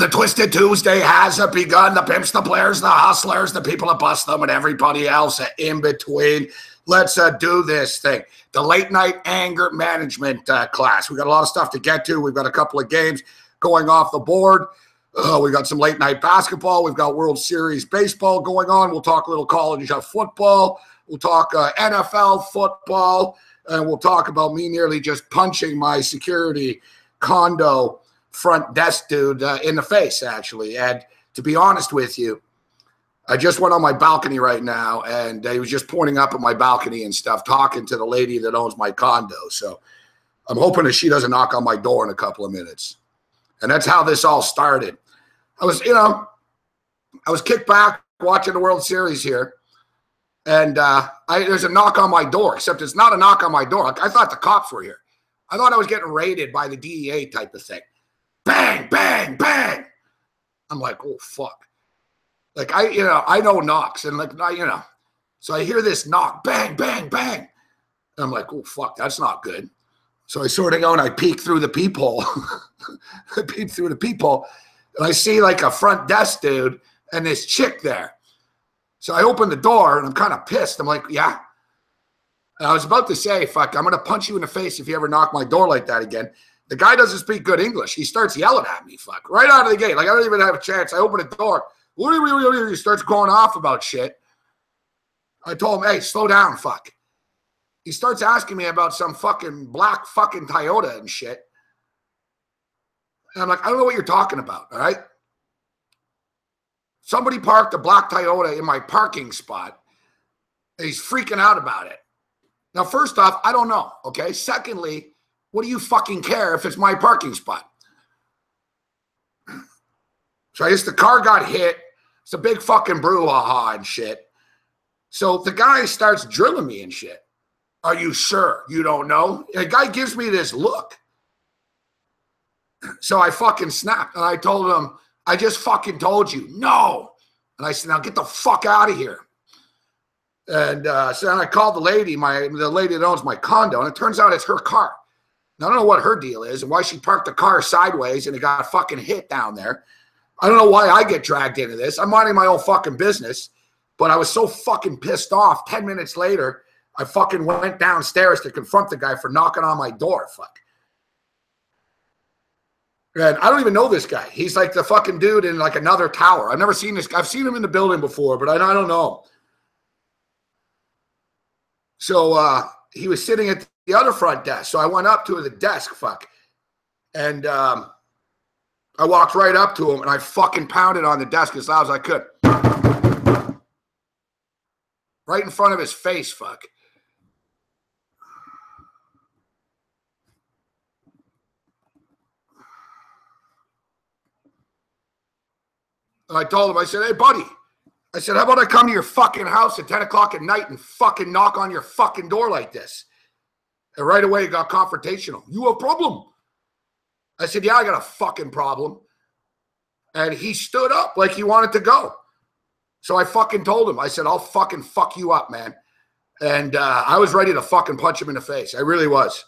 The Twisted Tuesday has begun. The pimps, the players, the hustlers, the people that bust them, and everybody else in between. Let's do this thing. The late night anger management class. We got a lot of stuff to get to. We've got a couple of games going off the board. We got some late night basketball. We've got World Series baseball going on. We'll talk a little college football. We'll talk NFL football. And we'll talk about me nearly just punching my security condo front desk dude in the face, actually. And to be honest with you, I just went on my balcony right now, and he was just pointing up at my balcony and stuff, talking to the lady that owns my condo. So I'm hoping that she doesn't knock on my door in a couple of minutes. And that's how this all started. I was kicked back watching the World Series here, and there's a knock on my door, except it's not a knock on my door. I thought the cops were here. I thought I was getting raided by the DEA type of thing. Bang, bang, bang. I'm like, oh, fuck. Like, I know knocks, and so I hear this knock, bang, bang, bang. And I'm like, oh, fuck, that's not good. So I sort of go and I peek through the peephole. I peek through the peephole, and I see like a front desk dude and this chick there. So I open the door, and I'm kind of pissed. I'm like, yeah. And I was about to say, fuck, I'm going to punch you in the face if you ever knock my door like that again. The guy doesn't speak good English. He starts yelling at me, fuck, right out of the gate. Like, I don't even have a chance. I open the door. He starts going off about shit. I told him, hey, slow down, fuck. He starts asking me about some fucking black fucking Toyota and shit. And I'm like, I don't know what you're talking about, all right? Somebody parked a black Toyota in my parking spot, and he's freaking out about it. Now, first off, I don't know, okay? Secondly, what do you fucking care if it's my parking spot? So I guess the car got hit. It's a big fucking brouhaha and shit. So the guy starts drilling me and shit. Are you sure you don't know? And the guy gives me this look. So I fucking snapped, and I told him, I just fucking told you, no. And I said, now get the fuck out of here. And so then I called the lady that owns my condo, and it turns out it's her car. Now, I don't know what her deal is and why she parked the car sideways and it got fucking hit down there. I don't know why I get dragged into this. I'm minding my own fucking business, but I was so fucking pissed off. 10 minutes later, I fucking went downstairs to confront the guy for knocking on my door. Fuck. And I don't even know this guy. He's like the fucking dude in like another tower. I've never seen this guy. I've seen him in the building before, but I don't know him. So he was sitting at the other front desk. So I went up to the desk, fuck. And I walked right up to him, and I fucking pounded on the desk as loud as I could. Right in front of his face, fuck. And I told him, I said, hey, buddy. I said, how about I come to your fucking house at 10 o'clock at night and fucking knock on your fucking door like this? And right away, he got confrontational. You have a problem? I said, yeah, I got a fucking problem. And he stood up like he wanted to go. So I fucking told him. I said, I'll fucking fuck you up, man. And I was ready to fucking punch him in the face. I really was.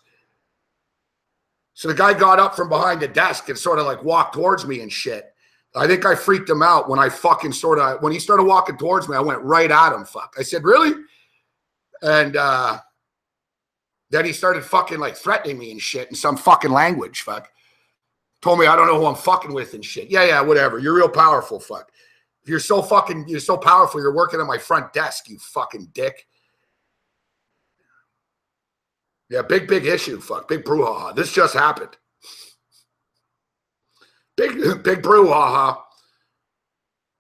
So the guy got up from behind the desk and sort of like walked towards me and shit. I think I freaked him out when I fucking when he started walking towards me, I went right at him, fuck. I said, really? And then he started fucking like threatening me and shit in some fucking language, fuck. Told me I don't know who I'm fucking with and shit. Yeah, whatever. You're real powerful, fuck. If you're so powerful, you're working at my front desk, you fucking dick. Yeah, big issue, fuck. Big brouhaha. This just happened. Big brouhaha.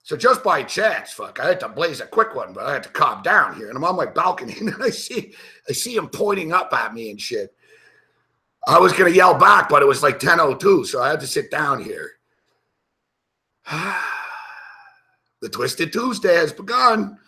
So just by chance, fuck, I had to blaze a quick one, but I had to calm down here. And I'm on my balcony, and I see him pointing up at me and shit. I was going to yell back, but it was like 10:02, so I had to sit down here. The Twisted Tuesday has begun.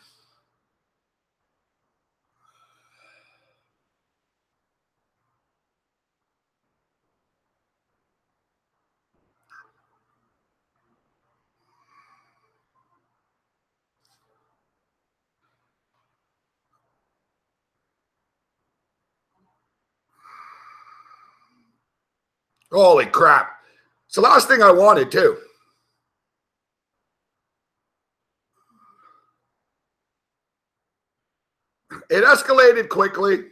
Holy crap. It's the last thing I wanted, too. It escalated quickly.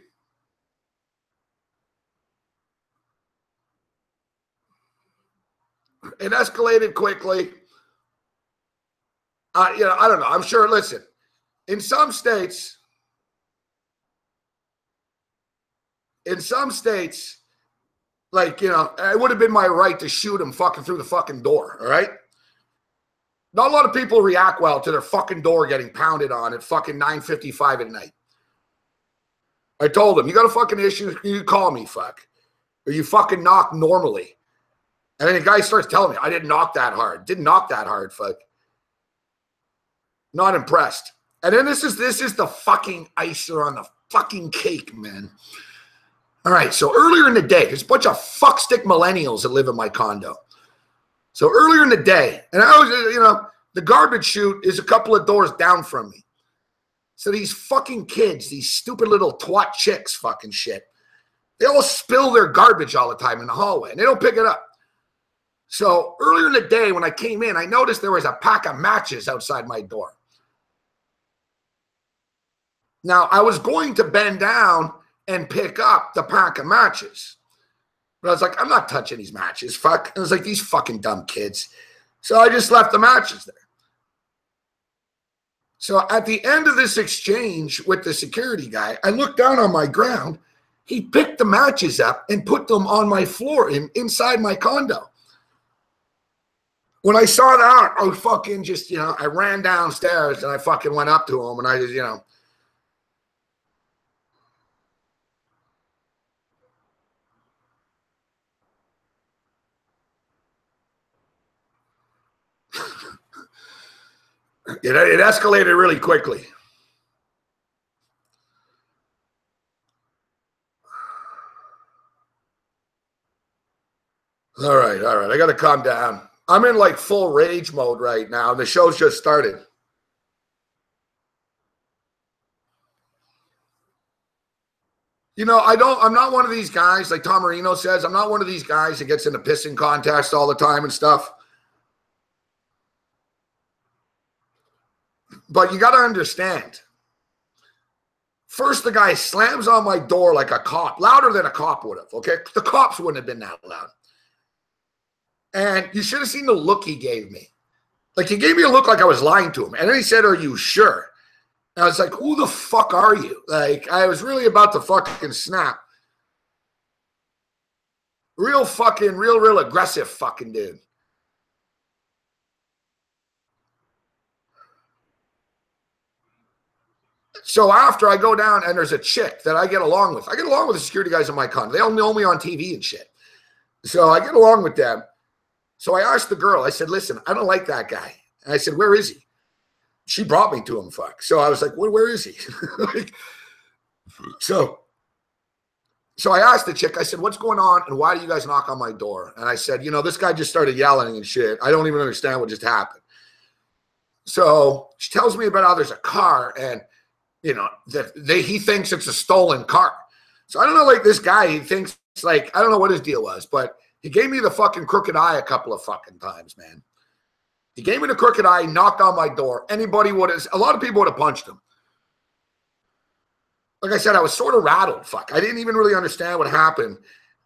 It escalated quickly. I don't know. I'm sure, listen, in some states, like, it would have been my right to shoot him fucking through the fucking door, all right? Not a lot of people react well to their fucking door getting pounded on at fucking 9:55 at night. I told him, you got a fucking issue, you call me, fuck. Or you fucking knock normally. And then the guy starts telling me, I didn't knock that hard. Didn't knock that hard, fuck. Not impressed. And then this is the fucking icing on the fucking cake, man. All right, so earlier in the day, there's a bunch of fuckstick millennials that live in my condo. So earlier in the day, and I was, the garbage chute is a couple of doors down from me. So these fucking kids, these stupid little twat chicks fucking shit, they all spill their garbage all the time in the hallway, and they don't pick it up. So earlier in the day when I came in, I noticed there was a pack of matches outside my door. Now, I was going to bend down and pick up the pack of matches. But I was like, I'm not touching these matches, fuck. And I was like, these fucking dumb kids. So I just left the matches there. So at the end of this exchange with the security guy, I looked down on my ground. He picked the matches up and put them on my floor inside my condo. When I saw that, I was fucking just, I ran downstairs and I fucking went up to him and I just, it escalated really quickly. All right. I got to calm down. I'm in like full rage mode right now. The show's just started. I'm not one of these guys, like Tom Marino says, I'm not one of these guys that gets into pissing contests all the time and stuff. But you got to understand. First, the guy slams on my door like a cop, louder than a cop would have, okay? The cops wouldn't have been that loud. And you should have seen the look he gave me. Like, he gave me a look like I was lying to him. And then he said, are you sure? And I was like, who the fuck are you? Like, I was really about to fucking snap. Real aggressive fucking dude. So after I go down and there's a chick that I get along with. I get along with the security guys in my condo. They all know me on TV and shit. So I get along with them. So I asked the girl, I said, listen, I don't like that guy. And I said, where is he? She brought me to him, fuck. So I was like, where is he? So I asked the chick, I said, what's going on? And why do you guys knock on my door? And I said, this guy just started yelling and shit. I don't even understand what just happened. So she tells me about how there's a car and, he thinks it's a stolen car. So I don't know, like this guy, he thinks like, I don't know what his deal was, but he gave me the fucking crooked eye a couple of fucking times, man. He gave me the crooked eye, knocked on my door. A lot of people would have punched him. Like I said, I was sort of rattled, fuck. I didn't even really understand what happened.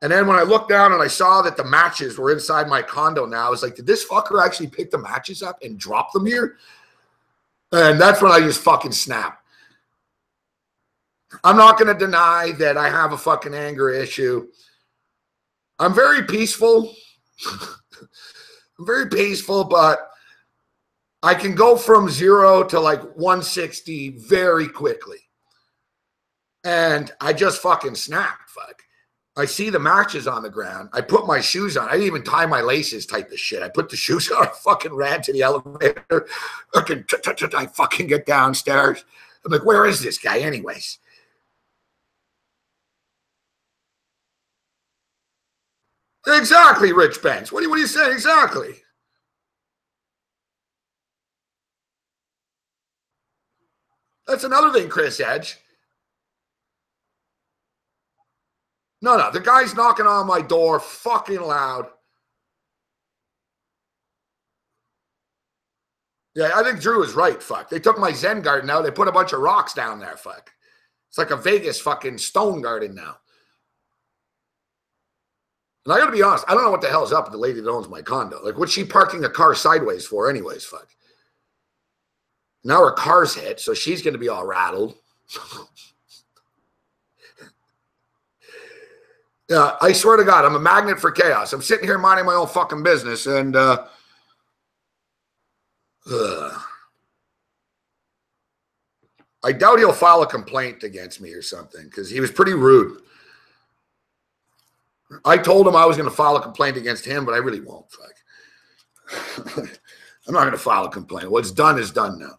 And then when I looked down and I saw that the matches were inside my condo now, I was like, did this fucker actually pick the matches up and drop them here? And that's when I just fucking snapped. I'm not going to deny that I have a fucking anger issue. I'm very peaceful. I'm very peaceful, but I can go from 0 to like 160 very quickly. And I just fucking snapped, fuck. I see the matches on the ground. I put my shoes on. I didn't even tie my laces type of shit. I put the shoes on. I fucking ran to the elevator. I fucking get downstairs. I'm like, where is this guy anyways? Exactly, Rich Benz. What do you say? Exactly. That's another thing, Chris Edge. No, the guy's knocking on my door fucking loud. Yeah, I think Drew is right, fuck. They took my Zen garden out. They put a bunch of rocks down there, fuck. It's like a Vegas fucking stone garden now. And I got to be honest, I don't know what the hell's up with the lady that owns my condo. Like, what's she parking a car sideways for anyways, fuck? Now her car's hit, so she's going to be all rattled. Yeah, I swear to God, I'm a magnet for chaos. I'm sitting here minding my own fucking business, and I doubt he'll file a complaint against me or something because he was pretty rude. I told him I was going to file a complaint against him, but I really won't. Fuck. I'm not going to file a complaint. What's done is done now.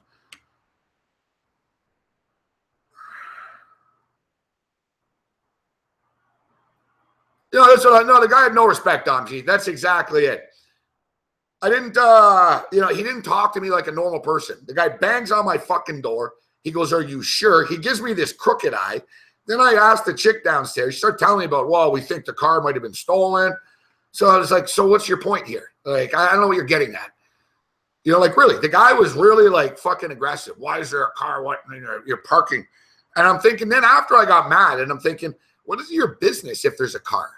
You know, that's what I know. The guy had no respect on me. That's exactly it. I didn't, you know, he didn't talk to me like a normal person. The guy bangs on my fucking door. He goes, "Are you sure?" He gives me this crooked eye. Then I asked the chick downstairs. She started telling me about, well, we think the car might have been stolen. So I was like, so what's your point here? Like, I don't know what you're getting at. You know, like, really, the guy was really, like, fucking aggressive. Why is there a car? What? You're parking. And I'm thinking, then after I got mad, and I'm thinking, what is your business if there's a car?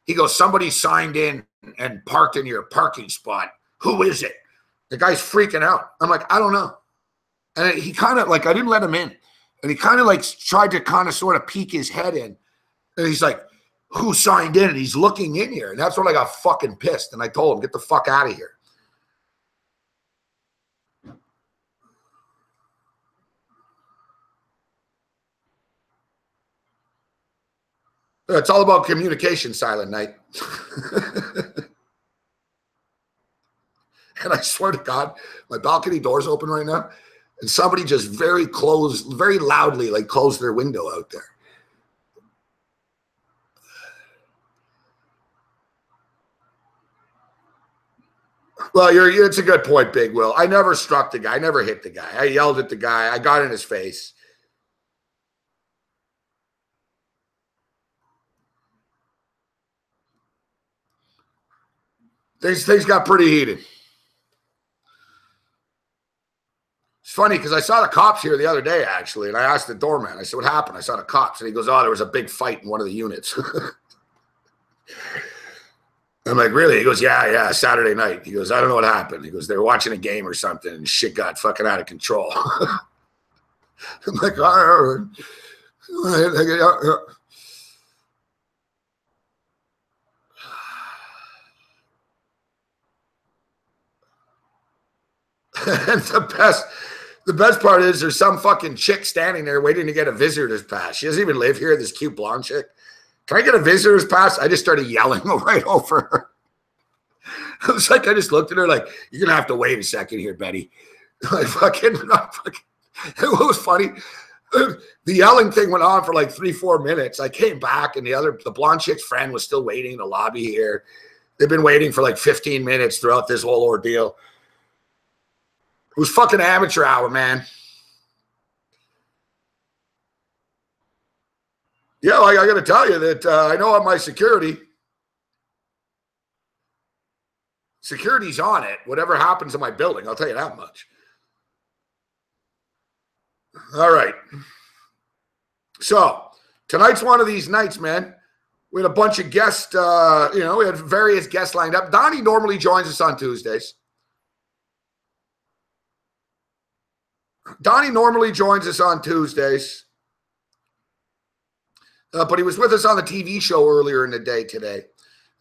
He goes, somebody signed in and parked in your parking spot. Who is it? The guy's freaking out. I'm like, I don't know. And he kind of, like, I didn't let him in. And he kind of, like, tried to kind of sort of peek his head in. And he's like, who signed in? And he's looking in here. And that's when I got fucking pissed. And I told him, get the fuck out of here. It's all about communication, Silent Night. And I swear to God, my balcony door's open right now. And somebody just very loudly, like, closed their window out there. Well, it's a good point, Big Will. I never struck the guy. I never hit the guy. I yelled at the guy. I got in his face. Things got pretty heated. It's funny because I saw the cops here the other day, actually, and I asked the doorman. I said, what happened? I saw the cops. And he goes, oh, there was a big fight in one of the units. I'm like, really? He goes, yeah, Saturday night. He goes, I don't know what happened. He goes, they were watching a game or something, and shit got fucking out of control. I'm like, all right. And the best part is there's some fucking chick standing there waiting to get a visitor's pass. She doesn't even live here, this cute blonde chick. Can I get a visitor's pass? I just started yelling right over her. I was like, I just looked at her like, you're going to have to wait a second here, Betty. It was funny. The yelling thing went on for like 3-4 minutes. I came back and the blonde chick's friend was still waiting in the lobby here. They've been waiting for like 15 minutes throughout this whole ordeal. It was fucking amateur hour, man. Yeah, like I got to tell you that I know on my security's on it. Whatever happens in my building, I'll tell you that much. All right. So tonight's one of these nights, man. We had a bunch of guests, we had various guests lined up. Donnie normally joins us on Tuesdays. But he was with us on the TV show earlier in the day today.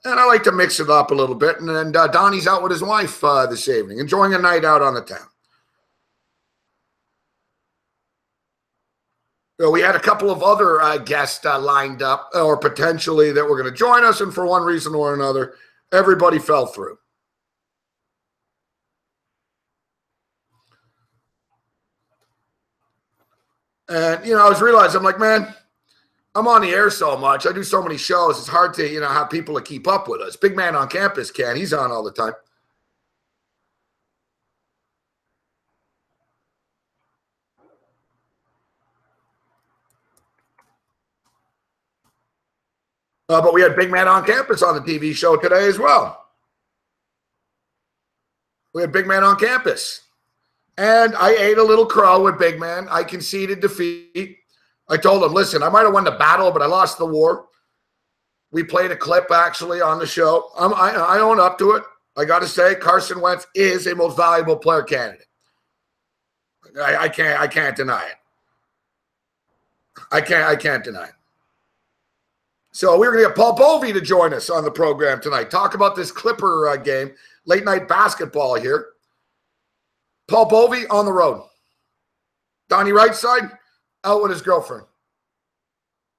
And I like to mix it up a little bit. And then Donnie's out with his wife this evening, enjoying a night out on the town. So we had a couple of other guests lined up or potentially that were going to join us. And for one reason or another, everybody fell through. And, I was realizing, I'm like, man, I'm on the air so much. I do so many shows. It's hard to, have people to keep up with us. Big Man on Campus can. He's on all the time. But we had Big Man on Campus on the TV show today as well. We had Big Man on Campus. And I ate a little crow with Big Man. I conceded defeat. I told him, listen, I might have won the battle, but I lost the war. We played a clip actually on the show. I own up to it. I got to say, Carson Wentz is a most valuable player candidate. I can't deny it. I can't deny it. So we're going to get Paul Bovey to join us on the program tonight. Talk about this Clipper game, late night basketball here. Paul Bovey on the road. Donnie Rightside out with his girlfriend.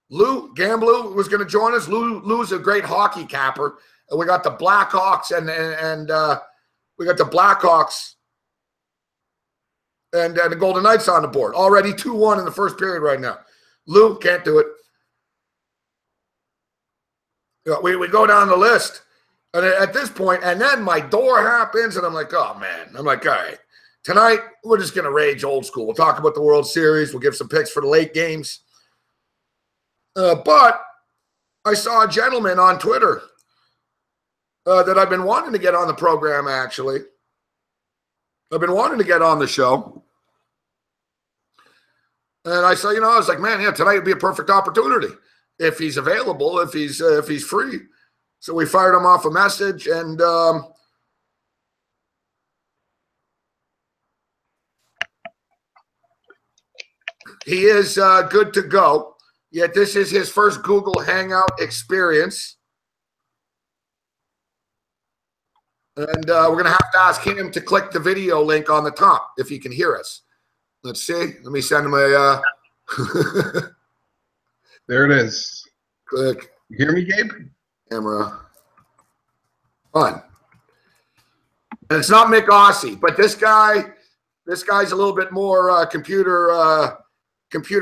Lou Gamblu was going to join us. Lou's a great hockey capper. And we got the Blackhawks and we got the Blackhawks and the Golden Knights on the board. Already 2-1 in the first period right now. Lou can't do it. We go down the list. And at this point, and then my door happens, and I'm like, oh, man. I'm like, all right. Tonight, we're just going to rage old school. We'll talk about the World Series. We'll give some picks for the late games. But I saw a gentleman on Twitter that I've been wanting to get on the program, actually. I've been wanting to get on the show. And I saw, I was like, man, yeah, tonight would be a perfect opportunity if he's available, if he's free. So we fired him off a message, and he is good to go. Yet this is his first Google Hangout experience. And we're going to have to ask him to click the video link on the top if he can hear us. Let's see. Let me send him a there it is. Click. You hear me, Gabe? Camera on. And it's not Mick Aussie, but this guy's a little bit more computer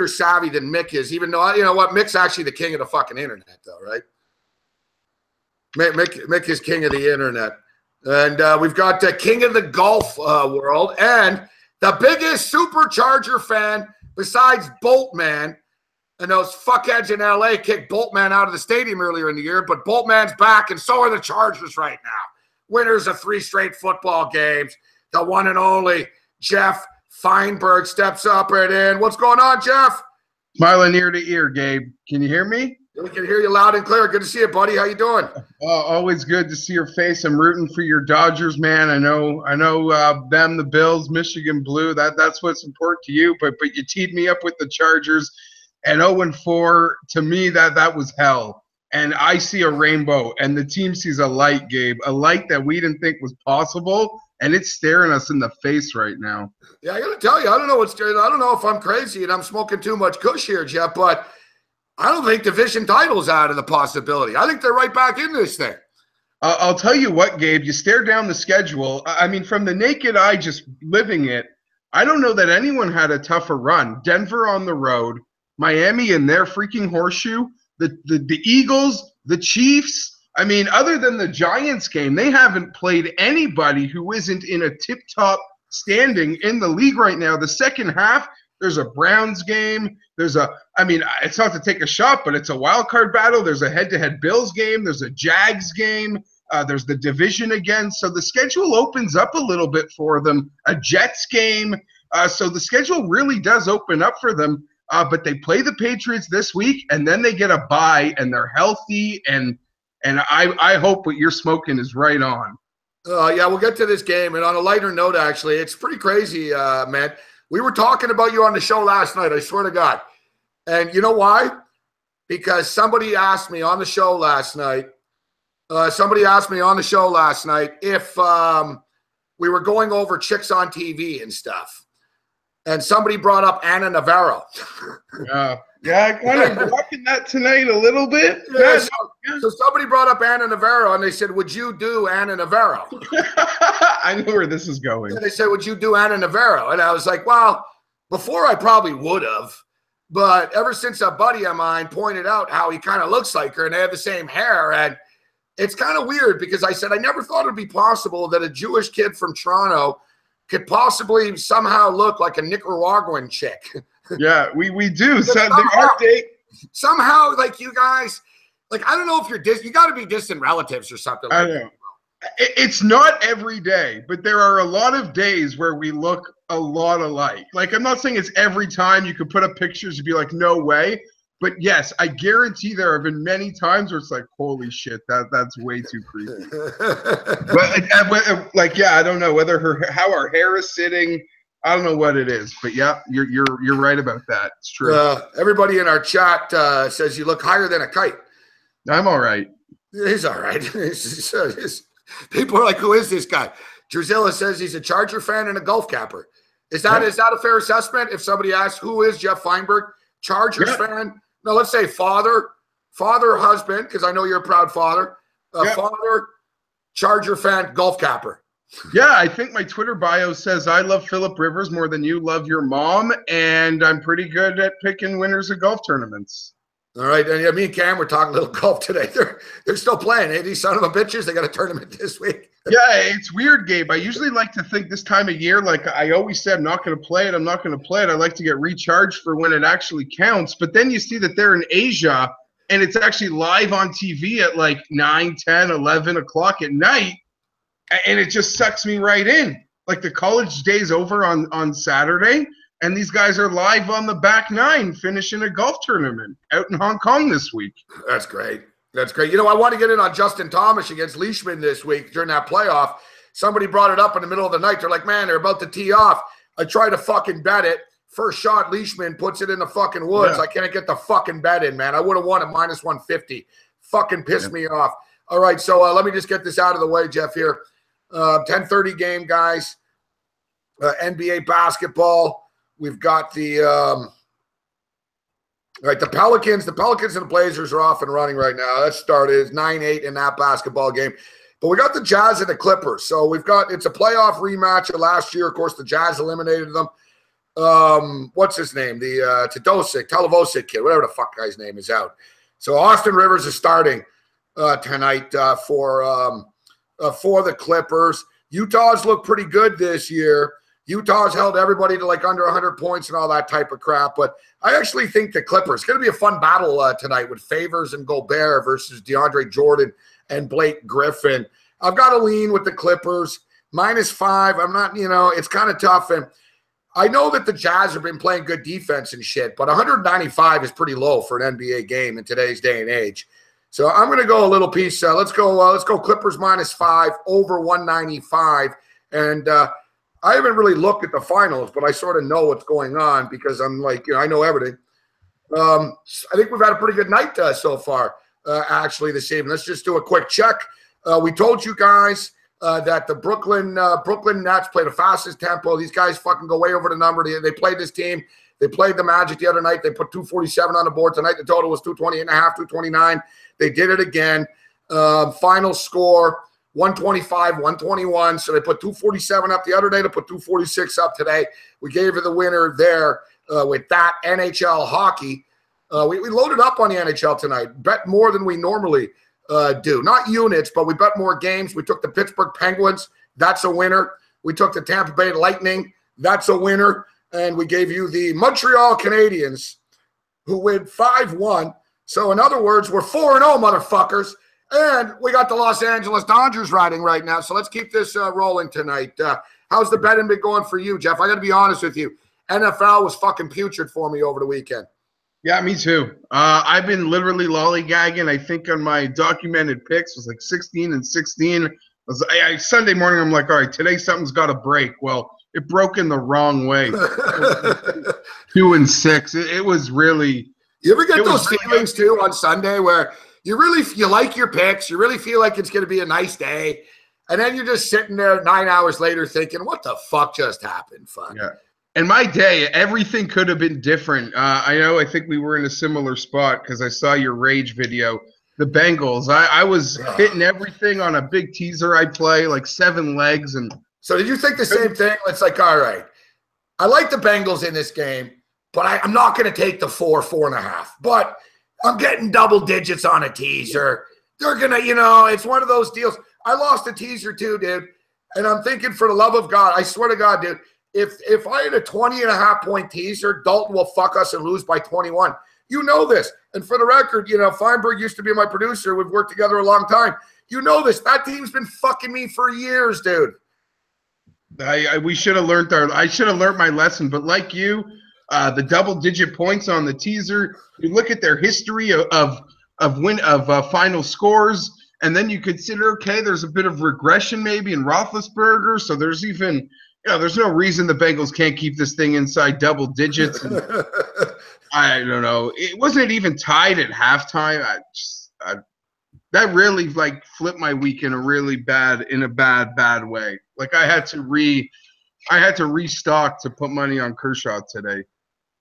savvy than Mick is, even though, you know what, Mick's actually the king of the fucking internet, though, right? Mick is king of the internet. And we've got the king of the golf world and the biggest Supercharger fan besides Boltman. And those fuckheads in L.A. kicked Boltman out of the stadium earlier in the year, but Boltman's back, and so are the Chargers right now. Winners of 3 straight football games. The one and only Jeff Feinberg steps up right in. What's going on, Jeff? Smiling ear to ear, Gabe. Can you hear me? We can hear you loud and clear. Good to see you, buddy. How you doing? Always good to see your face. I'm rooting for your Dodgers, man. I know them, the Bills, Michigan Blue. That's what's important to you. But you teed me up with the Chargers. And 0-4, to me, that was hell. And I see a rainbow, and the team sees a light, Gabe, a light that we didn't think was possible, and it's staring us in the face right now. Yeah, I got to tell you, I don't know if I'm crazy and I'm smoking too much kush here, Jeff, but I don't think division title's out of the possibility. I think they're right back in this thing. I'll tell you what, Gabe, you stare down the schedule. I mean, from the naked eye, just living it, I don't know that anyone had a tougher run. Denver on the road, Miami in their freaking horseshoe, the Eagles, the Chiefs. I mean, other than the Giants game, they haven't played anybody who isn't in a tip-top standing in the league right now. The second half, there's a Browns game. It's not to take a shot, but it's a wild card battle. There's a head-to-head Bills game. There's a Jags game. There's the division again. So the schedule opens up a little bit for them. A Jets game. So the schedule really does open up for them. But they play the Patriots this week, and then they get a bye, and they're healthy. And I hope what you're smoking is right on. Yeah, we'll get to this game. And on a lighter note, actually, it's pretty crazy, man. We were talking about you on the show last night, I swear to God. And you know why? Because somebody asked me on the show last night if we were going over chicks on TV and stuff. And somebody brought up Anna Navarro. Yeah, I kind of walking that tonight a little bit. Yeah, so somebody brought up Anna Navarro, and they said, would you do Anna Navarro? I know where this is going. And they said, would you do Anna Navarro? And I was like, well, before I probably would have. But ever since a buddy of mine pointed out how he kind of looks like her, and they have the same hair, and it's kind of weird because I said I never thought it would be possible that a Jewish kid from Toronto could possibly somehow look like a Nicaraguan chick. Yeah, we do. Somehow, like you guys, like I don't know if you're you got to be distant relatives or something. I know. It's not every day, but there are a lot of days where we look a lot alike. Like, I'm not saying it's every time you could put up pictures and be like, no way. But yes, I guarantee there have been many times where it's like, holy shit, that's way too creepy. But like, yeah, I don't know whether how our hair is sitting. I don't know what it is, but yeah, you're right about that. It's true. Everybody in our chat says you look higher than a kite. I'm all right. He's all right. People are like, who is this guy? Drusilla says he's a Charger fan and a golf capper. Is that a fair assessment? If somebody asks, who is Jeff Feinberg? Chargers fan? No, let's say father, husband, because I know you're a proud father. Father, Charger fan, golf capper. Yeah, I think my Twitter bio says I love Phillip Rivers more than you love your mom, and I'm pretty good at picking winners of golf tournaments. All right, and me and Cam were talking a little golf today. They're still playing. Hey, these son of a bitches, they got a tournament this week. Yeah, it's weird, Gabe. I usually like to think this time of year, like I always said, I'm not going to play it. I like to get recharged for when it actually counts. But then you see that they're in Asia, and it's actually live on TV at like 9, 10, 11 o'clock at night, and it just sucks me right in. Like the college day's over on Saturday, and these guys are live on the back nine finishing a golf tournament out in Hong Kong this week. That's great. That's great. You know, I want to get in on Justin Thomas against Leishman this week during that playoff. Somebody brought it up in the middle of the night. They're like, man, they're about to tee off. I try to fucking bet it. First shot, Leishman puts it in the fucking woods. Yeah. I can't get the fucking bet in, man. I would have won at minus 150. Fucking pissed me off. All right, so let me just get this out of the way, Jeff, here. 10:30 game, guys. NBA basketball. We've got the the Pelicans. The Pelicans and the Blazers are off and running right now. That started. It's 9-8 in that basketball game. But we got the Jazz and the Clippers. So it's a playoff rematch of last year. Of course, the Jazz eliminated them. What's his name? The Televosic kid, whatever the fuck guy's name is out. So Austin Rivers is starting tonight for the Clippers. Utah's looked pretty good this year. Utah's held everybody to like under 100 points and all that type of crap. But I actually think the Clippers, it's going to be a fun battle tonight with Favors and Gobert versus DeAndre Jordan and Blake Griffin. I've got to lean with the Clippers. -5. I'm not, it's kind of tough. And I know that the Jazz have been playing good defense and shit, but 195 is pretty low for an NBA game in today's day and age. So I'm going to go a little piece. Let's go Clippers -5 over 195. And I haven't really looked at the finals, but I sort of know what's going on because I'm like, I know everything. I think we've had a pretty good night so far, actually, this evening. Let's just do a quick check. We told you guys that the Brooklyn Nets play the fastest tempo. These guys fucking go way over the number. They played this team. They played the Magic the other night. They put 247 on the board. Tonight the total was 228.5, 229. They did it again. Final score, 125, 121. So they put 247 up the other day. They put 246 up today. We gave you the winner there with that NHL hockey. We loaded up on the NHL tonight. Bet more than we normally do. Not units, but we bet more games. We took the Pittsburgh Penguins. That's a winner. We took the Tampa Bay Lightning. That's a winner. And we gave you the Montreal Canadiens, who win 5-1. So in other words, we're 4-0, motherfuckers. And we got the Los Angeles Dodgers riding right now. So let's keep this rolling tonight. How's the betting been going for you, Jeff? I got to be honest with you. NFL was fucking putrid for me over the weekend. Yeah, me too. I've been literally lollygagging. I think on my documented picks was like 16 and 16. Sunday morning, I'm like, all right, today something's got to break. Well, it broke in the wrong way. 2 and 6. It was really. You ever get those feelings too on Sunday where you like your picks, you really feel like it's going to be a nice day, and then you're just sitting there 9 hours later thinking, what the fuck just happened? Fuck. Yeah. And my day, everything could have been different. I think we were in a similar spot because I saw your rage video. The Bengals, I was hitting everything on a big teaser I play, like 7 legs. And so did you think the same thing? It's like, all right, I like the Bengals in this game, but I'm not going to take the 4.5. But I'm getting double digits on a teaser. They're going to, it's one of those deals. I lost a teaser too, dude. And I'm thinking, for the love of God, I swear to God, dude, if I had a 20.5 point teaser, Dalton will fuck us and lose by 21. You know this. And for the record, Feinberg used to be my producer. We've worked together a long time. You know this. That team's been fucking me for years, dude. We should have learned I should have learned my lesson. But like you, the double-digit points on the teaser. You look at their history of final scores, and then you consider, okay, there's a bit of regression maybe in Roethlisberger. So there's even, there's no reason the Bengals can't keep this thing inside double digits. And I don't know. It wasn't even tied at halftime. That really flipped my week in a bad way. Like I had to restock to put money on Kershaw today.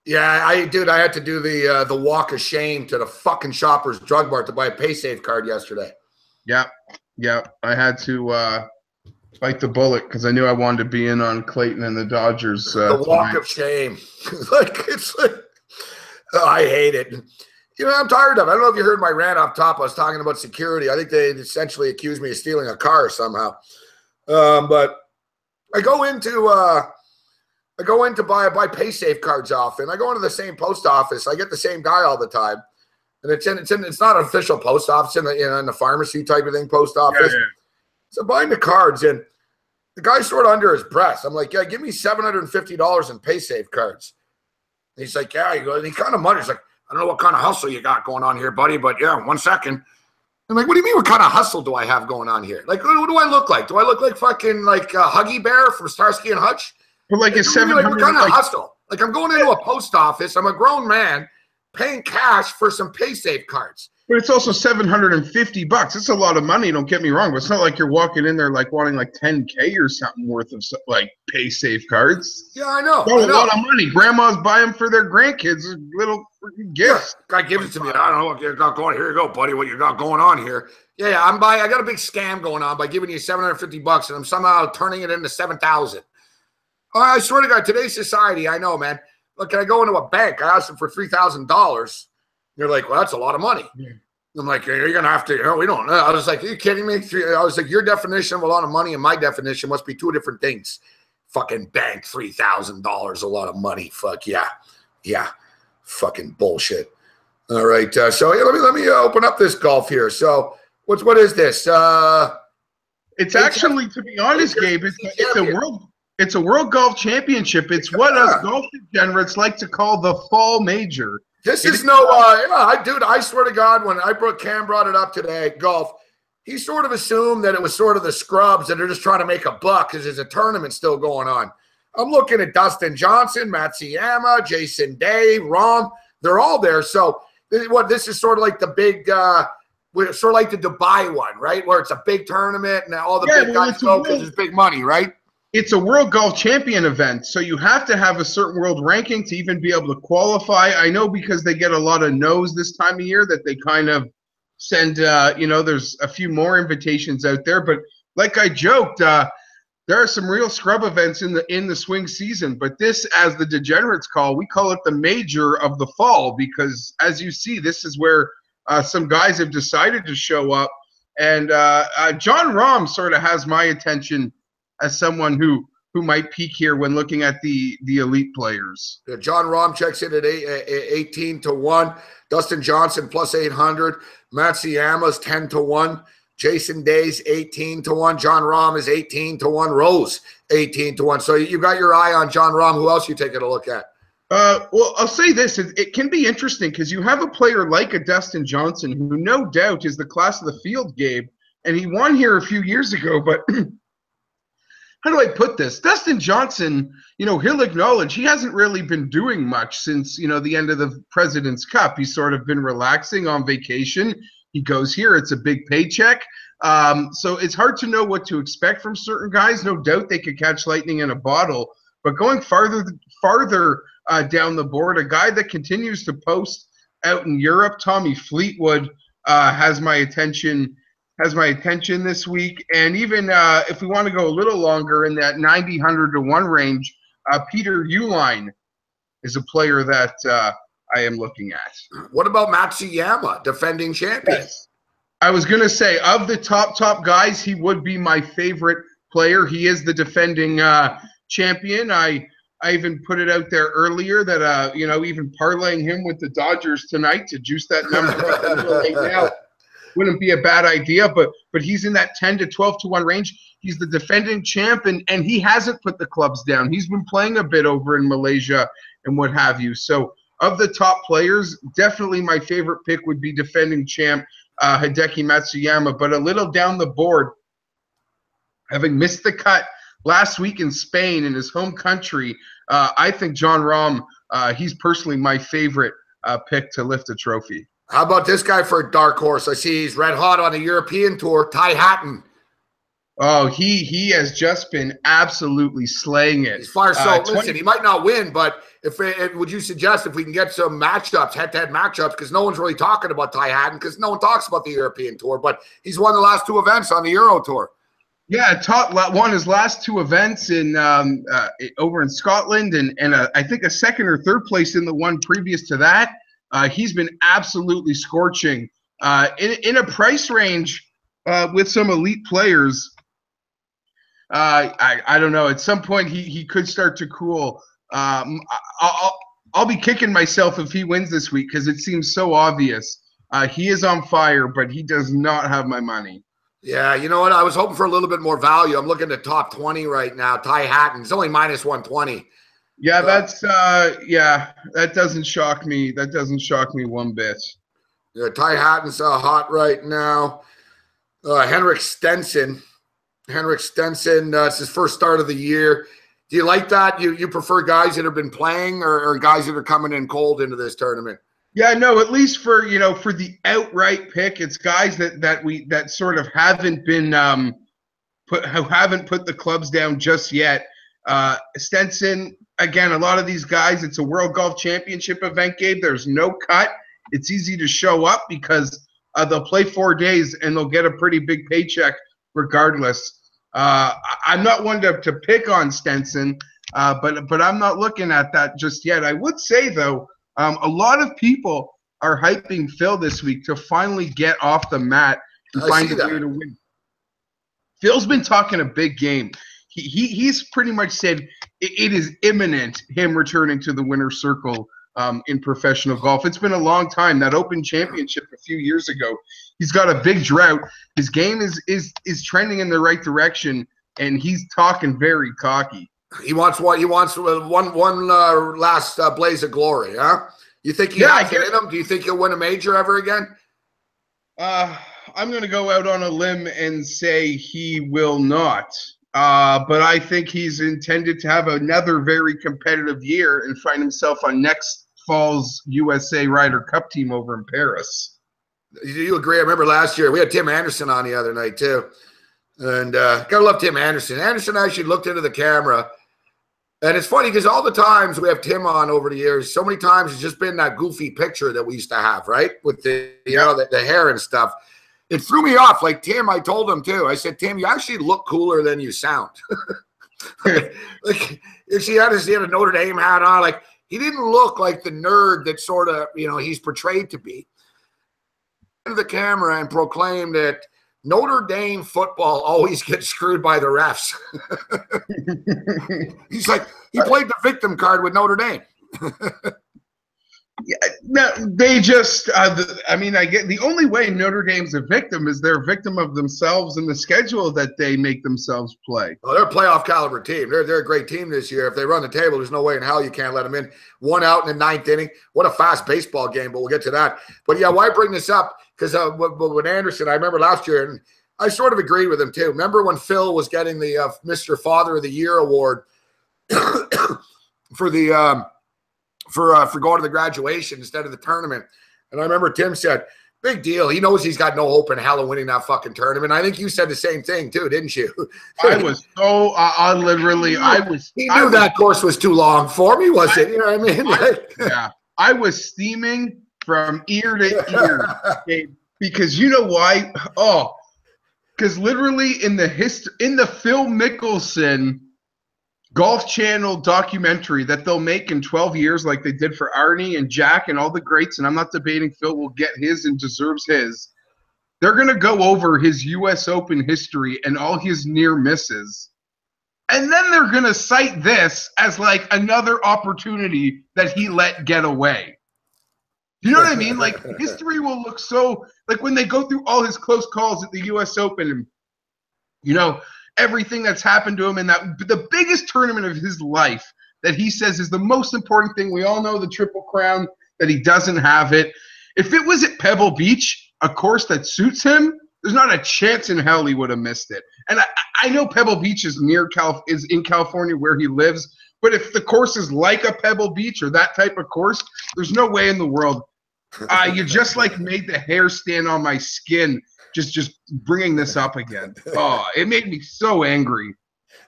Yeah, I had to do the walk of shame to the fucking Shoppers Drug Mart to buy a PaySafe card yesterday. Yeah. I had to bite the bullet because I knew I wanted to be in on Clayton and the Dodgers. The walk of shame. I hate it. I'm tired of it. I don't know if you heard my rant off top. I was talking about security. I think they essentially accused me of stealing a car somehow. But I go into buy PaySafe cards off, and I go into the same post office. I get the same guy all the time, and it's not an official post office in the pharmacy type of thing post office. Yeah. So buying the cards, and the guy's sort of under his breath. I'm like, yeah, give me $750 in PaySafe cards. And he's like, yeah. He kind of mutters like, I don't know what kind of hustle you got going on here, buddy, but yeah, 1 second. I'm like, what do you mean what kind of hustle do I have going on here? Like, what do I look like? Do I look like fucking Huggy Bear from Starsky and Hutch? But like it's 700. What kind of hustle? Like I'm going into a post office. I'm a grown man paying cash for some PaySafe cards. But it's also $750. It's a lot of money. Don't get me wrong. But it's not like you're walking in there wanting $10K or something worth of PaySafe cards. Yeah, I know. That's a lot of money. Grandmas buy them for their grandkids. Little freaking gifts. Yeah, guy gives it to me. I don't know what you got going. Here you go, buddy. What you got going on here? Yeah. I got a big scam going on by giving you $750, and I'm somehow turning it into $7,000. I swear to God, today's society, I know, man. Look, can I go into a bank? I asked them for $3,000. You're like, well, that's a lot of money. Yeah. I'm like, you're going to have to, we don't know. I was like, are you kidding me? I was like, your definition of a lot of money and my definition must be two different things. Fucking bank, $3,000, a lot of money. Fuck yeah. Yeah. Fucking bullshit. All right. So let me open up this golf here. So what is this? It's actually, to be honest, Gabe, it's a world golf championship. It's what us golf degenerates like to call the fall major. This is no, dude, I swear to God, when Cam brought it up today, golf, he sort of assumed that it was sort of the scrubs that are just trying to make a buck because there's a tournament still going on. I'm looking at Dustin Johnson, Matsuyama, Jason Day, Rahm. They're all there. So this is sort of like the big, sort of like the Dubai one, right? Where it's a big tournament and all the big guys go because there's big money, right? It's a World Golf Champion event, so you have to have a certain world ranking to even be able to qualify. I know because they get a lot of no's this time of year that they kind of send, there's a few more invitations out there. But like I joked, there are some real scrub events in the swing season. But this, as the degenerates we call it the major of the fall because, as you see, this is where some guys have decided to show up. And John Rahm sort of has my attention as someone who might peak here when looking at the elite players. Yeah, John Rahm checks in at 18-1. Dustin Johnson plus 800. Matsuyama's 10-1. Jason Day's 18-1. John Rahm is 18-1. Rose 18-1. So you got your eye on John Rahm. Who else you taking a look at? Well, I'll say this. It can be interesting because you have a player like a Dustin Johnson who no doubt is the class of the field, Gabe, and he won here a few years ago, but how do I put this? Dustin Johnson, he'll acknowledge he hasn't really been doing much since, the end of the President's Cup. He's sort of been relaxing on vacation. He goes here. It's a big paycheck. So it's hard to know what to expect from certain guys. No doubt they could catch lightning in a bottle. But going farther down the board, a guy that continues to post out in Europe, Tommy Fleetwood, has my attention this week. And even if we want to go a little longer in that 90, 100 to 1 range, Peter Uihlein is a player that I am looking at. What about Matsuyama, defending champion? Yes. I was going to say, of the top guys, he would be my favorite player. He is the defending champion. I even put it out there earlier that, even parlaying him with the Dodgers tonight to juice that number up a little right now. wouldn't be a bad idea, but he's in that 10 to 12 to 1 range. He's the defending champ, and he hasn't put the clubs down. He's been playing a bit over in Malaysia and what have you. So of the top players, definitely my favorite pick would be defending champ Hideki Matsuyama, but a little down the board, having missed the cut last week in Spain in his home country, I think John Rahm, he's personally my favorite pick to lift a trophy. How about this guy for a dark horse? I see he's red hot on the European tour, Ty Hatton. Oh, he has just been absolutely slaying it. He's far so. Listen, he might not win, but would you suggest if we can get some matchups, head-to-head matchups, because no one's really talking about Ty Hatton because no one talks about the European tour, but he's won the last 2 events on the Euro tour. Yeah, won his last 2 events in over in Scotland, and I think a 2nd or 3rd place in the one previous to that. He's been absolutely scorching in a price range with some elite players. I don't know. At some point, he could start to cool. I'll be kicking myself if he wins this week because it seems so obvious. He is on fire, but he does not have my money. Yeah, you know what? I was hoping for a little bit more value. I'm looking at top 20 right now. Ty Hatton, it's only minus 120. Yeah, that's that doesn't shock me. That doesn't shock me one bit. Yeah, Ty Hatton's hot right now. Henrik Stenson. It's his first start of the year. Do you like that? You prefer guys that have been playing or guys that are coming in cold into this tournament? Yeah, no, at least for the outright pick, it's guys that sort of haven't been haven't put the clubs down just yet. Stenson, again, a lot of these guys, it's a World Golf Championship event, Gabe. There's no cut. It's easy to show up because they'll play 4 days and they'll get a pretty big paycheck regardless. I'm not one to pick on Stenson, but I'm not looking at that just yet. I would say, though, a lot of people are hyping Phil this week to finally get off the mat and find a way to win. Phil's been talking a big game. He's pretty much said it is imminent, him returning to the winner's circle in professional golf. It's been a long time. That Open Championship a few years ago, he's got a big drought. His game is trending in the right direction, and he's talking very cocky. He wants what? He wants one last blaze of glory, huh? You think he has it in him? Do you think he'll win a major ever again? I'm going to go out on a limb and say he will not. But I think he's intended to have another very competitive year and find himself on next fall's USA Ryder Cup team over in Paris. Do you agree? I remember last year we had Tim Anderson on the other night too. And gotta love Tim Anderson. Anderson actually looked into the camera. And it's funny because all the times we have Tim on over the years, so many times it's just been that goofy picture that we used to have, right? With the the hair and stuff. It threw me off. Like Tim, I told him too. I said, Tim, you actually look cooler than you sound. like if he had a Notre Dame hat on, like he didn't look like the nerd that sort of, he's portrayed to be. Into the camera and proclaimed that Notre Dame football always gets screwed by the refs. He's like, he played the victim card with Notre Dame. Yeah, no, they just, I get the only way Notre Dame's a victim is they're a victim of themselves and the schedule that they make themselves play. Well, they're a playoff caliber team. They're a great team this year. If they run the table, there's no way in hell you can't let them in. 1 out in the 9th inning. What a fast baseball game, but we'll get to that. But yeah, why bring this up? Because with Anderson, I remember last year, and I sort of agreed with him too. Remember when Phil was getting the Mr. Father of the Year award for the for going to the graduation instead of the tournament. And I remember Tim said, big deal. He knows he's got no hope in hell of winning that fucking tournament. I think you said the same thing too, didn't you? I was so he knew that course was too long for me, was it? You know what I mean? Yeah. I was steaming from ear to ear because you know why? Oh, because literally in the Phil Mickelson Golf Channel documentary that they'll make in 12 years like they did for Arnie and Jack and all the greats, and I'm not debating Phil will get his and deserves his, they're going to go over his U.S. Open history and all his near misses. And then they're going to cite this as like another opportunity that he let get away. You know what I mean? Like history will look so Like when they go through all his close calls at the U.S. Open and, you know, everything that's happened to him in the biggest tournament of his life that he says is the most important thing. We all know the Triple Crown, that he doesn't have it. If it was at Pebble Beach, a course that suits him, there's not a chance in hell he would have missed it. And I know Pebble Beach is is in California where he lives, but if the course is like a Pebble Beach or that type of course, there's no way in the world. You just like made the hair stand on my skin just bringing this up again. Oh, it made me so angry.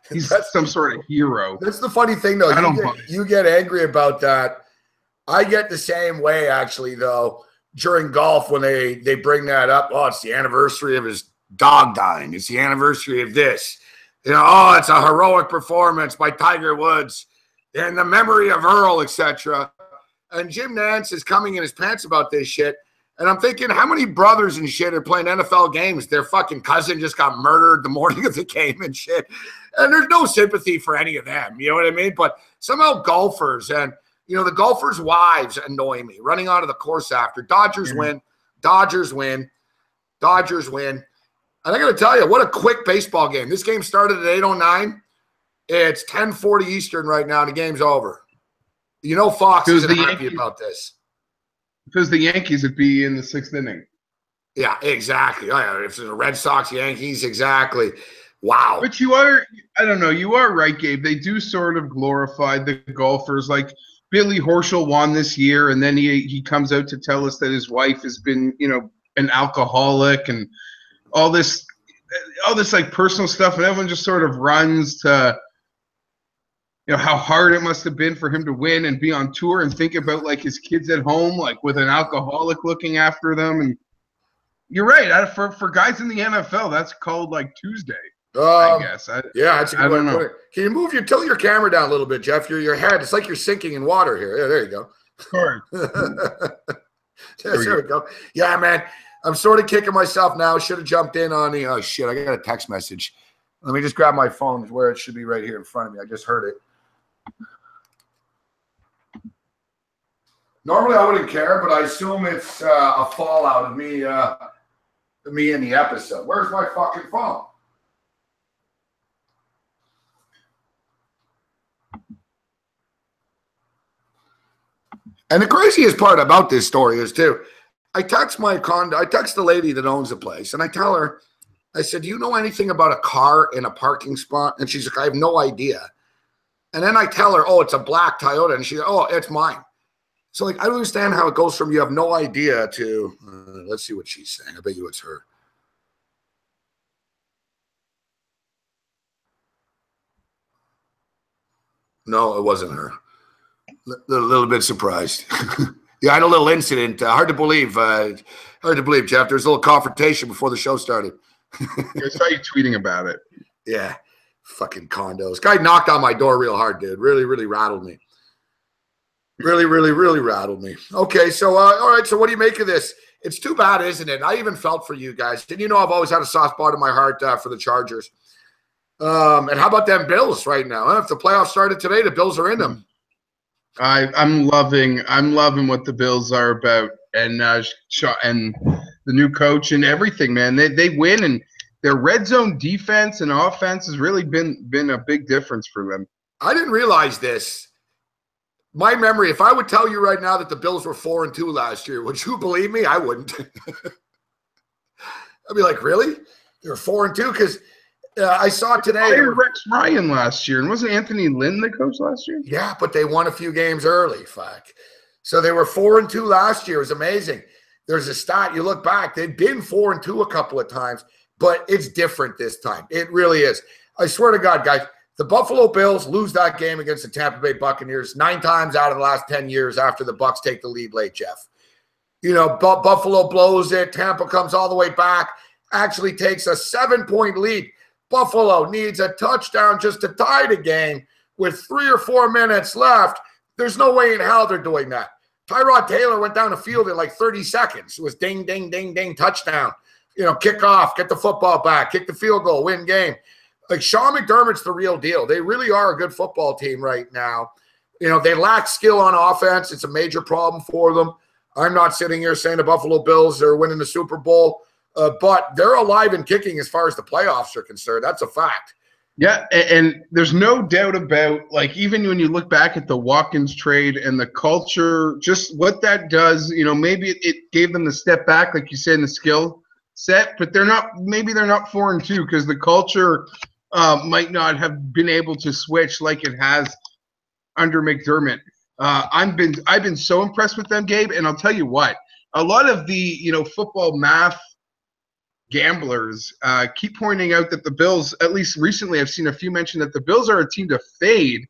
He's some sort of hero. That's the funny thing, though. You get angry about that. I get the same way, actually, though, during golf when they bring that up. Oh, it's the anniversary of his dog dying. It's the anniversary of this. You know, oh, it's a heroic performance by Tiger Woods in the memory of Earl, etc. And Jim Nantz is coming in his pants about this shit. And I'm thinking, how many brothers and shit are playing NFL games? Their fucking cousin just got murdered the morning of the game and shit. And there's no sympathy for any of them. You know what I mean? But somehow golfers and, you know, the golfers' wives annoy me. Running onto the course after. Dodgers win. Dodgers win. Dodgers win. And I got to tell you, what a quick baseball game. This game started at 8:09. It's 10:40 Eastern right now, and the game's over. You know Fox isn't happy about this. If it was the Yankees, it'd be in the 6th inning. Yeah, exactly. If it's the Red Sox, Yankees, exactly. Wow. But you are, I don't know, you are right, Gabe. They do sort of glorify the golfers. Like Billy Horschel won this year, and then he comes out to tell us that his wife has been, you know, an alcoholic and all this like personal stuff, and everyone just sort of runs to, you know, how hard it must have been for him to win and be on tour and think about like his kids at home, like with an alcoholic looking after them. And you're right. For guys in the NFL, that's called like Tuesday, I guess. Yeah, that's a good way to put it. Can you tilt your camera down a little bit, Jeff? Your head, it's like you're sinking in water here. Yeah, there you go. Of course. There we go. Yeah, man. I'm sort of kicking myself now. Should have jumped in on the – oh, shit, I got a text message. Let me just grab my phone where it should be right here in front of me. I just heard it. Normally I wouldn't care, but I assume it's a fallout of me in the episode. Where's my fucking phone? And the craziest part about this story is, too, I text the lady that owns the place, and I tell her, I said, do you know anything about a car in a parking spot? And she's like, I have no idea. And then I tell her, oh, it's a black Toyota. And she's like, oh, it's mine. So, like, I don't understand how it goes from you have no idea to, let's see what she's saying. I bet you it's her. No, it wasn't her. A little bit surprised. Yeah, I had a little incident. Hard to believe, Jeff. There's a little confrontation before the show started. I saw you tweeting about it. Yeah, fucking condos. Guy knocked on my door real hard, dude. Really, really rattled me. Really, really, really rattled me. Okay, so, all right, so what do you make of this? It's too bad, isn't it? I even felt for you guys. Didn't you know I've always had a soft spot in my heart for the Chargers? And how about them Bills right now? Huh? If the playoffs started today, the Bills are in them. I'm loving what the Bills are about, and the new coach and everything, man. They win, and their red zone defense and offense has really been a big difference for them. I didn't realize this. My memory, if I would tell you right now that the Bills were 4-2 last year, would you believe me? I wouldn't. I'd be like, really? They were 4-2? Because I saw today. They hired Rex Ryan last year, and wasn't Anthony Lynn the coach last year? Yeah, but they won a few games early. Fuck. So they were 4-2 last year. It was amazing. There's a stat. You look back, they've been 4-2 a couple of times, but it's different this time. It really is. I swear to God, guys, the Buffalo Bills lose that game against the Tampa Bay Buccaneers 9 times out of the last 10 years after the Bucs take the lead late, Jeff. You know, Buffalo blows it. Tampa comes all the way back, actually takes a 7-point lead. Buffalo needs a touchdown just to tie the game with 3 or 4 minutes left. There's no way in hell they're doing that. Tyrod Taylor went down the field in like 30 seconds. It was ding, ding, ding, ding, touchdown. You know, kick off, get the football back, kick the field goal, win game. Like Sean McDermott's the real deal. They really are a good football team right now. You know, they lack skill on offense. It's a major problem for them. I'm not sitting here saying the Buffalo Bills are winning the Super Bowl, but they're alive and kicking as far as the playoffs are concerned. That's a fact. Yeah, and there's no doubt about, like, even when you look back at the Watkins trade and the culture, just what that does, maybe it gave them the step back, like you said, in the skill set, but they're not 4-2 because the culture might not have been able to switch like it has under McDermott. I've been so impressed with them, Gabe, and I'll tell you what, a lot of the football math gamblers keep pointing out that the Bills, at least recently, I've seen a few mention that the Bills are a team to fade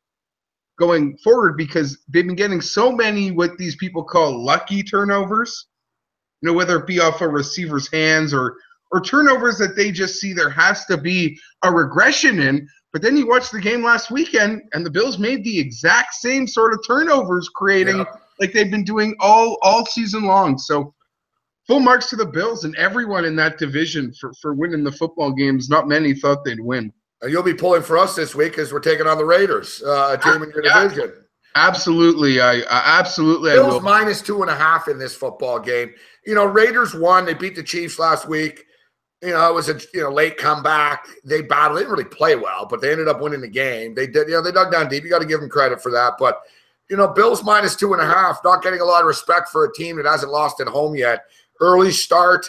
going forward because they've been getting so many what these people call lucky turnovers, whether it be off a receiver's hands or turnovers that they just see there has to be a regression in. But then you watch the game last weekend, and the Bills made the exact same sort of turnovers, creating like they've been doing all season long. So full marks to the Bills and everyone in that division for winning the football games. Not many thought they'd win. You'll be pulling for us this week because we're taking on the Raiders, a team in your division. Absolutely. Absolutely. Bills I will. minus 2.5 in this football game. Raiders won. They beat the Chiefs last week. It was a late comeback. They battled. They didn't really play well, but they ended up winning the game. They did. They dug down deep. You got to give them credit for that. But Bills minus 2.5, not getting a lot of respect for a team that hasn't lost at home yet. Early start.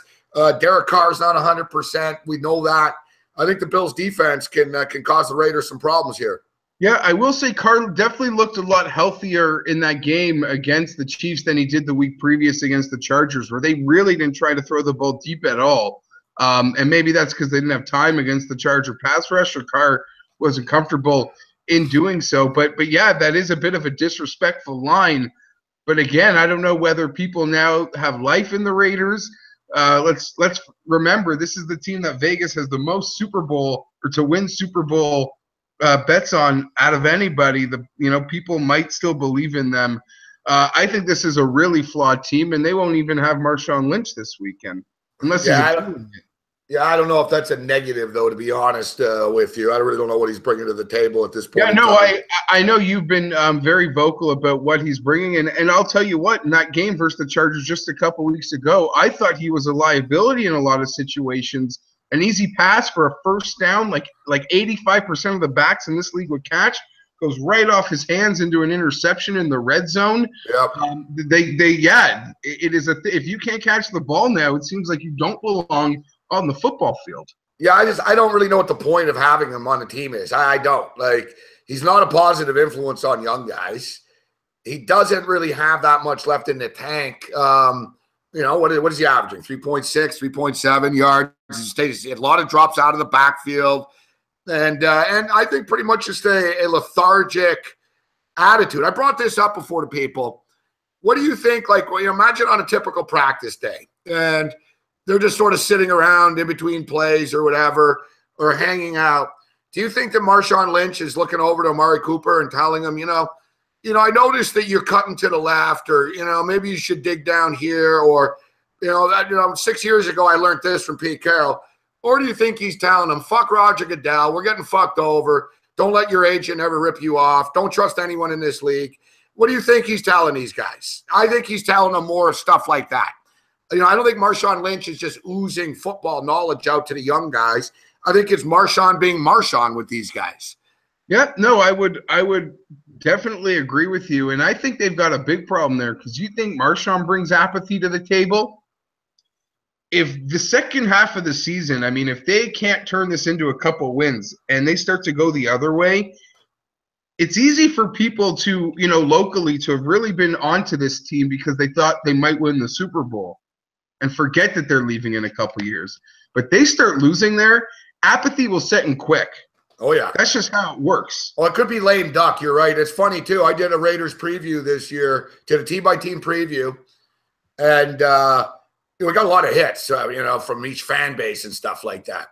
Derek Carr's not 100%. We know that. I think the Bills' defense can cause the Raiders some problems here. Yeah, I will say Carr definitely looked a lot healthier in that game against the Chiefs than he did the week previous against the Chargers, where they really didn't try to throw the ball deep at all. And maybe that's because they didn't have time against the Charger pass rush, or Carr wasn't comfortable in doing so. But yeah, that is a bit of a disrespectful line. But again, I don't know whether people now have life in the Raiders. Let's remember, this is the team that Vegas has the most Super Bowl or to win Super Bowl bets on out of anybody. People might still believe in them. I think this is a really flawed team, and they won't even have Marshawn Lynch this weekend unless I don't know if that's a negative, though, to be honest with you. I really don't know what he's bringing to the table at this point. Yeah, no, I know you've been very vocal about what he's bringing. And I'll tell you what, in that game versus the Chargers just a couple weeks ago, I thought he was a liability in a lot of situations. An easy pass for a first down, like 85% of the backs in this league would catch, goes right off his hands into an interception in the red zone. Yep. It is if you can't catch the ball now, it seems like you don't belong on the football field. Yeah, I don't really know what the point of having him on the team is. I don't. Like, he's not a positive influence on young guys. He doesn't really have that much left in the tank. What is he averaging? 3.6, 3.7 yards. A lot of drops out of the backfield. And I think pretty much just a lethargic attitude. I brought this up before to people. What do you think? Like, imagine on a typical practice day, and they're just sort of sitting around in between plays or whatever, or hanging out. Do you think that Marshawn Lynch is looking over to Amari Cooper and telling him, I noticed that you're cutting to the left, or, maybe you should dig down here, or, 6 years ago I learned this from Pete Carroll. Or do you think he's telling him, fuck Roger Goodell, we're getting fucked over. Don't let your agent ever rip you off. Don't trust anyone in this league. What do you think he's telling these guys? I think he's telling them more stuff like that. I don't think Marshawn Lynch is just oozing football knowledge out to the young guys. I think it's Marshawn being Marshawn with these guys. Yeah, no, I would definitely agree with you. And I think they've got a big problem there, because you think Marshawn brings apathy to the table? If the second half of the season, if they can't turn this into a couple wins and they start to go the other way, it's easy for people to, locally to have really been onto this team because they thought they might win the Super Bowl and forget that they're leaving in a couple years. But they start losing there, apathy will set in quick. Oh, yeah. That's just how it works. Well, it could be lame duck. You're right. It's funny, too. I did a Raiders preview this year, did a team-by-team preview, and we got a lot of hits, from each fan base and stuff like that.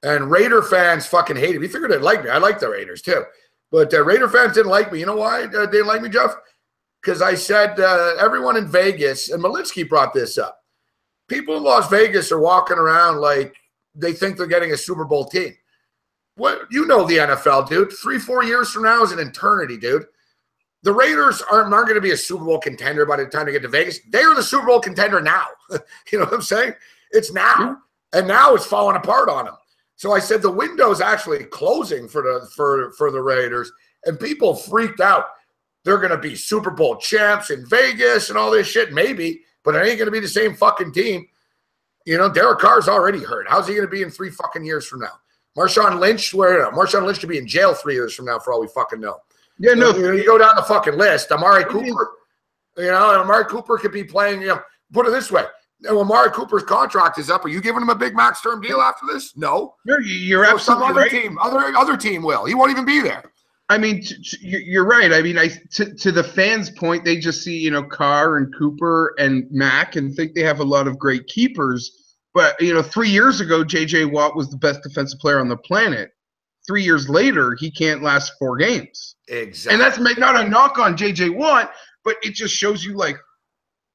And Raider fans fucking hated me. You figured they'd like me. I like the Raiders, too. But Raider fans didn't like me. You know why they didn't like me, Jeff? Because I said everyone in Vegas, and Malinsky brought this up, people in Las Vegas are walking around like they think they're getting a Super Bowl team. What, the NFL, dude. 3-4 years from now is an eternity, dude. the Raiders aren't going to be a Super Bowl contender by the time they get to Vegas. They are the Super Bowl contender now. You know what I'm saying? It's now. And now it's falling apart on them. So I said the window's actually closing for the Raiders, and people freaked out. They're going to be Super Bowl champs in Vegas and all this shit, maybe, but it ain't going to be the same fucking team. You know, Derek Carr's already hurt. How's he going to be in 3 fucking years from now? Marshawn Lynch, Marshawn Lynch could be in jail 3 years from now for all we fucking know. Yeah, no. You go down the fucking list. Amari Cooper, Amari Cooper could be playing, put it this way. Now, Amari Cooper's contract is up. Are you giving him a big max term deal after this? No. You're absolutely some other right. team, other team will. He won't even be there. I mean, you're right. I mean, to the fans' point, they just see, Carr and Cooper and Mack and think they have a lot of great keepers. But, 3 years ago, J.J. Watt was the best defensive player on the planet. 3 years later, he can't last 4 games. Exactly. And that's not a knock on J.J. Watt, but it just shows you,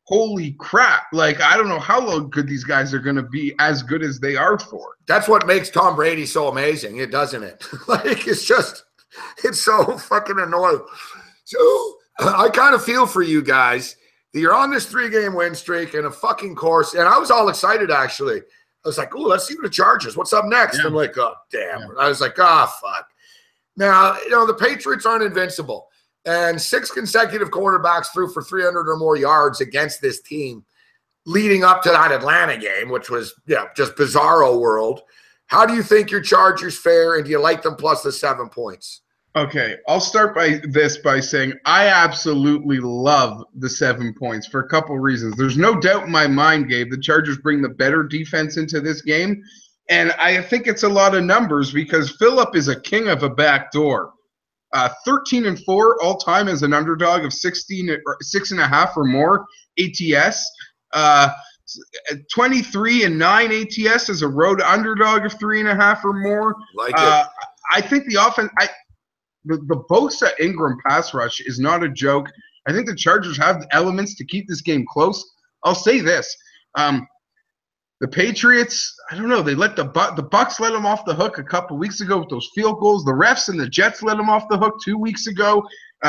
holy crap. I don't know how long good these guys are going to be as good as they are for. That's what makes Tom Brady so amazing, doesn't it? It's so fucking annoying. So I kind of feel for you guys that you're on this 3-game win streak and a fucking course. And I was all excited, actually. I was like, "Ooh, let's see what the Chargers. What's up next?" Yeah. I'm like, "Oh, damn." Yeah. I was like, fuck." Now, the Patriots aren't invincible. And 6 consecutive quarterbacks threw for 300 or more yards against this team leading up to that Atlanta game, which was, just bizarro world. How do you think your Chargers fare, and do you like them plus the 7 points? Okay, I'll start by saying I absolutely love the 7 points for a couple reasons. There's no doubt in my mind, Gabe, the Chargers bring the better defense into this game, and I think it's a lot of numbers because Phillip is a king of a backdoor. 13-4 all time as an underdog of 6.5 or more ATS. 23-9 ATS as a road underdog of 3.5 or more. I think the offense. The Bosa Ingram pass rush is not a joke. I think the Chargers have the elements to keep this game close. I'll say this. The Patriots, I don't know, they let the Bucs let them off the hook a couple weeks ago with those field goals. The refs and the Jets let them off the hook 2 weeks ago.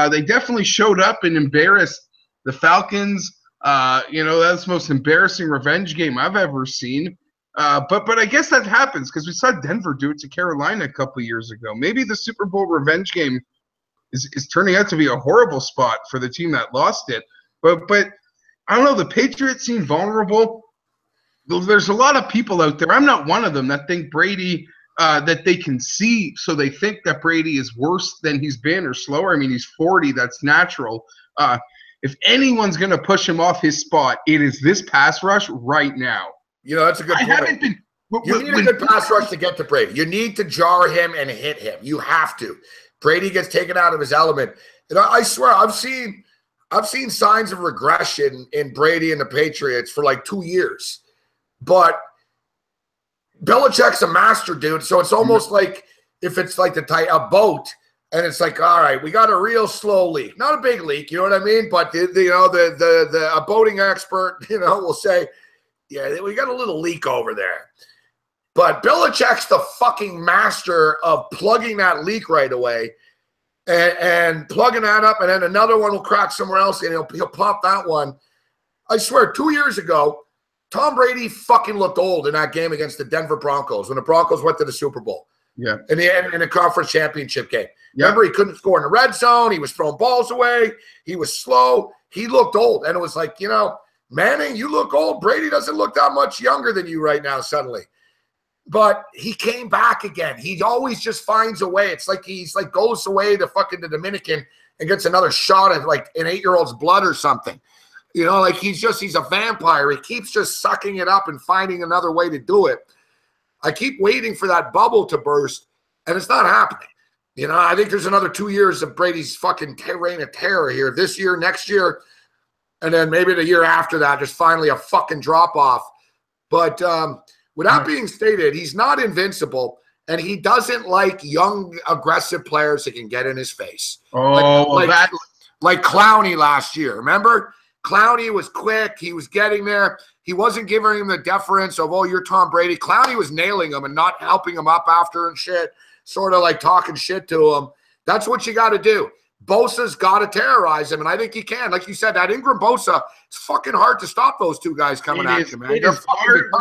They definitely showed up and embarrassed the Falcons. That's the most embarrassing revenge game I've ever seen. But I guess that happens because we saw Denver do it to Carolina a couple years ago. Maybe the Super Bowl revenge game is turning out to be a horrible spot for the team that lost it. But I don't know. The Patriots seem vulnerable. There's a lot of people out there. I'm not one of them that think Brady that they can see, so they think that Brady is worse than he's been or slower. I mean, he's 40. That's natural. If anyone's going to push him off his spot, it is this pass rush right now. That's a good point. You need a good pass rush to get to Brady. You need to jar him and hit him. You have to. Brady gets taken out of his element. And I swear, I've seen signs of regression in Brady and the Patriots for 2 years. But Belichick's a master, dude. So it's almost like if it's like a boat, and it's like, all right, we got a real slow leak, not a big leak, you know what I mean? But a boating expert, will say, yeah, we got a little leak over there. But Belichick's the fucking master of plugging that leak right away and plugging that up, and then another one will crack somewhere else, and he'll pop that one. I swear, 2 years ago, Tom Brady fucking looked old in that game against the Denver Broncos when the Broncos went to the Super Bowl. Yeah. In the conference championship game. Yeah. Remember, he couldn't score in the red zone. He was throwing balls away. He was slow. He looked old. And it was like, Manning, you look old. Brady doesn't look that much younger than you right now suddenly. But he came back again. He always just finds a way. It's like he's goes away to fucking the Dominican and gets another shot of an 8-year-old's blood or something. He's a vampire. He keeps just sucking it up and finding another way to do it. I keep waiting for that bubble to burst, and it's not happening. I think there's another 2 years of Brady's fucking reign of terror here. This year, next year, and then maybe the year after that, just finally a fucking drop-off. But with that being stated, he's not invincible, and he doesn't like young, aggressive players that can get in his face. Like Clowney last year. Remember? Clowney was quick. He was getting there. He wasn't giving him the deference of, you're Tom Brady. Clowney was nailing him and not helping him up after and shit, sort of talking shit to him. That's what you got to do. Bosa's got to terrorize him, and I think he can. Like you said, that Ingram Bosa, it's fucking hard to stop those two guys coming at you, man. It is hard.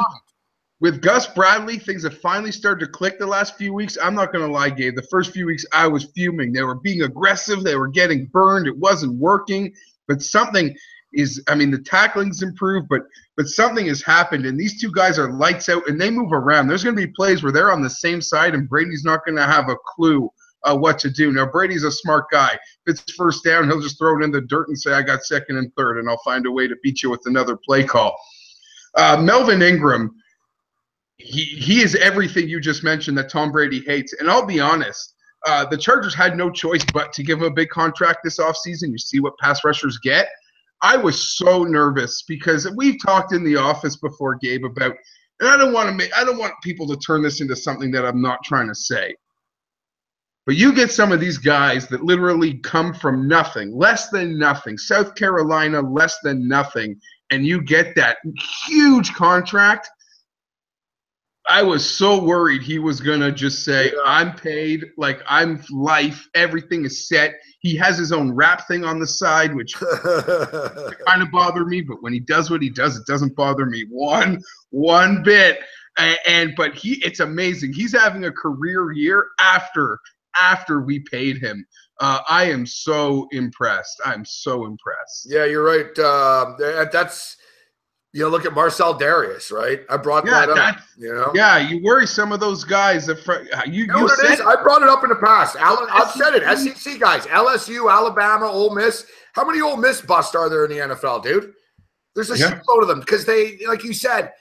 With Gus Bradley, things have finally started to click the last few weeks. I'm not going to lie, Gabe. The first few weeks, I was fuming. They were being aggressive. They were getting burned. It wasn't working. But something is, I mean, the tackling's improved, but something has happened, and these two guys are lights out, and they move around. There's going to be plays where they're on the same side, and Brady's not going to have a clue what to do. Now, Brady's a smart guy. If it's first down, he'll just throw it in the dirt and say, I got second and third, and I'll find a way to beat you with another play call. Melvin Ingram, he is everything you just mentioned that Tom Brady hates. And I'll be honest, the Chargers had no choice but to give him a big contract this offseason. You see what pass rushers get. I was so nervous because we've talked in the office before, Gabe, about, and I don't want people to turn this into something that I'm not trying to say. But you get some of these guys that literally come from nothing, less than nothing, South Carolina, less than nothing, and you get that huge contract. I was so worried he was going to just say, I'm paid, like I'm life, everything is set. He has his own rap thing on the side, which kind of bothered me, but when he does what he does, it doesn't bother me one bit. But it's amazing. He's having a career year after we paid him. I am so impressed. I'm so impressed. Yeah, you're right. That's, look at Marcel Darius, right? I brought that up. Yeah, you worry some of those guys. I brought it up in the past. I've said it. SEC guys, LSU, Alabama, Ole Miss. How many Ole Miss busts are there in the NFL, dude? There's a shitload of them because they, like you said,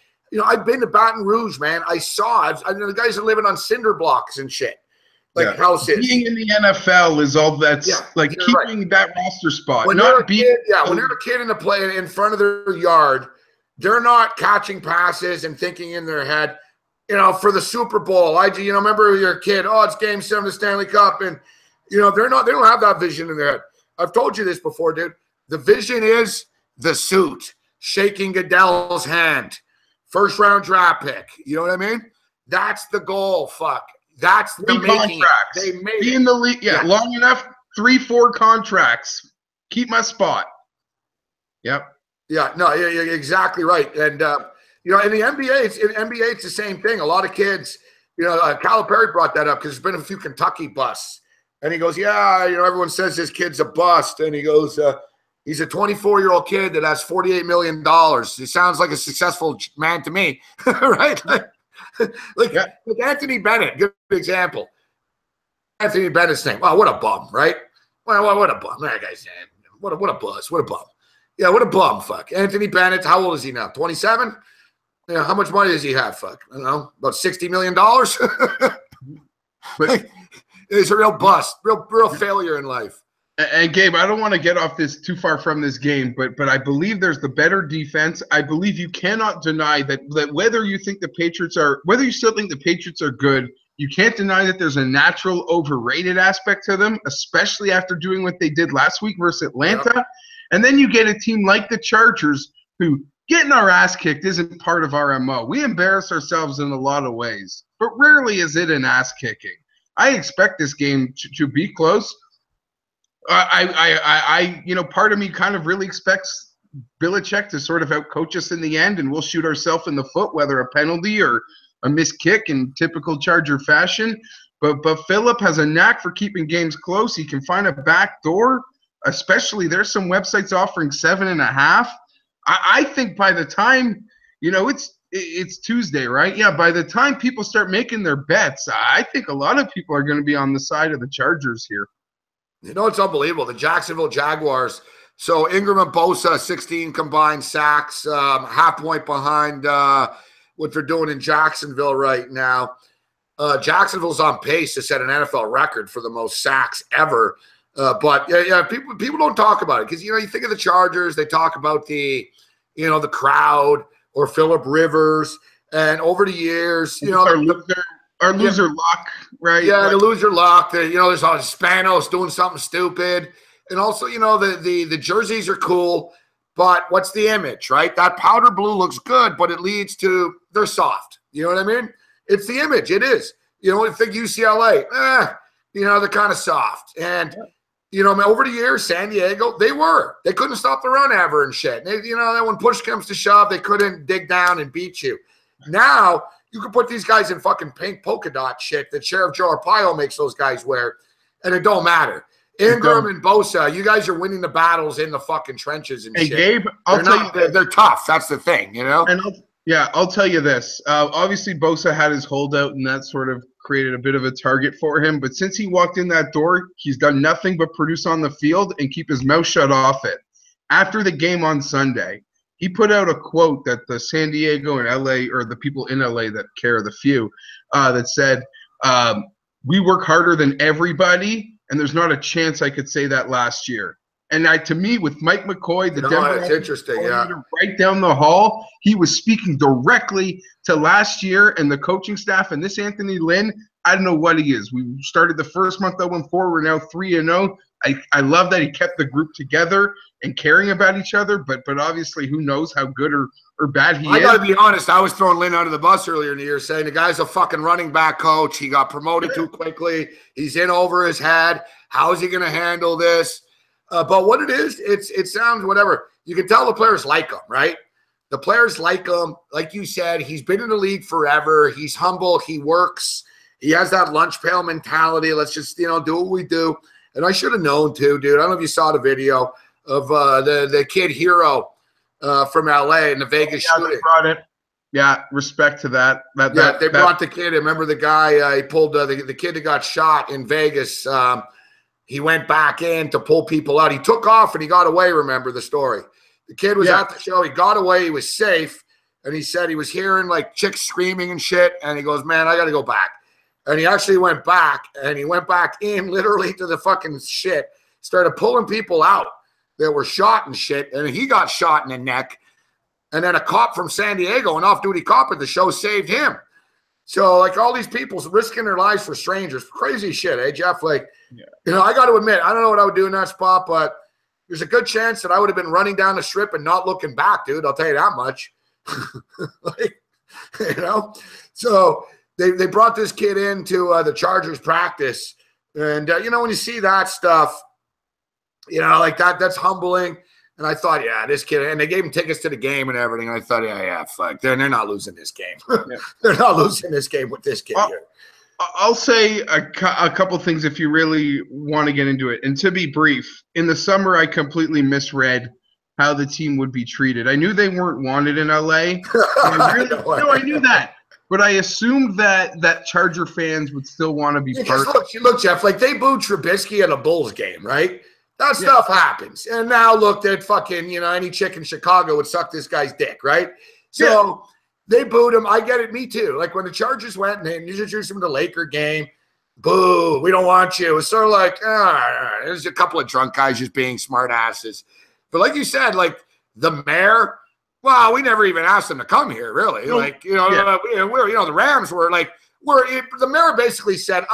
I've been to Baton Rouge, man. I saw the guys are living on cinder blocks and shit. Houses. Being in the NFL is all that's keeping that roster spot. When you're a kid in the play in front of their yard, they're not catching passes and thinking in their head, for the Super Bowl. Remember you're a kid, it's Game 7 of the Stanley Cup, and they don't have that vision in their head. I've told you this before, dude. The vision is the suit, shaking Goodell's hand, first round draft pick. You know what I mean? That's the goal. Fuck. That's the making contracts. They made Be in the league, long enough. 3-4 contracts. Keep my spot. Yep. Yeah, no, you're exactly right. And in the NBA, it's the same thing. A lot of kids, Calipari brought that up because there's been a few Kentucky busts, and he goes, everyone says this kid's a bust, and he goes, he's a 24-year-old kid that has $48 million. He sounds like a successful man to me, right? Like Anthony Bennett, good example. Anthony Bennett's name. Wow, what a bum, right? Well, what a bum. That guy's what a buzz. What a bum. Yeah, what a bum. Fuck. Anthony Bennett, how old is he now? 27? Yeah, how much money does he have? Fuck. I don't know, about $60 million. But he's a real bust, real failure in life. And Gabe, I don't want to get off this too far from this game, but I believe there's the better defense. I believe you cannot deny that whether you think whether you still think the Patriots are good, you can't deny that there's a natural overrated aspect to them, especially after doing what they did last week versus Atlanta. Yep. And then you get a team like the Chargers who getting our ass kicked isn't part of our MO. We embarrass ourselves in a lot of ways, but rarely is it an ass kicking. I expect this game to be close. Part of me kind of really expects Belichick to sort of outcoach us in the end, and we'll shoot ourselves in the foot, whether a penalty or a missed kick in typical Charger fashion. But Phillip has a knack for keeping games close. He can find a back door, especially there's some websites offering 7.5. I think by the time, it's Tuesday, right? Yeah, by the time people start making their bets, I think a lot of people are going to be on the side of the Chargers here. It's unbelievable. The Jacksonville Jaguars. So Ingram and Bosa, 16 combined sacks, half point behind what they're doing in Jacksonville right now. Jacksonville's on pace to set an NFL record for the most sacks ever. But people don't talk about it because you think of the Chargers, they talk about the crowd or Phillip Rivers, and over the years, our loser luck, right? Yeah, the loser luck. There's all Spanos doing something stupid, and also the jerseys are cool, but what's the image, right? That powder blue looks good, but it leads to they're soft. You know what I mean? It's the image. It is. You think UCLA? They're kind of soft, and You know, over the years, San Diego, they couldn't stop the run ever and shit. They, you know, when push comes to shove, they couldn't dig down and beat you. Now, you can put these guys in fucking pink polka dot shit that Sheriff Joe Arpaio makes those guys wear, and it don't matter. Ingram and Bosa, you guys are winning the battles in the fucking trenches and shit. Hey, Gabe, they're tough. That's the thing, you know? And I'll tell you this. Obviously, Bosa had his holdout, and that sort of created a bit of a target for him. But since he walked in that door, he's done nothing but produce on the field and keep his mouth shut off it. After the game on Sunday, he put out a quote that the San Diego and LA, or the people in LA that care, the few, that said, we work harder than everybody, and there's not a chance I could say that last year. And to me, with Mike McCoy, the Denver, it's interesting, yeah, right down the hall, he was speaking directly to last year and the coaching staff. And this Anthony Lynn, I don't know what he is. We started the first month 0-4. We're now 3-0. I love that he kept the group together and caring about each other. But obviously, who knows how good or bad he is. I got to be honest. I was throwing Lynn under the bus earlier in the year, saying the guy's a fucking running back coach. He got promoted too quickly. He's in over his head. How is he going to handle this? But what it is, it sounds whatever. You can tell the players like him, right? The players like him. Like you said, he's been in the league forever. He's humble. He works. He has that lunch pail mentality. Let's just, you know, do what we do. And I should have known too, dude. I don't know if you saw the video of the kid Hero from LA in the Vegas shooting. They brought it. Yeah, respect to that. They brought the kid. I remember the guy. He pulled the kid that got shot in Vegas. He went back in to pull people out. He took off and he got away, remember the story. The kid was at the show. He got away. He was safe. And he said he was hearing, like, chicks screaming and shit. And he goes, man, I got to go back. And he actually went back. And he went back in literally to the fucking shit. Started pulling people out that were shot and shit. And he got shot in the neck. And then a cop from San Diego, an off-duty cop at the show, saved him. So, like, all these people risking their lives for strangers. Crazy shit, eh, Jeff? Like, you know, I got to admit, I don't know what I would do in that spot, but there's a good chance that I would have been running down the strip and not looking back, dude. I'll tell you that much. Like, you know? So they brought this kid into the Chargers practice. And, you know, when you see that stuff, you know, like that's humbling. And I thought, yeah, this kid, and they gave him tickets to the game and everything. And I thought, yeah, fuck, they're not losing this game. They're not losing this game with this kid here. I'll say a couple things if you really want to get into it. And to be brief, in the summer, I completely misread how the team would be treated. I knew they weren't wanted in LA. I knew that. But I assumed that Charger fans would still want to be part of it. Look, Jeff, like they booed Trubisky at a Bulls game, right? That stuff happens. And now look, that fucking, you know, any chick in Chicago would suck this guy's dick, right? So they booed him. I get it. Me too. Like when the Chargers went and they introduced him to the Laker game, boo, we don't want you. It was sort of like, there's a couple of drunk guys just being smart asses. But like you said, like the mayor, well, we never even asked them to come here, really. Like, you know, we're, you know, the Rams were like, the mayor basically said,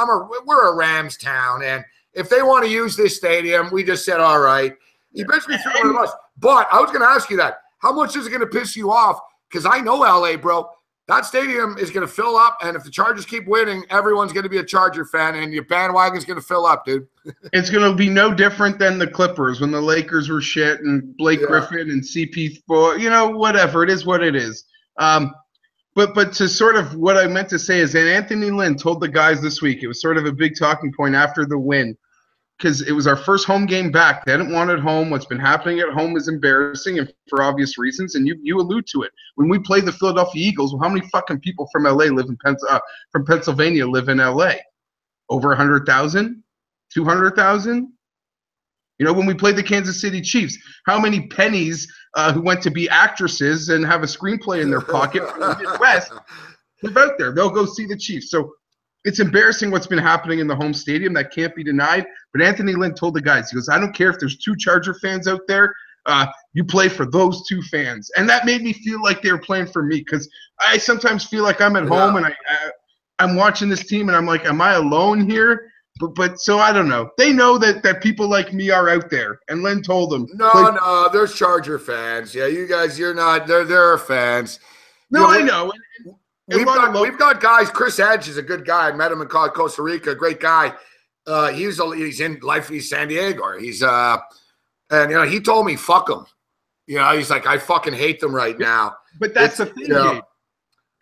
we're a Rams town. And if they want to use this stadium, we just said, all right. He basically threw it on us. But I was going to ask you that. How much is it going to piss you off? Because I know LA, bro. That stadium is going to fill up. And if the Chargers keep winning, everyone's going to be a Charger fan. And your bandwagon's going to fill up, dude. It's going to be no different than the Clippers when the Lakers were shit and Blake Griffin and CP4. You know, whatever. It is what it is. But to sort of what I meant to say is that Anthony Lynn told the guys this week, it was sort of a big talking point after the win, because it was our first home game back. They didn't want it home. What's been happening at home is embarrassing, and for obvious reasons, and you allude to it. When we play the Philadelphia Eagles, well, how many fucking people from LA from Pennsylvania live in LA? Over 100,000? 200,000? You know, when we played the Kansas City Chiefs, how many pennies who went to be actresses and have a screenplay in their pocket from the Midwest live out there? They'll go see the Chiefs. So it's embarrassing what's been happening in the home stadium. That can't be denied. But Anthony Lynn told the guys, he goes, I don't care if there's 2 Charger fans out there. You play for those 2 fans. And that made me feel like they were playing for me, because I sometimes feel like I'm at home and I'm watching this team and I'm like, am I alone here? But so I don't know. They know that people like me are out there, and Lynn told them. No, there's Charger fans. Yeah, you guys, you're not. There are fans. No, I know. We've got guys. Chris Edge is a good guy. I met him in Costa Rica. Great guy. He's in Life East San Diego. And he told me, fuck him. He's like, I fucking hate them right now. But that's the thing, Gabe.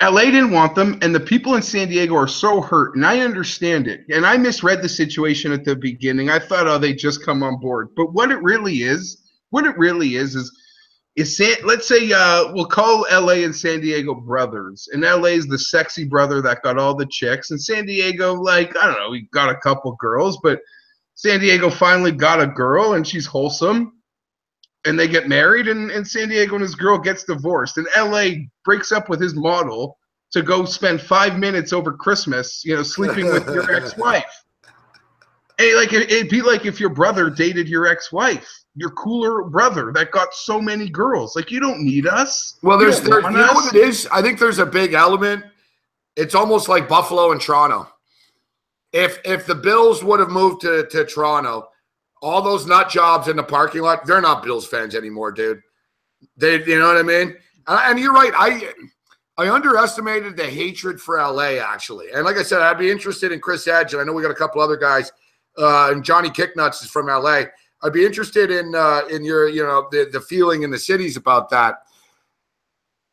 LA didn't want them, and the people in San Diego are so hurt, and I understand it. And I misread the situation at the beginning. I thought, oh, they just come on board. But what it really is let's say we'll call LA and San Diego brothers. And LA is the sexy brother that got all the chicks. And San Diego, like, I don't know, he got a couple girls, but San Diego finally got a girl, and she's wholesome. And they get married, and San Diego and his girl gets divorced. And LA breaks up with his model to go spend 5 minutes over Christmas, sleeping with your ex-wife. Hey, like, it'd be like if your brother dated your ex-wife, your cooler brother that got so many girls. Like, you don't need us. Well, you know what it is? I think there's a big element. It's almost like Buffalo and Toronto. If the Bills would have moved to Toronto, all those nut jobs in the parking lot, they're not Bills fans anymore, dude. You know what I mean? And you're right. I underestimated the hatred for LA, actually. And like I said, I'd be interested in Chris Edge, and I know we got a couple other guys, and Johnny Kicknuts is from LA. I'd be interested in your, the feeling in the cities about that.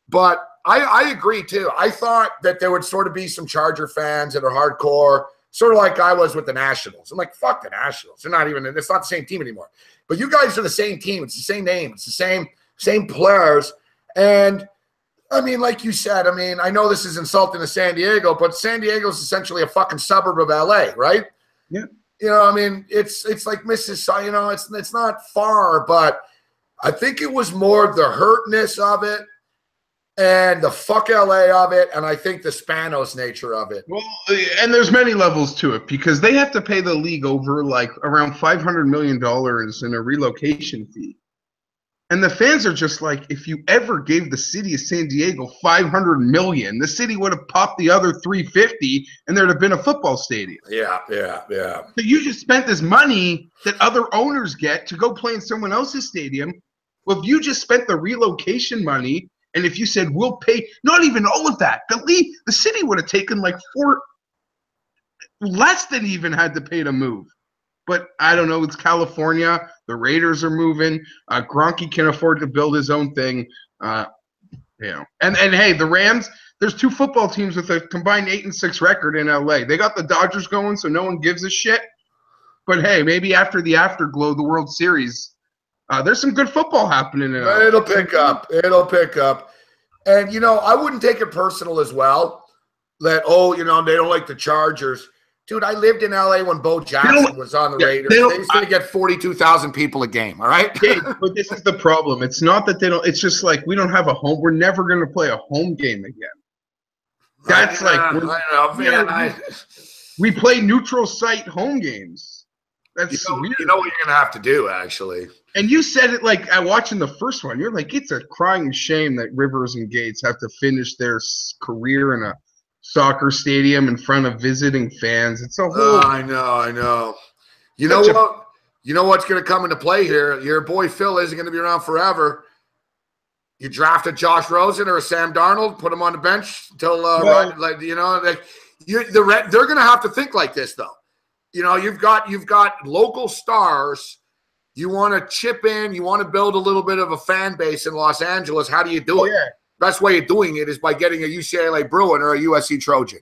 But I agree, too. I thought that there would sort of be some Charger fans that are hardcore, sort of like I was with the Nationals. I'm like, fuck the Nationals. It's not the same team anymore. But you guys are the same team. It's the same name. It's the same players. And, I mean, like you said, I know this is insulting to San Diego, but San Diego is essentially a fucking suburb of LA, right? Yeah. It's like Mississauga, it's not far, but I think it was more the hurtness of it and the fuck LA of it, and I think the Spanos nature of it. Well, and there's many levels to it because they have to pay the league over like around $500 million in a relocation fee. And the fans are just like, if you ever gave the city of San Diego $500 million, the city would have popped the other $350 and there'd have been a football stadium. Yeah. So you just spent this money that other owners get to go play in someone else's stadium. Well, if you just spent the relocation money, and if you said, we'll pay, not even all of that, the city would have taken like less than even had to pay to move. But I don't know, it's California. The Raiders are moving. Gronky can afford to build his own thing. And hey, the Rams, there's two football teams with a combined 8-6 record in LA. They got the Dodgers going, so no one gives a shit. But hey, maybe after the afterglow of the World Series, there's some good football happening in LA. It'll pick up. And, I wouldn't take it personal as well that, they don't like the Chargers. Dude, I lived in L.A. when Bo Jackson was on the Raiders. They used to get 42,000 people a game, all right? But this is the problem. It's not that they don't – it's just like we don't have a home – we're never going to play a home game again. That's we play neutral site home games. That's weird. You know what you're going to have to do, actually. And you said it like watching the first one. You're like, it's a crying shame that Rivers and Gates have to finish their career in a soccer stadium in front of visiting fans. It's a whole. I know. You know what? You know what's going to come into play here? Your boy Phil isn't going to be around forever. You draft a Josh Rosen or a Sam Darnold, put him on the bench until they're going to have to think like this, though. You've got local stars. You want to chip in. You want to build a little bit of a fan base in Los Angeles. How do you do it? Yeah. Best way of doing it is by getting a UCLA Bruin or a USC Trojan.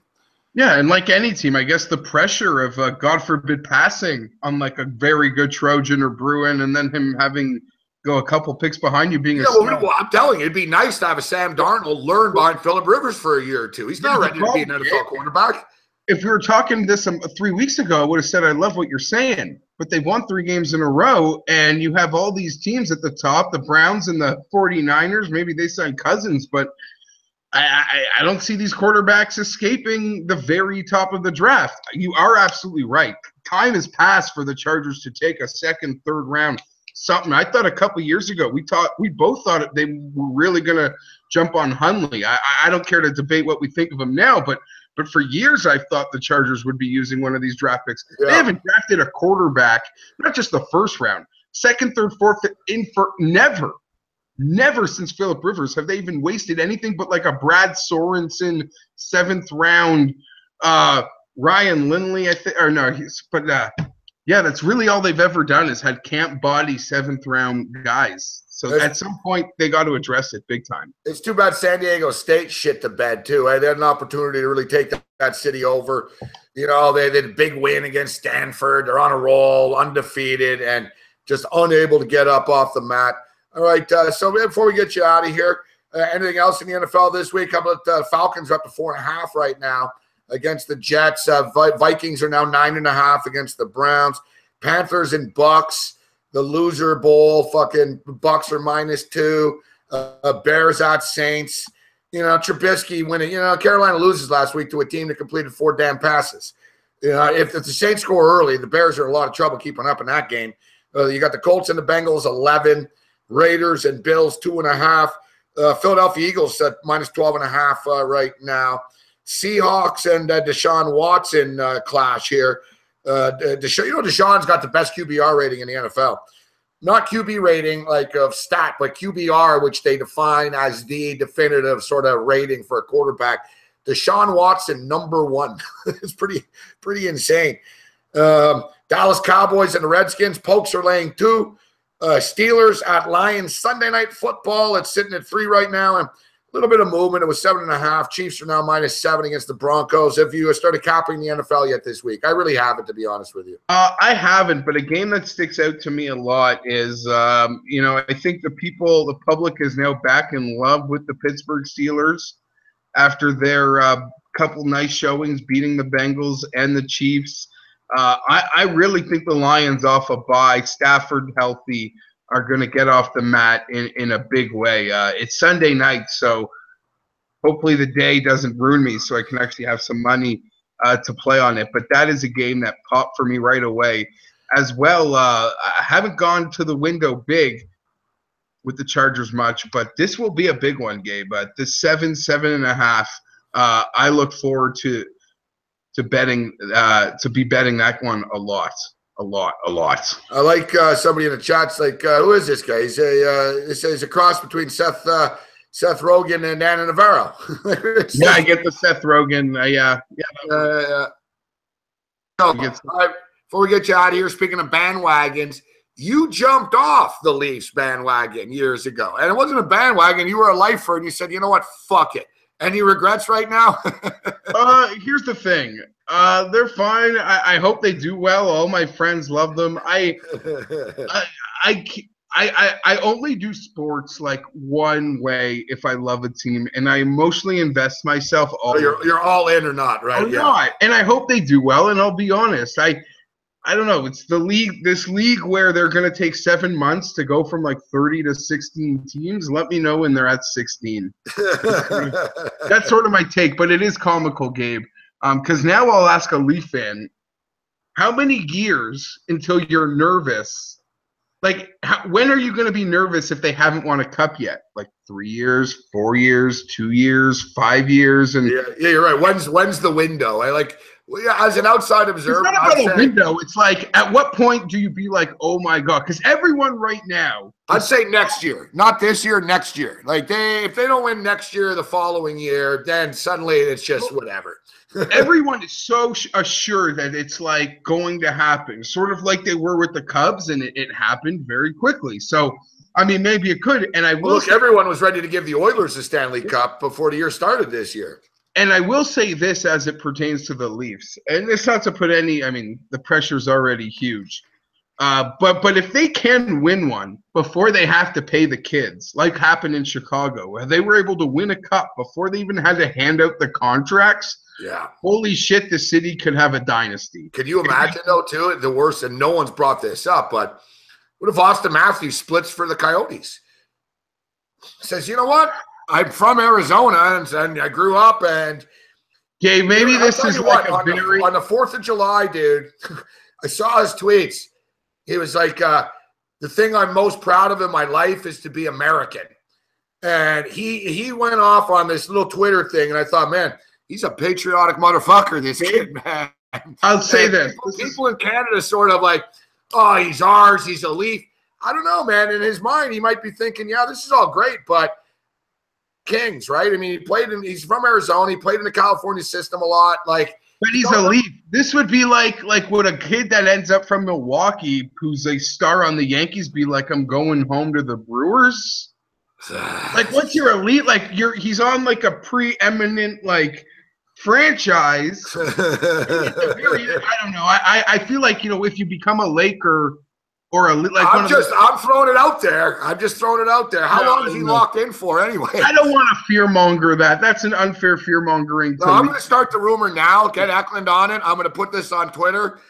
Yeah, and like any team, I guess the pressure of, God forbid, passing on like a very good Trojan or Bruin and then him having go a couple picks behind you being I'm telling you, it'd be nice to have a Sam Darnold learn behind Phillip Rivers for a year or two. He's not ready to be an NFL quarterback. If we were talking this 3 weeks ago, I would have said I love what you're saying. But they won 3 games in a row, and you have all these teams at the top, the Browns and the 49ers. Maybe they signed Cousins, but I don't see these quarterbacks escaping the very top of the draft. You are absolutely right. Time has passed for the Chargers to take a second, third round something. I thought a couple of years ago, we both thought they were really going to jump on Hundley. I don't care to debate what we think of him now, but for years, I thought the Chargers would be using one of these draft picks. Yeah. They haven't drafted a quarterback, not just the first round, second, third, fourth, never since Phillip Rivers have they even wasted anything but like a Brad Sorensen 7th round Ryan Lindley, I think, or no, yeah, that's really all they've ever done is had camp body 7th-round guys. So at some point, they got to address it big time. It's too bad San Diego State shit the bed, too. They had an opportunity to really take that city over. You know, they did a big win against Stanford. They're on a roll, undefeated, and just unable to get up off the mat. All right, so before we get you out of here, anything else in the NFL this week? How about the Falcons are up to 4.5 right now against the Jets. Vikings are now 9.5 against the Browns. Panthers and Bucks. The loser bowl, fucking Bucks are -2. Bears at Saints. You know, Trubisky winning. You know, Carolina loses last week to a team that completed 4 damn passes. You know, if the Saints score early, the Bears are in a lot of trouble keeping up in that game. You got the Colts and the Bengals 11, Raiders and Bills 2.5. Philadelphia Eagles at -12.5 right now. Seahawks and Deshaun Watson clash here. Deshaun's got the best QBR rating in the NFL. Not QB rating like of stat, but QBR, which they define as the definitive sort of rating for a quarterback. Deshaun Watson, #1. It's pretty insane. Dallas Cowboys and the Redskins. Pokes are laying 2. Steelers at Lions. Sunday Night Football. It's sitting at 3 right now. And a little bit of movement. It was 7.5. Chiefs are now -7 against the Broncos. Have you started capping the NFL yet this week? I really haven't, to be honest with you. I haven't, but a game that sticks out to me a lot is, I think the public is now back in love with the Pittsburgh Steelers after their couple nice showings beating the Bengals and the Chiefs. I really think the Lions off a bye, Stafford healthy, are going to get off the mat in a big way. It's Sunday night, so hopefully the day doesn't ruin me so I can actually have some money to play on it. But that is a game that popped for me right away. As well, I haven't gone to the window big with the Chargers much, but this will be a big one, Gabe. The 7.5, I look forward to betting that one a lot. A lot. I like somebody in the chat's like, who is this guy? He's a cross between Seth Rogen and Anna Navarro. Yeah, I get the Seth Rogen. Yeah. Before we get you out of here, speaking of bandwagons, you jumped off the Leafs bandwagon years ago. And it wasn't a bandwagon. You were a lifer, and you said, you know what, fuck it. Any regrets right now? Here's the thing. They're fine. I hope they do well. All my friends love them. I only do sports like one way if I love a team, and I emotionally invest myself all. You're all in or not, right? Not. And I hope they do well. And I'll be honest. I don't know. It's this league where they're going to take 7 months to go from like 30 to 16 teams. Let me know when they're at 16. That's sort of my take, but it is comical, Gabe. Because now I'll ask a Leaf fan, how many years until you're nervous? Like, when are you going to be nervous if they haven't won a cup yet? Like 3 years, 4 years, 2 years, 5 years, and yeah, you're right. When's the window? As an outside observer, it's not about a window. It's like, at what point do you be like, oh my god? Because everyone right now, I'd say next year, not this year, next year. Like if they don't win next year, the following year, then suddenly it's just whatever. Everyone is so assured that it's like going to happen, sort of like they were with the Cubs, and it happened very quickly. So, I mean, maybe it could. And everyone was ready to give the Oilers the Stanley Cup before the year started this year. And I will say this as it pertains to the Leafs, and it's not to put the pressure's already huge. But if they can win one before they have to pay the kids, like happened in Chicago, where they were able to win a cup before they even had to hand out the contracts, yeah, holy shit, the city could have a dynasty. Could you imagine, though, too, the worst, and no one's brought this up, but what if Austin Matthews splits for the Coyotes? Says, you know what? I'm from Arizona, and I grew up, and Gabe, maybe this is like on the 4th of July, dude, I saw his tweets. He was like, the thing I'm most proud of in my life is to be American. And he went off on this little Twitter thing, and I thought, man, he's a patriotic motherfucker, this kid, man. I'll say this. People in Canada sort of like, oh, he's ours, he's a Leaf. I don't know, man. In his mind, he might be thinking, yeah, this is all great, but Kings, right? I mean, he's from Arizona. He played in the California system a lot. Like, But he's a Leaf. This would be like would a kid that ends up from Milwaukee who's a star on the Yankees be like, I'm going home to the Brewers? Like, what's your elite? Like, he's on like a preeminent like franchise. I don't know. I feel like, if you become a Laker or I'm throwing it out there. I'm just throwing it out there. How long is he locked in for anyway? I don't want to fearmonger that. That's an unfair fearmongering. No, I'm going to start the rumor now. Get Eklund on it. I'm going to put this on Twitter.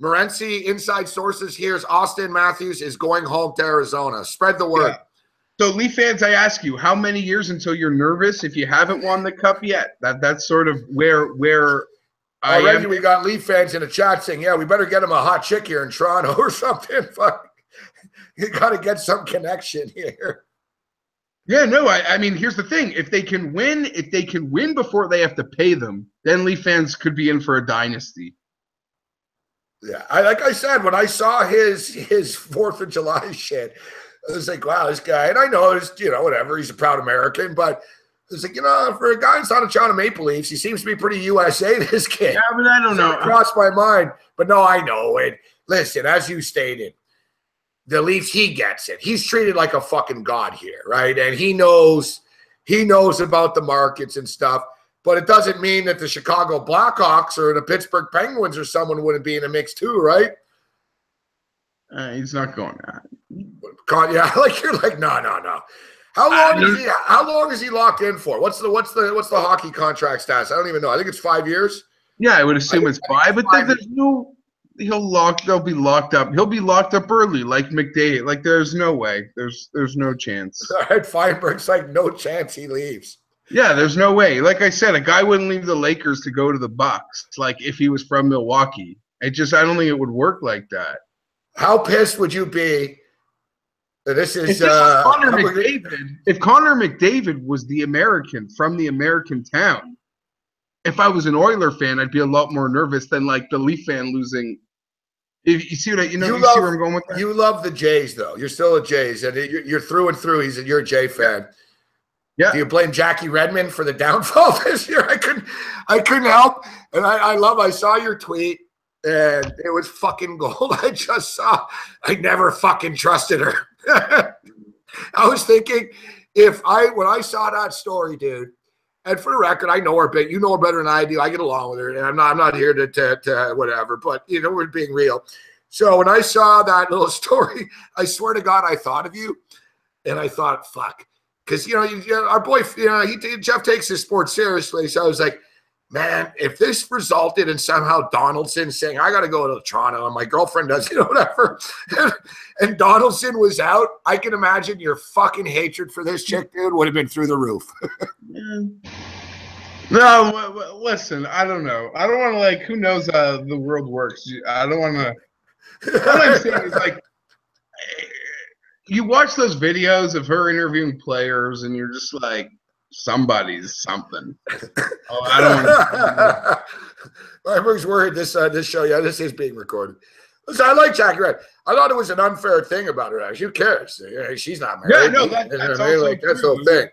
Morency, inside sources here's Austin Matthews is going home to Arizona. Spread the word. Yeah. So, Leaf fans, I ask you, how many years until you're nervous if you haven't won the Cup yet? That's sort of where already we got Leaf fans in the chat saying, yeah, we better get him a hot chick here in Toronto or something. Fuck. You got to get some connection here. Yeah, no, I mean, here's the thing. If they can win before they have to pay them, then Leaf fans could be in for a dynasty. Yeah, like I said, when I saw his 4th of July shit, I was like, wow, this guy, and I know it's, whatever, he's a proud American, but it's like, for a guy who's on the Toronto Maple Leafs, he seems to be pretty USA, this kid. Yeah, but I don't know. It crossed my mind. But no, I know it. Listen, as you stated, the Leafs, he gets it. He's treated like a fucking god here, right? And he knows about the markets and stuff. But it doesn't mean that the Chicago Blackhawks or the Pittsburgh Penguins or someone wouldn't be in the mix too, right? He's not going that. Yeah, you're like, no. How long is he locked in for? What's the hockey contract status? I don't even know. I think it's 5 years. Yeah, I would assume it's 5, but there's no. They'll be locked up. He'll be locked up early, like McDavid. Like, there's no way. There's no chance. All right, Feinberg's like, no chance he leaves. Yeah, there's no way. Like I said, a guy wouldn't leave the Lakers to go to the Bucks. Like, if he was from Milwaukee, I don't think it would work like that. How pissed would you be? This is Connor McDavid. If Connor McDavid was the American from the American town, if I was an Oiler fan, I'd be a lot more nervous than like the Leaf fan losing. If you see what you see where I'm going with that? You love the Jays, though. You're still a Jays, and you're through and through. You're a Jay fan. Yeah. Do you blame Jackie Redmond for the downfall this year? I couldn't help, and I saw your tweet, and it was fucking gold. I just saw. I never fucking trusted her. I was thinking, when I saw that story, dude. And for the record, I know her, but you know her better than I do. I get along with her, and I'm not here to whatever. But we're being real. So when I saw that little story, I swear to God, I thought of you, and I thought, fuck, because our boy, Jeff takes his sport seriously. So I was like, man, if this resulted in somehow Donaldson saying, I got to go to Toronto and my girlfriend does, whatever, and Donaldson was out, I can imagine your fucking hatred for this chick, dude, would have been through the roof. No, listen, I don't know. I don't want to, who knows how the world works. I don't want to. What I'm saying is, you watch those videos of her interviewing players, and you're just like, somebody's something. Oh, I don't want to. Feinberg's worried this show. Yeah, this is being recorded. Listen, I like Jackie Red. I thought it was an unfair thing about her. Who cares? She's not married. Yeah, no, that's also that's the thing.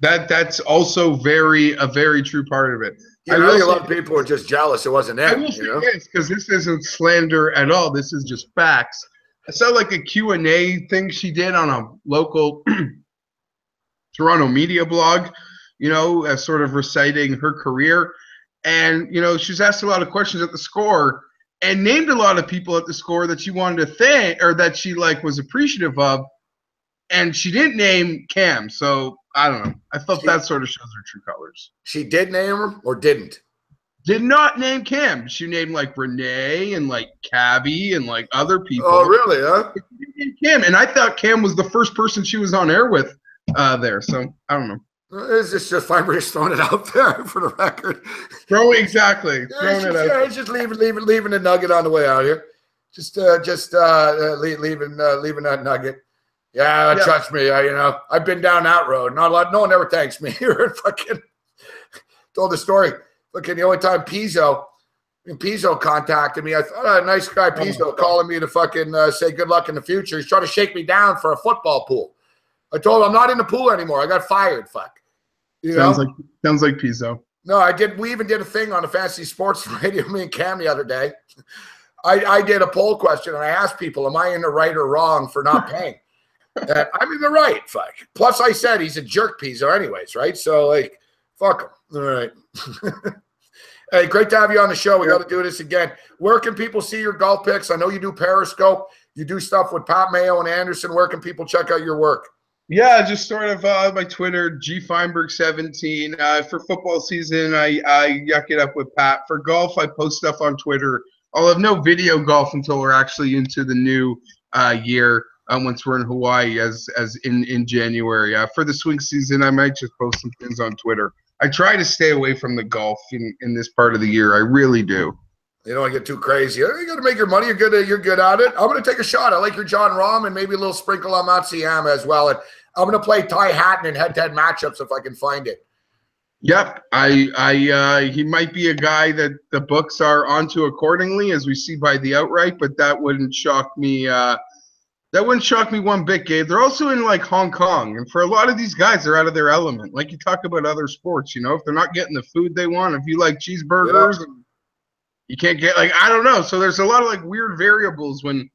That's also a very true part of it. I really love people who are just jealous it wasn't them. I will say this, because this isn't slander at all. This is just facts. I saw a Q&A thing she did on a local Toronto media blog, as sort of reciting her career. And, she's asked a lot of questions at the Score and named a lot of people at the Score that she wanted to thank or that she was appreciative of. And she didn't name Cam. So I don't know. I thought that sort of shows her true colors. She did name her or didn't? Did not name Cam. She named Renee and Cabby and other people. Oh, really? Huh? Cam. And I thought Cam was the first person she was on air with there. So I don't know. It's just Feinberg throwing it out there for the record. Exactly. Throwing it out. It's just leaving the nugget on the way out here. Just leaving that nugget. Yeah, trust me. I've been down that road. Not a lot. No one ever thanks me. Fucking told the story. Fucking the only time Pizzo contacted me, I thought, a nice guy Pizzo calling me to fucking say good luck in the future. He's trying to shake me down for a football pool. I told him I'm not in the pool anymore. I got fired. Fuck. Sounds like Pizzo. No, I did. We even did a thing on the Fantasy Sports Radio, me and Cam, the other day. I did a poll question, and I asked people, am I in the right or wrong for not paying? And I'm in the right, fuck. Plus, I said he's a jerk pizza anyways, right? So, like, fuck him. All right. Hey, great to have you on the show. We got to do this again. Where can people see your golf picks? I know you do Periscope. You do stuff with Pat Mayo and Anderson. Where can people check out your work? Yeah, just sort of my Twitter, Feinberg17. For football season, I yuck it up with Pat. For golf, I post stuff on Twitter. I'll have no video golf until we're actually into the new year, once we're in Hawaii as in January. For the swing season, I might just post some things on Twitter. I try to stay away from the golf in this part of the year. I really do. You don't want to get too crazy. You got to make your money. You're good at it. I'm going to take a shot. I like your John Rahm and maybe a little sprinkle on Matsuyama as well. And I'm going to play Ty Hatton in head-to-head matchups if I can find it. Yep, he might be a guy that the books are onto accordingly, as we see by the outright. But that wouldn't shock me. That wouldn't shock me one bit, Gabe. They're also in like Hong Kong, and for a lot of these guys, they're out of their element. Like you talk about other sports, you know, if they're not getting the food they want, if you like cheeseburgers, you can't get I don't know. So there's a lot of like weird variables when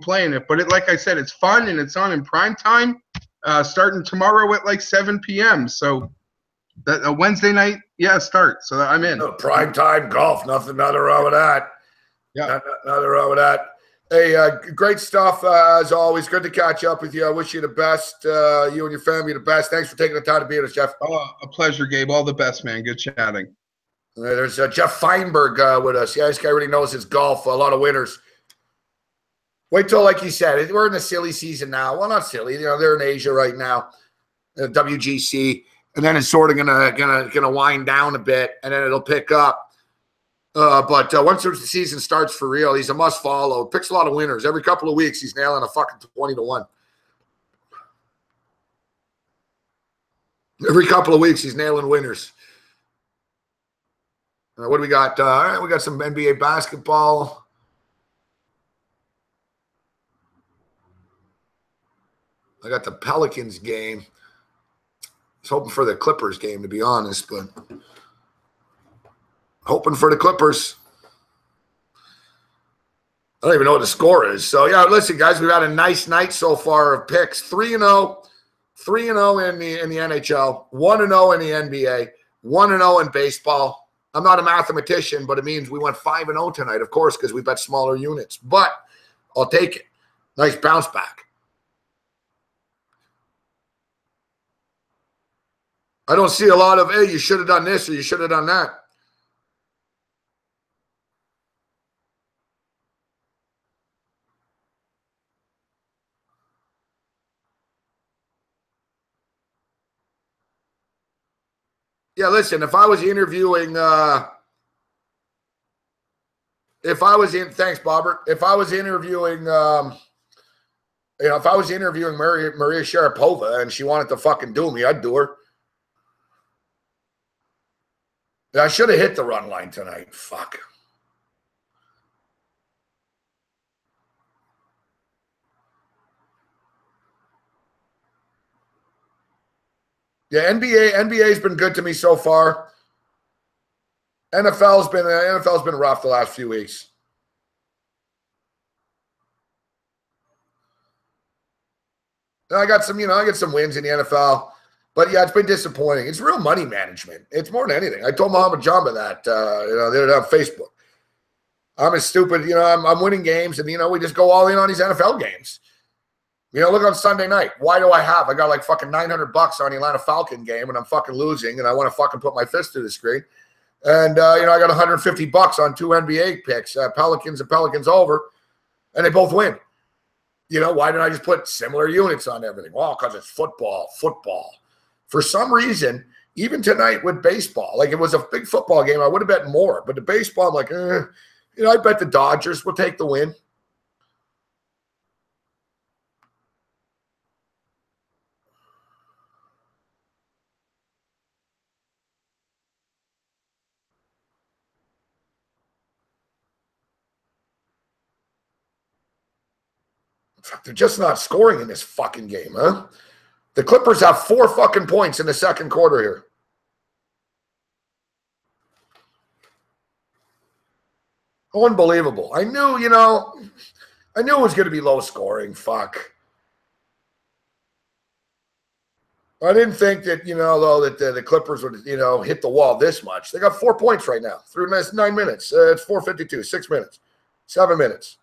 playing it. But like I said, it's fun and it's on in prime time, starting tomorrow at like 7 p.m. So. That a Wednesday night, start. So I'm in. Prime time golf, nothing wrong with that. Yeah, nothing wrong with that. Hey, great stuff as always. Good to catch up with you. I wish you the best. You and your family the best. Thanks for taking the time to be with us, Jeff. Oh, a pleasure, Gabe. All the best, man. Good chatting. There's Jeff Feinberg with us. Yeah, this guy really knows his golf. A lot of winners. Wait till, like he said, we're in the silly season now. Well, not silly. You know, they're in Asia right now. WGC. And then it's sort of gonna wind down a bit, and then it'll pick up. But once the season starts for real, he's a must follow. Picks a lot of winners every couple of weeks. He's nailing a fucking 20-1. Every couple of weeks, he's nailing winners. What do we got? All right, we got some NBA basketball. I got the Pelicans game. I was hoping for the Clippers game, to be honest, but hoping for the Clippers. I don't even know what the score is. So, yeah, listen, guys, we've had a nice night so far of picks. 3-0. 3-0 in the NHL. 1-0 in the NBA. 1-0 in baseball. I'm not a mathematician, but it means we went 5-0 tonight, of course, because we bet smaller units. But I'll take it. Nice bounce back. I don't see a lot of, hey, you should have done this or you should have done that. Yeah, listen, if I was interviewing, thanks, Bobbert. If I was interviewing, if I was interviewing Maria Sharapova and she wanted to fucking do me, I'd do her. I should have hit the run line tonight. Fuck. Yeah, NBA's been good to me so far. NFL's been rough the last few weeks. I got some wins in the NFL. But, yeah, it's been disappointing. It's real money management. It's more than anything. I told Mohamed Jamba that, the other day on Facebook. I'm as stupid, I'm winning games, and, we just go all in on these NFL games. Look on Sunday night. Why do I got like fucking $900 on the Atlanta Falcon game, and I'm fucking losing, and I want to fucking put my fist through the screen. And, I got $150 on 2 NBA picks, Pelicans and Pelicans over, and they both win. Why didn't I just put similar units on everything? Well, because it's football. For some reason, even tonight with baseball, like it was a big football game, I would have bet more. But the baseball, I'm like, I bet the Dodgers will take the win. They're just not scoring in this fucking game, huh? The Clippers have 4 fucking points in the second quarter here. Unbelievable. I knew it was going to be low scoring. Fuck. I didn't think that, though, that the Clippers would, hit the wall this much. They got 4 points right now through 9 minutes. It's 4:52, 6 minutes, 7 minutes.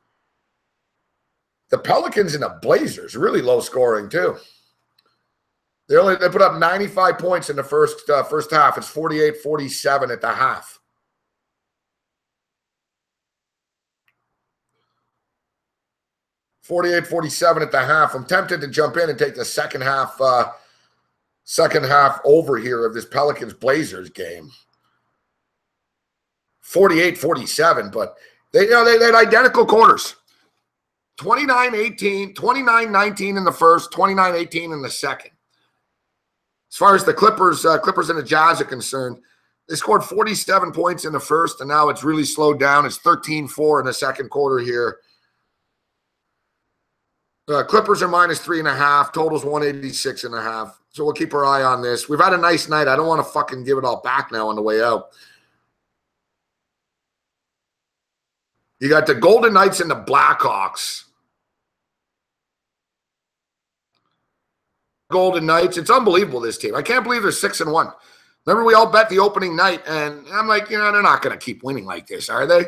The Pelicans and the Blazers, really low scoring too. They put up 95 points in the first half. It's 48-47 at the half. $48-47 at the half. I'm tempted to jump in and take the second half over here of this Pelicans-Blazers game. 48-47, but they had identical quarters. 29-18, 29-19 in the first, 29-18 in the second. As far as the Clippers and the Jazz are concerned, they scored 47 points in the first, and now it's really slowed down. It's 13-4 in the second quarter here. Clippers are -3.5. Total's 186.5. So we'll keep our eye on this. We've had a nice night. I don't want to fucking give it all back now on the way out. You got the Golden Knights and the Blackhawks. Golden Knights. It's unbelievable, this team. I can't believe they're 6-1. Remember, we all bet the opening night, and I'm like, they're not going to keep winning like this, are they?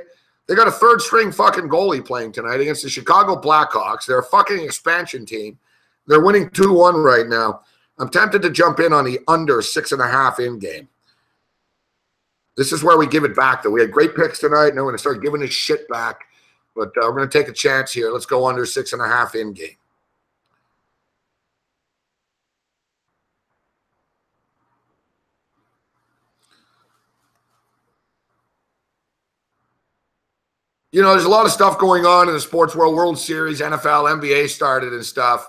They got a third-string fucking goalie playing tonight against the Chicago Blackhawks. They're a fucking expansion team. They're winning 2-1 right now. I'm tempted to jump in on the under 6.5 in game. This is where we give it back, though. We had great picks tonight. Now we're going to start giving this shit back. But we're going to take a chance here. Let's go under 6.5 in game. There's a lot of stuff going on in the sports world. World Series, NFL, NBA started and stuff.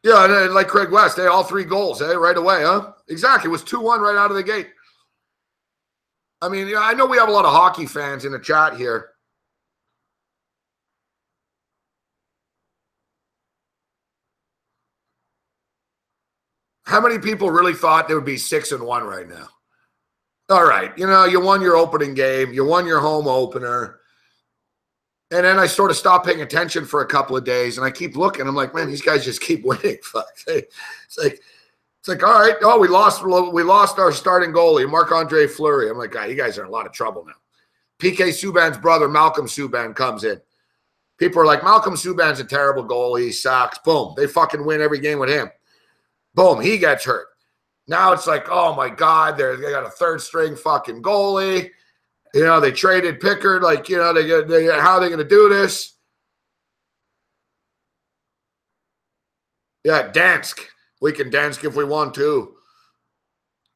Yeah, and like Craig West, all 3 goals, right away, huh? Exactly. It was 2-1 right out of the gate. I mean, I know we have a lot of hockey fans in the chat here. How many people really thought they would be 6-1 right now? All right. You won your opening game. You won your home opener. And then I sort of stopped paying attention for a couple of days, and I keep looking. I'm like, man, these guys just keep winning. Fuck. It's like, all right. Oh, we lost our starting goalie, Marc-Andre Fleury. I'm like, God, you guys are in a lot of trouble now. PK Subban's brother, Malcolm Subban, comes in. People are like, Malcolm Subban's a terrible goalie. He sucks. Boom. They fucking win every game with him. Boom. He gets hurt. Now it's like, oh, my God, they got a third-string fucking goalie. They traded Pickard. Like, how are they going to do this? Yeah, Dansk. We can Dansk if we want to.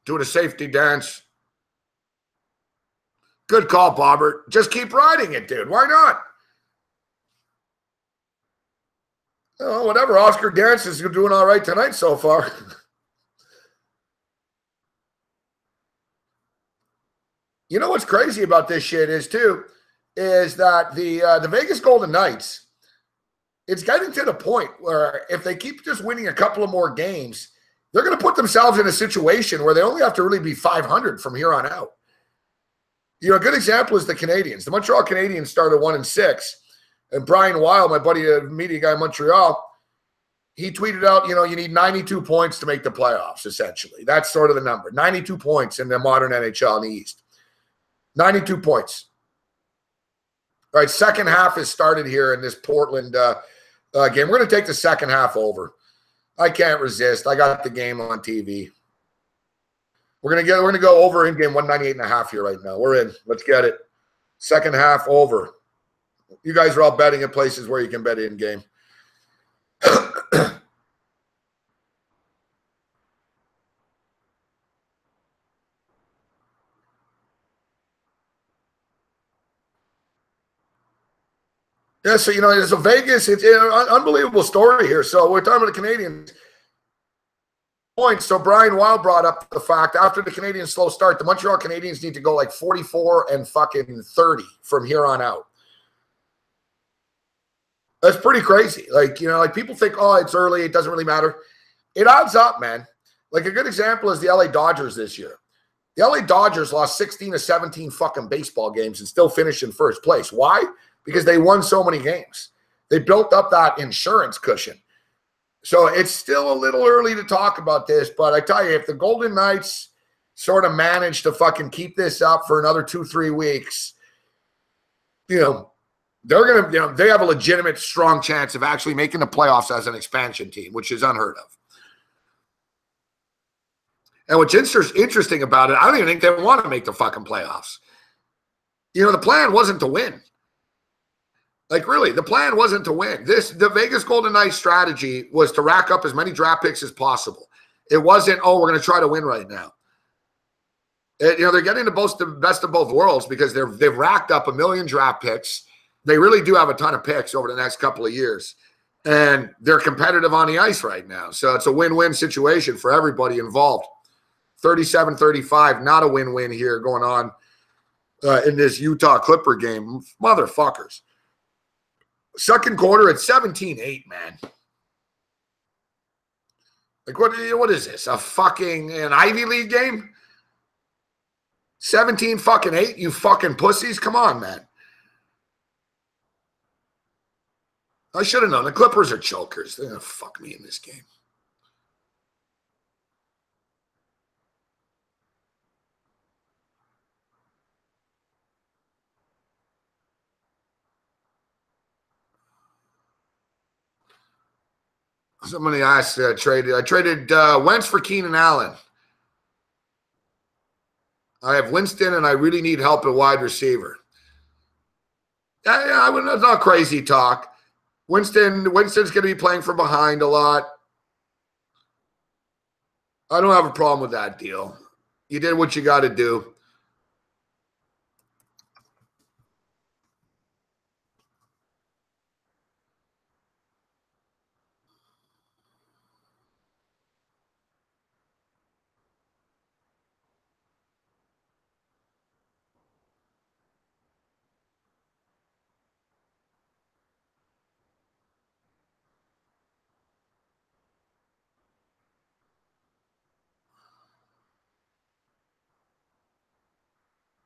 Doing a safety dance. Good call, Bobbert. Just keep riding it, dude. Why not? Whatever. Oscar Dansk is doing all right tonight so far. You know what's crazy about this shit is that the Vegas Golden Knights, it's getting to the point where if they keep just winning a couple of more games, they're going to put themselves in a situation where they only have to really be 500 from here on out. A good example is the Canadiens. The Montreal Canadiens started 1-6, and Brian Weil, my buddy, a media guy in Montreal, he tweeted out, you need 92 points to make the playoffs, essentially. That's sort of the number. 92 points in the modern NHL in the East. 92 points. All right, second half has started here in this Portland game. We're going to take the second half over. I can't resist. I got the game on TV. We're going to go over in game 198.5 here right now. We're in. Let's get it. Second half over. You guys are all betting at places where you can bet in game. Yeah, so, it's a Vegas. It's an unbelievable story here. So we're talking about the Canadiens. Points. So Brian Weil brought up the fact after the Canadiens' slow start, the Montreal Canadiens need to go like 44 and fucking 30 from here on out. That's pretty crazy. Like, people think, oh, it's early. It doesn't really matter. It adds up, man. Like a good example is the LA Dodgers this year. The LA Dodgers lost 16 to 17 fucking baseball games and still finished in first place. Why? Because they won so many games. They built up that insurance cushion. So it's still a little early to talk about this, but I tell you, if the Golden Knights sort of manage to fucking keep this up for another 2-3 weeks, they're going to, they have a legitimate strong chance of actually making the playoffs as an expansion team, which is unheard of. And what's interesting about it, I don't even think they want to make the fucking playoffs. The plan wasn't to win. Like, really, the plan wasn't to win. The Vegas Golden Knights strategy was to rack up as many draft picks as possible. It wasn't, we're going to try to win right now. They're getting the best of both worlds because they've racked up 1 million draft picks. They really do have a ton of picks over the next couple of years. And they're competitive on the ice right now. So it's a win-win situation for everybody involved. 37-35, not a win-win here going on in this Utah Clipper game. Motherfuckers. Second quarter at 17-8, man. Like, what is this? An Ivy League game? 17-8, you fucking pussies? Come on, man. I should have known. The Clippers are chokers. They're going to fuck me in this game. Somebody asked, I traded Wentz for Keenan Allen. I have Winston, and I really need help at wide receiver. Yeah, that's not crazy talk. Winston's going to be playing from behind a lot. I don't have a problem with that deal. You did what you got to do.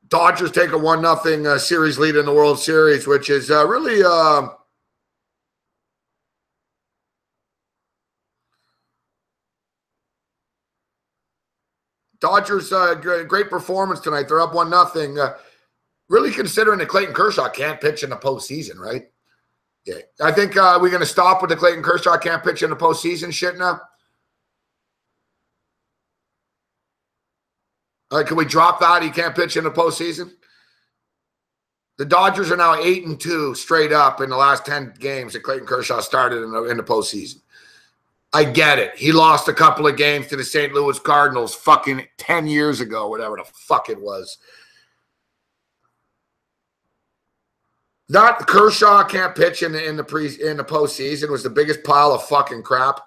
Dodgers take a 1-0 series lead in the World Series, which is really Dodgers great performance tonight. They're up 1-0. Really considering that Clayton Kershaw can't pitch in the postseason, right? Yeah, I think we're going to stop with the Clayton Kershaw can't pitch in the postseason shit now. All right, can we drop that? He can't pitch in the postseason. The Dodgers are now 8-2 straight up in the last 10 games that Clayton Kershaw started in the postseason. I get it. He lost a couple of games to the St. Louis Cardinals fucking 10 years ago, whatever the fuck it was. That Kershaw can't pitch in the postseason was the biggest pile of fucking crap.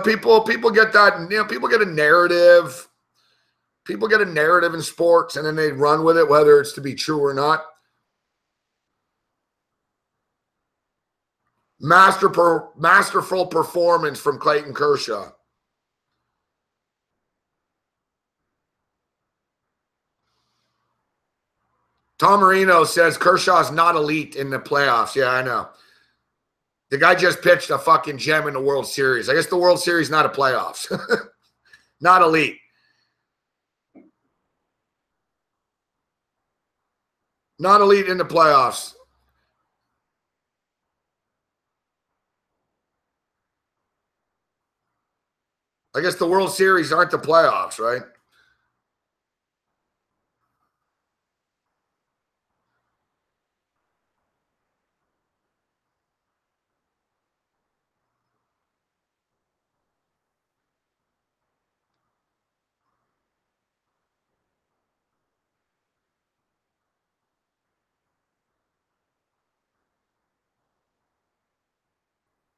People get that. People get a narrative. People get a narrative in sports, and then they run with it, whether it's to be true or not. Masterful performance from Clayton Kershaw. Tom Marino says Kershaw's not elite in the playoffs. Yeah, I know. The guy just pitched a fucking gem in the World Series. I guess the World Series not a playoffs. Not elite. Not elite in the playoffs. I guess the World Series aren't the playoffs, right?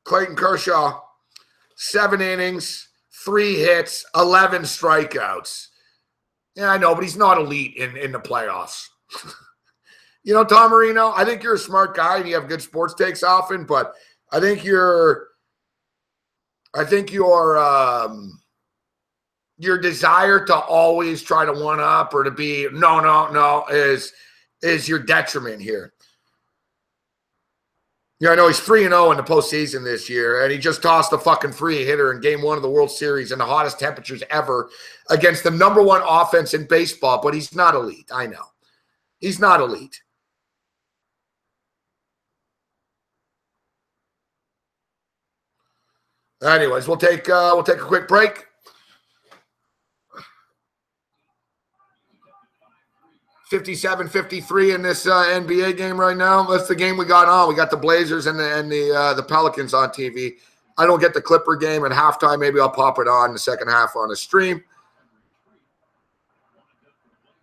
Clayton Kershaw, 7 innings, 3 hits, 11 strikeouts. Yeah, I know, but he's not elite in the playoffs. You know, Tom Marino, I think you're a smart guy and you have good sports takes often, but I think your desire to always try to one up or to be no is your detriment here. Yeah, I know he's 3-0 in the postseason this year, and he just tossed a fucking free hitter in Game 1 of the World Series in the hottest temperatures ever against the #1 offense in baseball, but he's not elite. I know. He's not elite. Anyways, we'll take a quick break. $57-53 in this NBA game right now. That's the game we got on. We got the Blazers and the Pelicans on TV. I don't get the Clipper game at halftime. Maybe I'll pop it on the second half on the stream.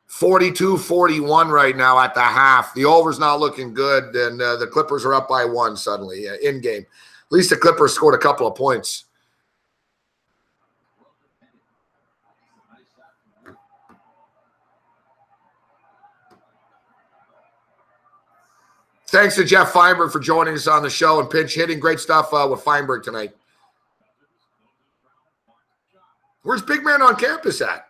42-41 right now at the half. The over's not looking good, and the Clippers are up by 1 suddenly in game. At least the Clippers scored a couple of points. Thanks to Jeff Feinberg for joining us on the show and pinch hitting. Great stuff with Feinberg tonight. Where's Big Man on Campus at?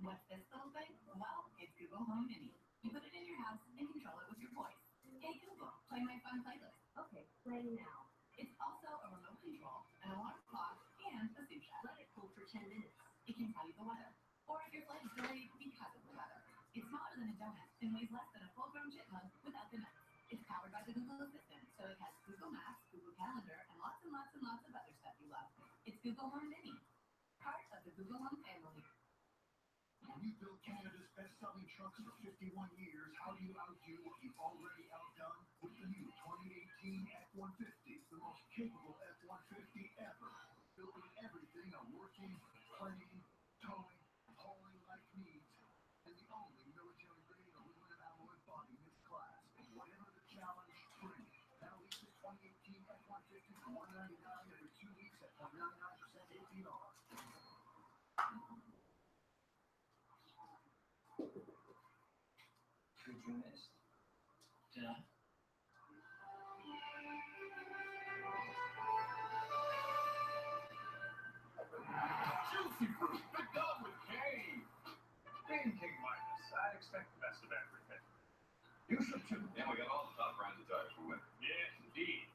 What's this little thing? Well, it's Google Home Mini. You put it in your house and control it with your voice. Hey Google, play my fun playlist. Okay, playing now. It's also a remote control, an alarm clock, and a sous chef. Let it cool for 10 minutes. It can tell you the weather, or if your flight is delayed because of the weather. It's smaller than a donut and weighs less than a full-grown chipmunk without the nuts. It's powered by the Google Assistant, so it has Google Maps, Google Calendar, and lots and lots and lots of other stuff you love. It's Google Home Mini, part of the Google Home family. We've built Canada's best-selling trucks for 51 years. How do you outdo what you've already outdone with the new 2018 F-150, the most capable F-150 ever? Built with everything a working, playing, towing, hauling like needs, and the only military-grade aluminum alloy body in its class. Whatever the challenge, bring it. Now lease the 2018 F-150 for $199 every 2 weeks at 0.99% APR. You missed. Did I? Juicy fruit, picked up with Gabe. Being King Midas, I expect the best of everything. You should too. Yeah, we got all the top brands of tires for winter. Yes, indeed.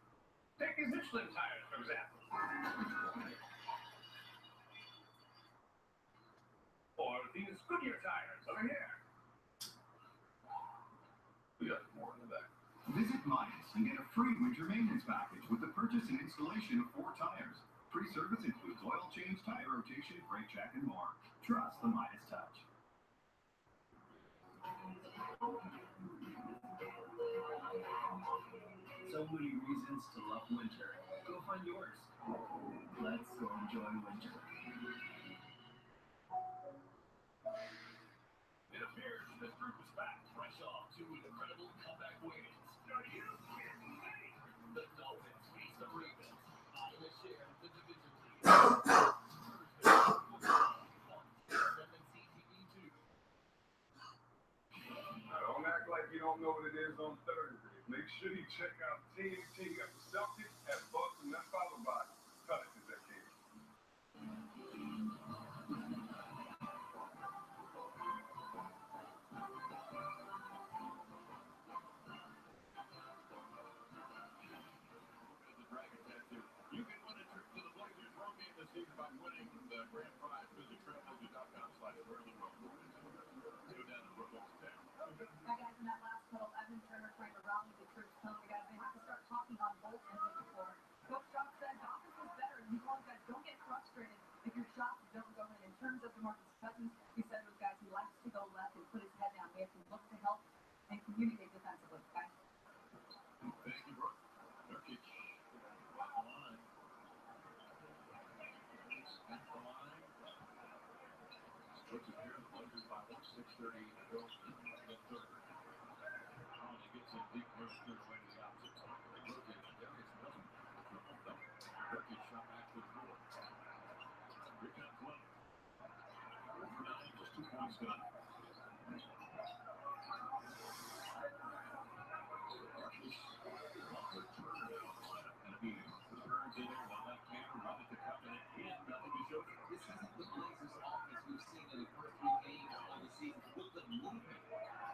Take these Michelin tires, for example. Or these Goodyear tires over here. We got more in the back. Visit Midas and get a free winter maintenance package with the purchase and installation of 4 tires. Free service includes oil change, tire rotation, brake check, and more. Trust the Midas touch. So many reasons to love winter. Go find yours. Let's go enjoy winter. It appears this group is back, fresh off 2 incredible comeback wins. Are you kidding me? The Dolphins face the Ravens. Iowa share the division lead. Now, don't act like you don't know what it is on Thursday. Make sure you check out TNT at the Celtics at Boston. That's followed by Pelicans at Gabe. You can win a trip to the Blazers road game this season by winning the grand prize. Visit trailblazers.com/wherelinroad. Go down to Brooklyn's town. Back after that last huddle, Evan Turner trying to rally the troops, telling the guys they have to start talking on both ends of the floor. Coach Jock said the offense was better, and he told guys don't get frustrated if your shots don't go in. In terms of DeMarcus Cousins, he said to his guys he likes to go left and put his head down. We have to look to help and communicate defensively. Guys. Thank you, Brooke. Nurkic at the line. He's at the line. Switches here. The Blazers by 6:30 to go in the third. Conley gets a deep push clear away to the opposite side. Nurkic, Darius doesn't dribble though. Nurkic shot back to the floor. Here comes Lynn. 4-for-9, just 2 points done. This isn't the Blazers offense we've seen in the first 3 games of the season. Look at the movement.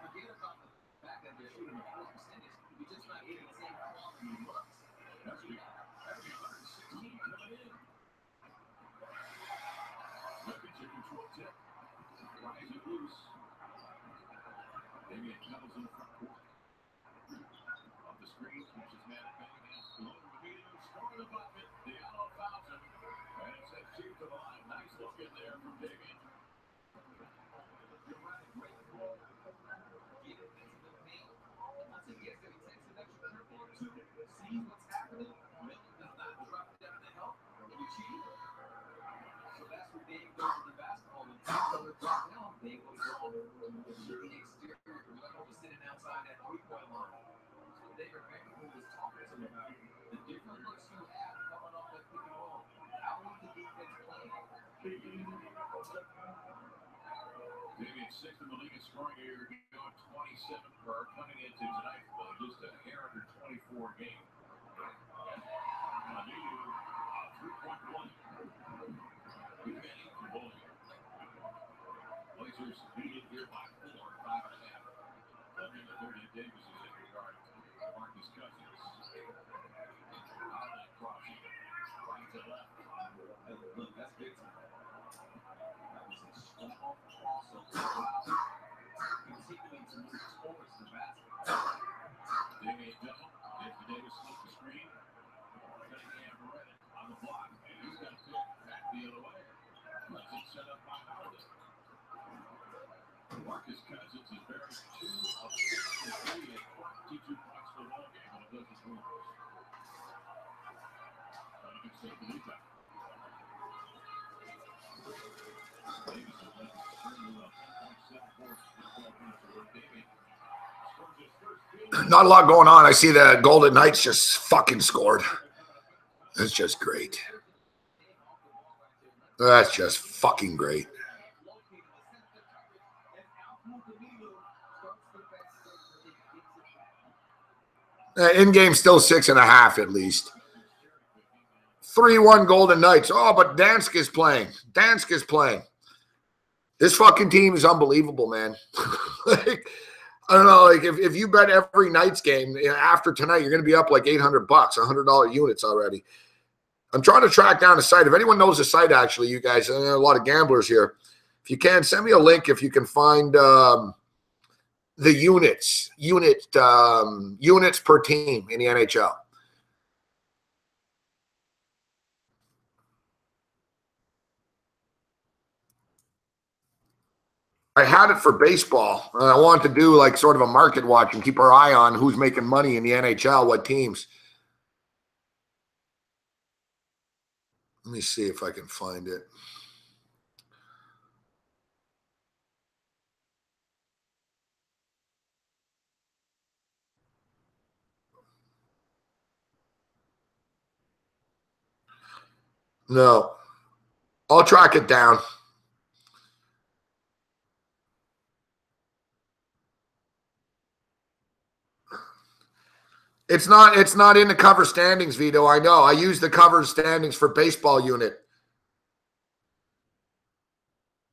Forget about the fact that they're shooting a 4 percentage. You're just not getting the same quality looks. That'd be 116 coming in. Nurkic in control tip. Rising loose. Damian Kettle's in the front court. Off the screen, switches man at man against Lynn with Medium. Scoring the bucket. Diallo fouls him. And it's that shoot to the line. Nice look in there from Damian. You're right. Great ball. Get it into the paint. Once he gets there, he takes an extra dribble or 2. Sees what's happening. Miller does not drop down to help. You cheat. So that's where Dave goes to the basketball. When Miller drops down, Dave goes to the exterior. Miller was sitting outside that 3-point line. So David Vanderpool was talking to him about the different looks you have coming off that pick and roll. How is the defense playing? Damian sixth in the league in scoring here, going 27 per coming into tonight, just a hair under 24 game. Manu, 3.1. We've had 8 for bowling. Blazers lead it here by 4, 5.5. Coming in the 30, Davis is in regard to Marcus Cousins. Outlet crossing, right to left. Hey, look, that's big time. That was a strong crossover. Continuing to move towards the basket. Damian double. Gets to Davis, slip the screen. Cunningham Beretta on the block. And he's got to pick back the other way. Lets it set up by Howard. Marcus Cousins is buried 2 of 6 and 3 at 22 points for the ball game, and it doesn't move. Donovan set the lead back. Davis has led the string with a 10.74 for 12 minutes of work. Damian scores his first field. Not a lot going on. I see the Golden Knights just fucking scored. That's just great. That's just fucking great. In-game still 6.5 at least. 3-1 Golden Knights. Oh, but Dansk is playing. Dansk is playing. This fucking team is unbelievable, man. Like, I don't know, like if you bet every Knights game after tonight, you're going to be up like $800, $100 units already. I'm trying to track down a site. If anyone knows the site, actually, you guys, I know a lot of gamblers here. If you can, send me a link if you can find the units per team in the NHL. I had it for baseball. I wanted to do like sort of a market watch and keep our eye on who's making money in the NHL, what teams. Let me see if I can find it. No, I'll track it down. It's not in the cover standings, Vito. I know. I use the cover standings for baseball unit.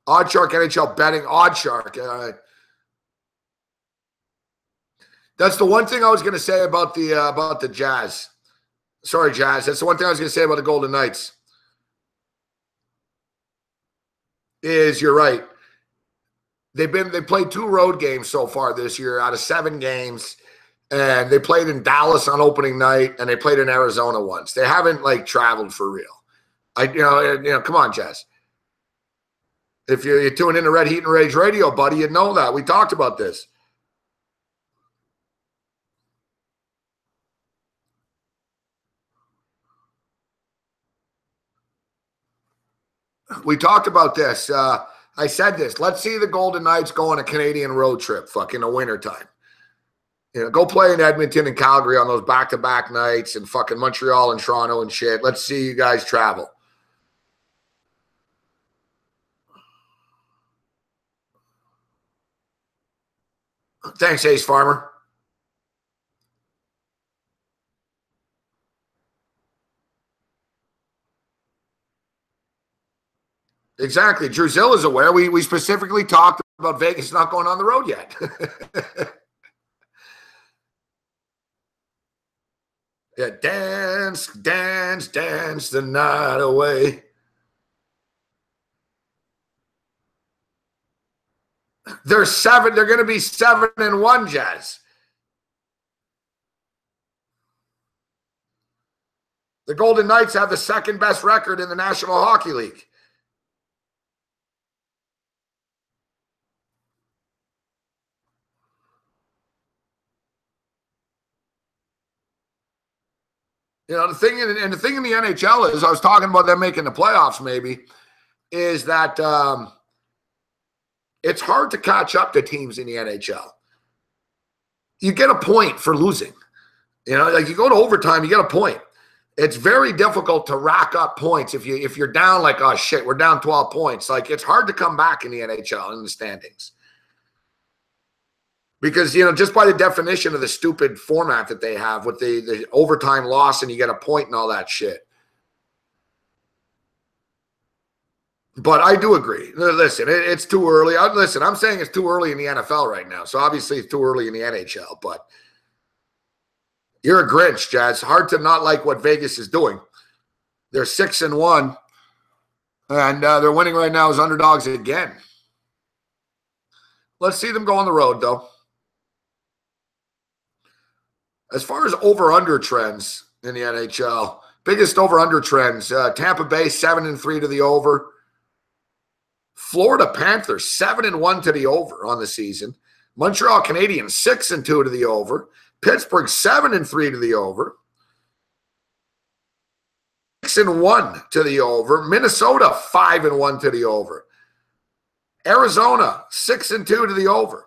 Odd Shark NHL betting. Odd Shark. That's the one thing I was going to say about the Jazz. Sorry, Jazz. That's the one thing I was going to say about the Golden Knights. Is you're right. They played 2 road games so far this year out of 7 games, and they played in Dallas on opening night, and they played in Arizona once. They haven't like traveled for real. Come on, Jazz. If you're tuning into Red Heat and Rage Radio, buddy, you'd know that. We talked about this. We talked about this. I said this. Let's see the Golden Knights go on a Canadian road trip, in the wintertime. Go play in Edmonton and Calgary on those back-to-back nights and fucking Montreal and Toronto and shit. Let's see you guys travel. Thanks, Ace Farmer. Exactly. Druzilla is aware. We specifically talked about Vegas not going on the road yet. Yeah, dance, dance, dance the night away. They're going to be 7-1, Jazz. The Golden Knights have the second best record in the National Hockey League. The thing in the NHL is, I was talking about them making the playoffs maybe, is that it's hard to catch up to teams in the NHL. You get a point for losing. Like you go to overtime, you get a point. It's very difficult to rack up points if you're down like, oh shit, we're down 12 points. Like it's hard to come back in the NHL in the standings. Because, just by the definition of the stupid format that they have with the overtime loss and you get a point and all that shit. But I do agree. Listen, it's too early. I'm saying it's too early in the NFL right now. So obviously it's too early in the NHL. But you're a Grinch, Jazz. Hard to not like what Vegas is doing. They're 6-1. And they're winning right now as underdogs again. Let's see them go on the road, though. As far as over-under trends in the NHL, biggest over-under trends, Tampa Bay 7-3 to the over. Florida Panthers 7-1 to the over on the season. Montreal Canadiens 6-2 to the over. Pittsburgh 7-3 to the over. 6-1 to the over. Minnesota 5-1 to the over. Arizona 6-2 to the over.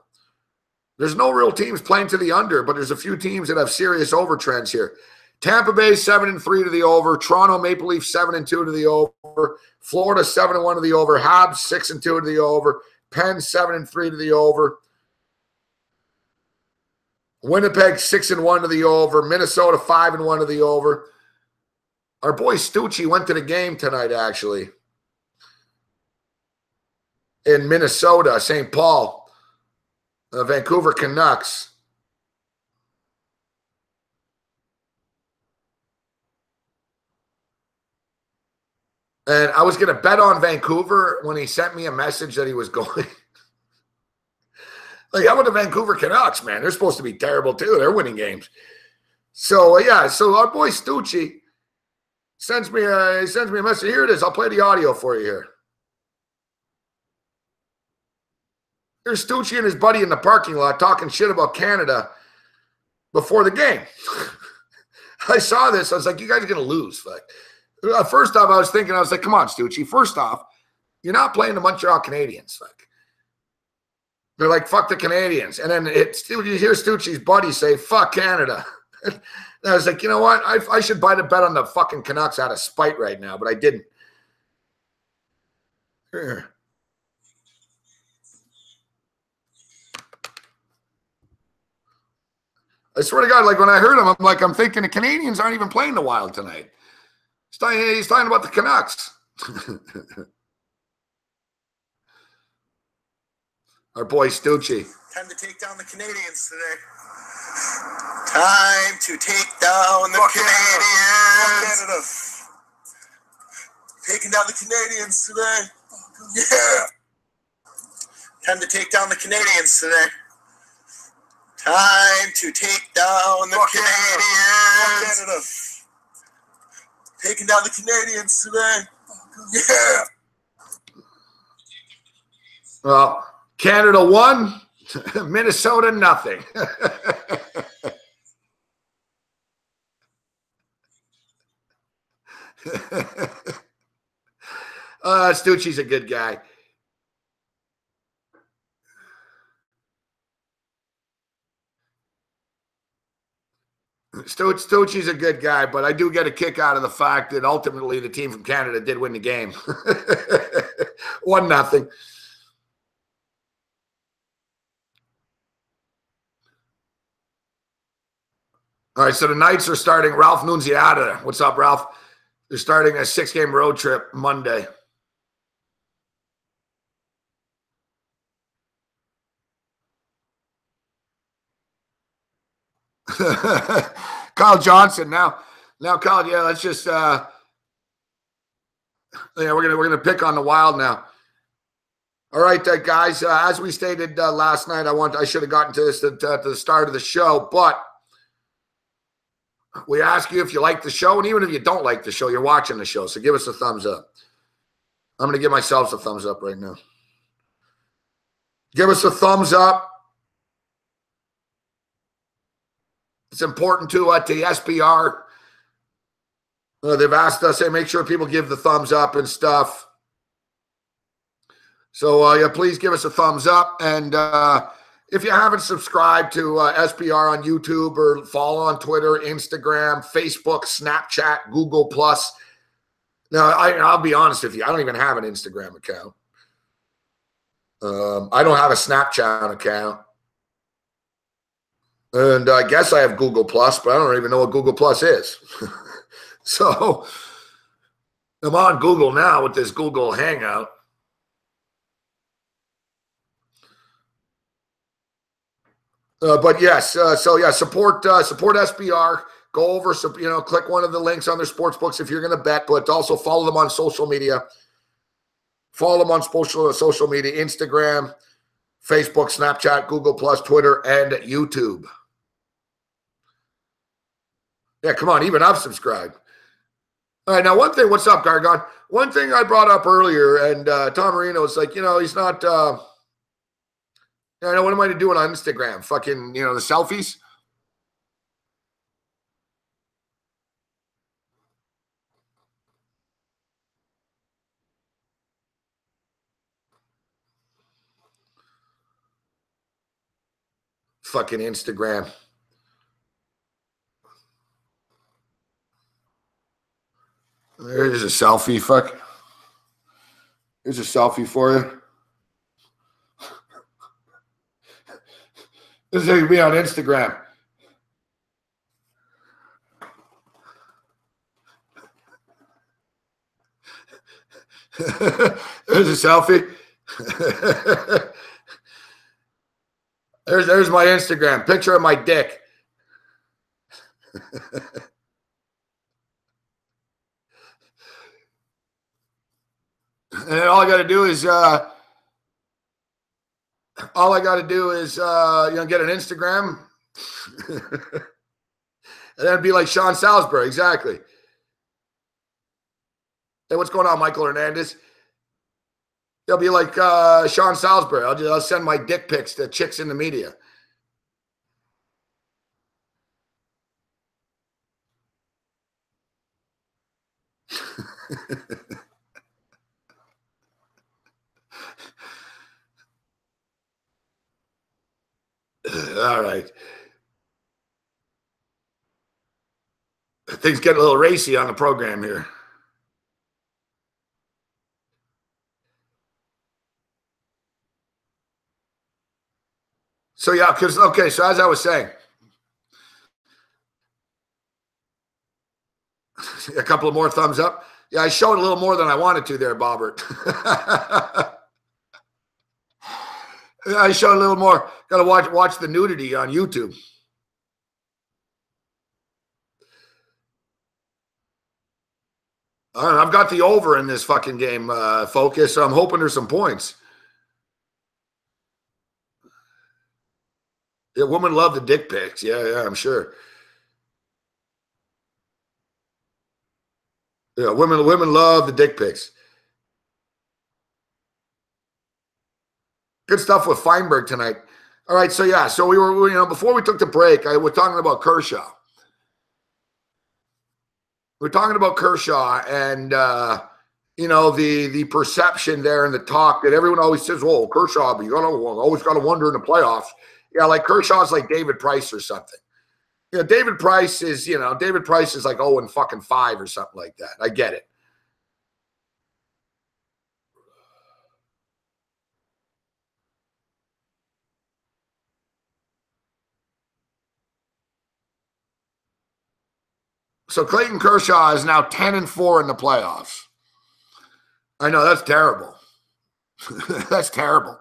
There's no real teams playing to the under, but there's a few teams that have serious over trends here. Tampa Bay 7-3 to the over. Toronto Maple Leafs 7-2 to the over. Florida 7-1 to the over. Habs 6-2 to the over. Penn 7-3 to the over. Winnipeg 6-1 to the over. Minnesota 5-1 to the over. Our boy Stucci went to the game tonight, actually, in Minnesota, St. Paul. Vancouver Canucks. And I was going to bet on Vancouver when he sent me a message that he was going. Like, how about the Vancouver Canucks, man? They're supposed to be terrible, too. They're winning games. So, so our boy Stucci sends me a message. Here it is. I'll play the audio for you here. There's Stucci and his buddy in the parking lot talking shit about Canada before the game. I saw this. I was like, you guys are going to lose. Like, first off, I was like, come on, Stucci. First off, you're not playing the Montreal Canadiens. Like, they're like, fuck the Canadians. And then you hear Stucci's buddy say, fuck Canada. And I was like, you know what? I should buy the bet on the fucking Canucks out of spite right now, but I didn't. Here. I swear to God, like when I heard him, I'm thinking the Canadians aren't even playing the Wild tonight. He's talking about the Canucks. Our boy Stucci. Time to take down the Canadians today. Time to take down the Canadians. Canada. Taking down the Canadians today. Yeah. Time to take down the Canadians today. Time to take down the Canadians. Canada. Taking down the Canadians today. Yeah. Well, Canada won, Minnesota nothing. Stucci's a good guy. Stucci's a good guy, but I do get a kick out of the fact that ultimately the team from Canada did win the game. 1-0. All right, so the Knights are starting Ralph Nunziata. What's up, Ralph? They're starting a 6-game road trip Monday. Kyle Johnson now Kyle, yeah, let's just we're gonna pick on the Wild now. All right, guys, as we stated last night, I should have gotten to this at the start of the show, but we ask you if you like the show, and even if you don't like the show, you're watching the show, so give us a thumbs up. I'm going to give myself a thumbs up right now. Give us a thumbs up. It's important to the SBR. They've asked us, hey, make sure people give the thumbs up and stuff. So, yeah, please give us a thumbs up. And if you haven't subscribed to SBR on YouTube or follow on Twitter, Instagram, Facebook, Snapchat, Google+. Now, I'll be honest with you. I don't even have an Instagram account. I don't have a Snapchat account. And I guess I have Google+, but I don't even know what Google+ is. So I'm on Google now with this Google Hangout. But yes, so yeah, support SBR. Go over, click one of the links on their sports books if you're going to bet, but also follow them on social media. Follow them on social media, Instagram, Facebook, Snapchat, Google+, Twitter, and YouTube. Yeah, come on, even I've subscribed. All right, now one thing, what's up, Gargon? One thing I brought up earlier, and Tom Marino was like, he's not, what am I doing on Instagram? Fucking, the selfies? Fucking Instagram. There's a selfie, fuck. Here's a selfie for you. This is going to be on Instagram. There's a selfie. There's my Instagram. Picture of my dick. And then all I got to do is get an Instagram. And then be like Sean Salisbury. Exactly. Hey, what's going on, Michael Hernandez? They'll be like Sean Salisbury. I'll send my dick pics to chicks in the media. All right. Things get a little racy on the program here. So, yeah, so as I was saying, A couple of more thumbs up. Yeah, I showed a little more than I wanted to there, Bobbert. I showed a little more. Got to watch the nudity on YouTube. All right, I've got the over in this fucking game, Focus, so I'm hoping there's some points. Yeah, women love the dick pics. Yeah, I'm sure. Yeah, women love the dick pics. Good stuff with Feinberg tonight. All right, so yeah, so we were, before we took the break, we're talking about Kershaw. We're talking about Kershaw and, the perception there and the talk that everyone always says, "Whoa, Kershaw, but you always got to wonder in the playoffs." Yeah, like Kershaw's like David Price or something. David Price is like 0-5 or something like that. I get it. So Clayton Kershaw is now 10-4 in the playoffs. I know, that's terrible. That's terrible.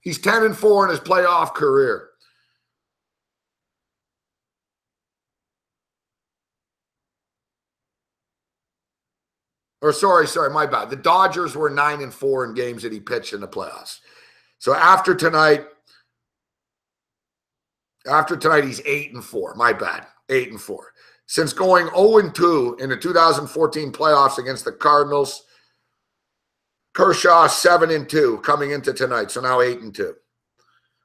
He's 10-4 in his playoff career. Or sorry, my bad. The Dodgers were 9-4 in games that he pitched in the playoffs. So after tonight, he's 8-4. My bad. 8-4. Since going 0-2 in the 2014 playoffs against the Cardinals, Kershaw 7-2 coming into tonight. So now 8-2.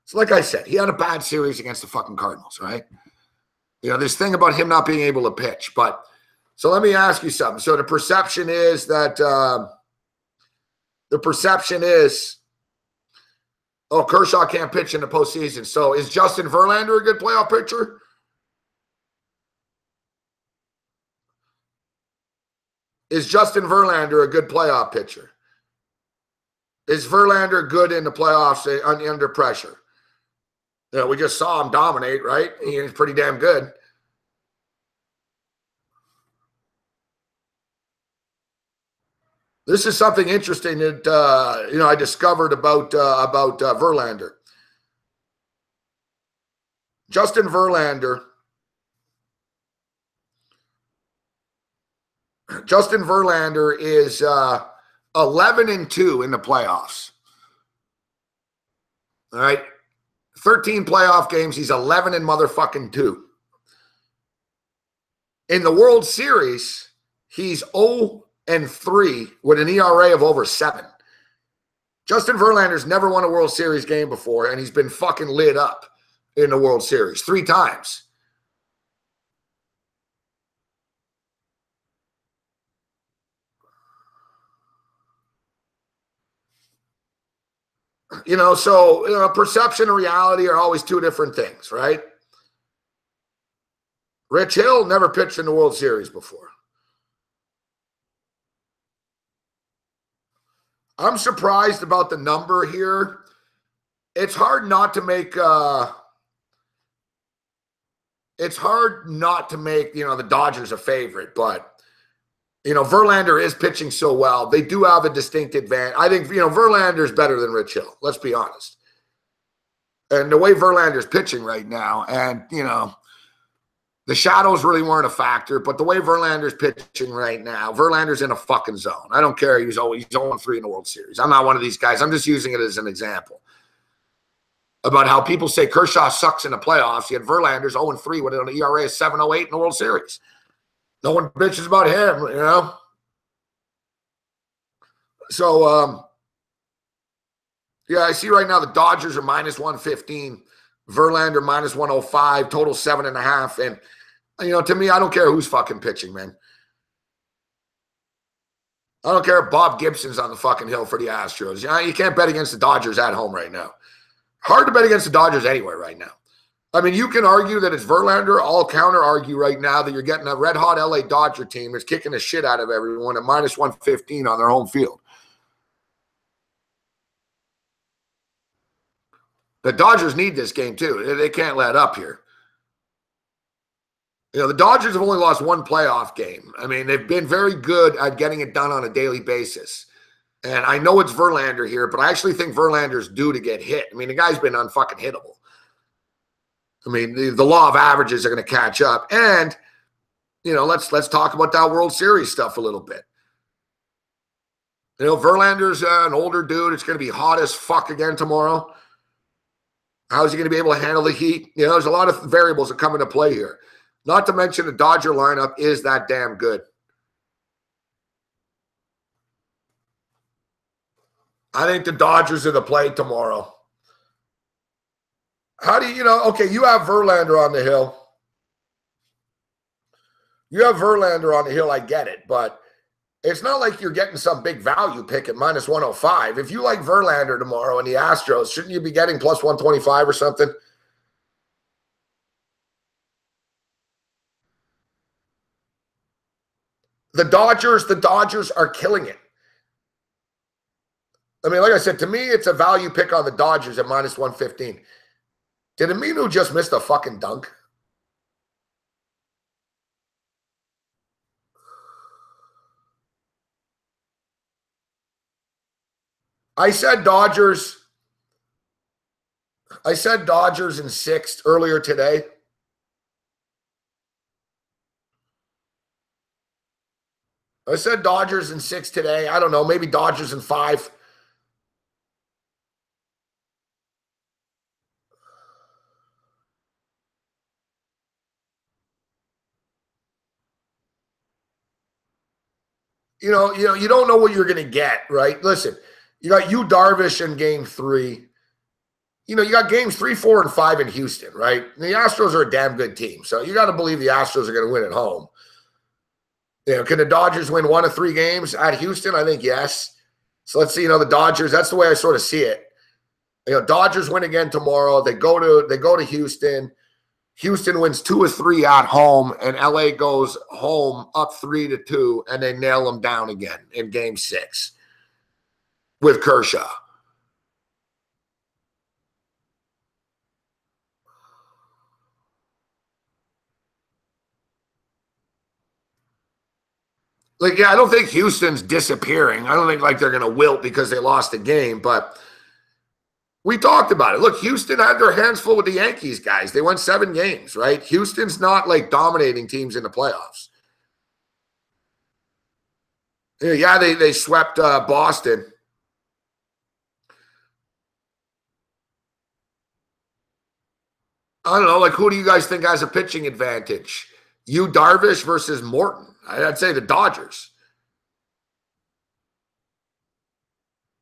So like I said, he had a bad series against the fucking Cardinals, right? This thing about him not being able to pitch. But so let me ask you something. So the perception is that Kershaw can't pitch in the postseason. So is Justin Verlander a good playoff pitcher? Is Justin Verlander a good playoff pitcher? Is Verlander good in the playoffs under pressure? We just saw him dominate, right? He's pretty damn good. This is something interesting that I discovered about Verlander. Justin Verlander is 11-2 in the playoffs. All right, 13 playoff games. He's 11-2. In the World Series, he's 0-3 with an ERA of over 7. Justin Verlander's never won a World Series game before, and he's been fucking lit up in the World Series 3 times. Perception and reality are always two different things, right? Rich Hill never pitched in the World Series before. I'm surprised about the number here. It's hard not to make the Dodgers a favorite, but Verlander is pitching so well. They do have a distinct advantage. I think Verlander's better than Rich Hill, let's be honest. And the way Verlander's pitching right now, and the shadows really weren't a factor, but the way Verlander's pitching right now, Verlander's in a fucking zone. I don't care. He's 0-3 in the World Series. I'm not one of these guys. I'm just using it as an example about how people say Kershaw sucks in the playoffs, yet Verlander's 0-3 with an ERA of 7.08 in the World Series. No one bitches about him, So, I see right now the Dodgers are -115, Verlander -105, total 7.5. And, to me, I don't care who's fucking pitching, man. I don't care if Bob Gibson's on the fucking hill for the Astros. You can't bet against the Dodgers at home right now. Hard to bet against the Dodgers anywhere right now. I mean, you can argue that it's Verlander. I'll counter-argue right now that you're getting a red-hot LA Dodger team that's kicking the shit out of everyone at -115 on their home field. The Dodgers need this game, too. They can't let up here. You know, the Dodgers have only lost one playoff game. I mean, they've been very good at getting it done on a daily basis. And I know it's Verlander here, but I actually think Verlander's due to get hit. I mean, the guy's been unfucking hittable. I mean, the law of averages are going to catch up. And, you know, let's talk about that World Series stuff a little bit. You know, Verlander's an older dude. It's going to be hot as fuck again tomorrow. How's he going to be able to handle the heat? You know, there's a lot of variables that come into play here. Not to mention the Dodger lineup is that damn good. I think the Dodgers are the play tomorrow. How do you know? Okay, you have Verlander on the hill. You have Verlander on the hill, I get it, but it's not like you're getting some big value pick at minus 105. If you like Verlander tomorrow and the Astros, shouldn't you be getting plus 125 or something? The Dodgers are killing it. I mean, like I said, to me, it's a value pick on the Dodgers at minus 115. Did Aminu just miss the fucking dunk? I said Dodgers in 6 earlier today. I said Dodgers in 6 today. I don't know, maybe Dodgers in 5. You know, you don't know what you're going to get, right? Listen, you got Darvish in game 3. You know, you got games 3, 4, and 5 in Houston, right? And the Astros are a damn good team, so you got to believe the Astros are going to win at home. You know, can the Dodgers win 1 of 3 games at Houston? I think yes. So let's see. You know, the Dodgers. That's the way I sort of see it. You know, Dodgers win again tomorrow. They go to Houston. Houston wins 2 of 3 at home, and LA goes home up 3-2, and they nail them down again in game 6 with Kershaw. Like, yeah, I don't think Houston's disappearing. I don't think like they're going to wilt because they lost a game, but we talked about it. Look, Houston had their hands full with the Yankees, guys. They won 7 games, right? Houston's not like dominating teams in the playoffs. Yeah, they swept Boston. I don't know. Like, who do you guys think has a pitching advantage? Darvish versus Morton. I'd say the Dodgers.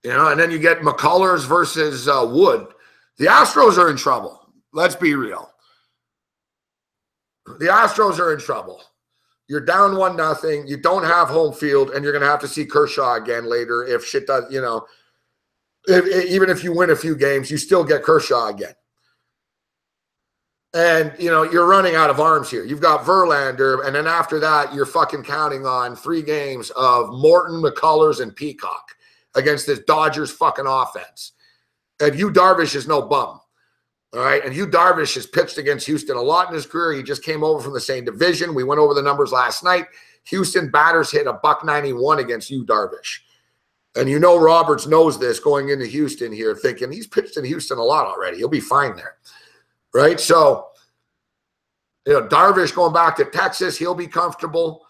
You know, and then you get McCullers versus Wood. The Astros are in trouble. Let's be real. The Astros are in trouble. You're down 1-0. You don't have home field, and you're going to have to see Kershaw again later if shit does, you know. Even if you win a few games, you still get Kershaw again. And, you know, you're running out of arms here. You've got Verlander, and then after that, you're fucking counting on 3 games of Morton, McCullers, and Peacock against this Dodgers fucking offense. And Darvish is no bum. All right. And Darvish has pitched against Houston a lot in his career. He just came over from the same division. We went over the numbers last night. Houston batters hit $191 against Darvish. And you know Roberts knows this going into Houston here, thinking he's pitched in Houston a lot already. He'll be fine there. Right? So, you know, Darvish going back to Texas, he'll be comfortable.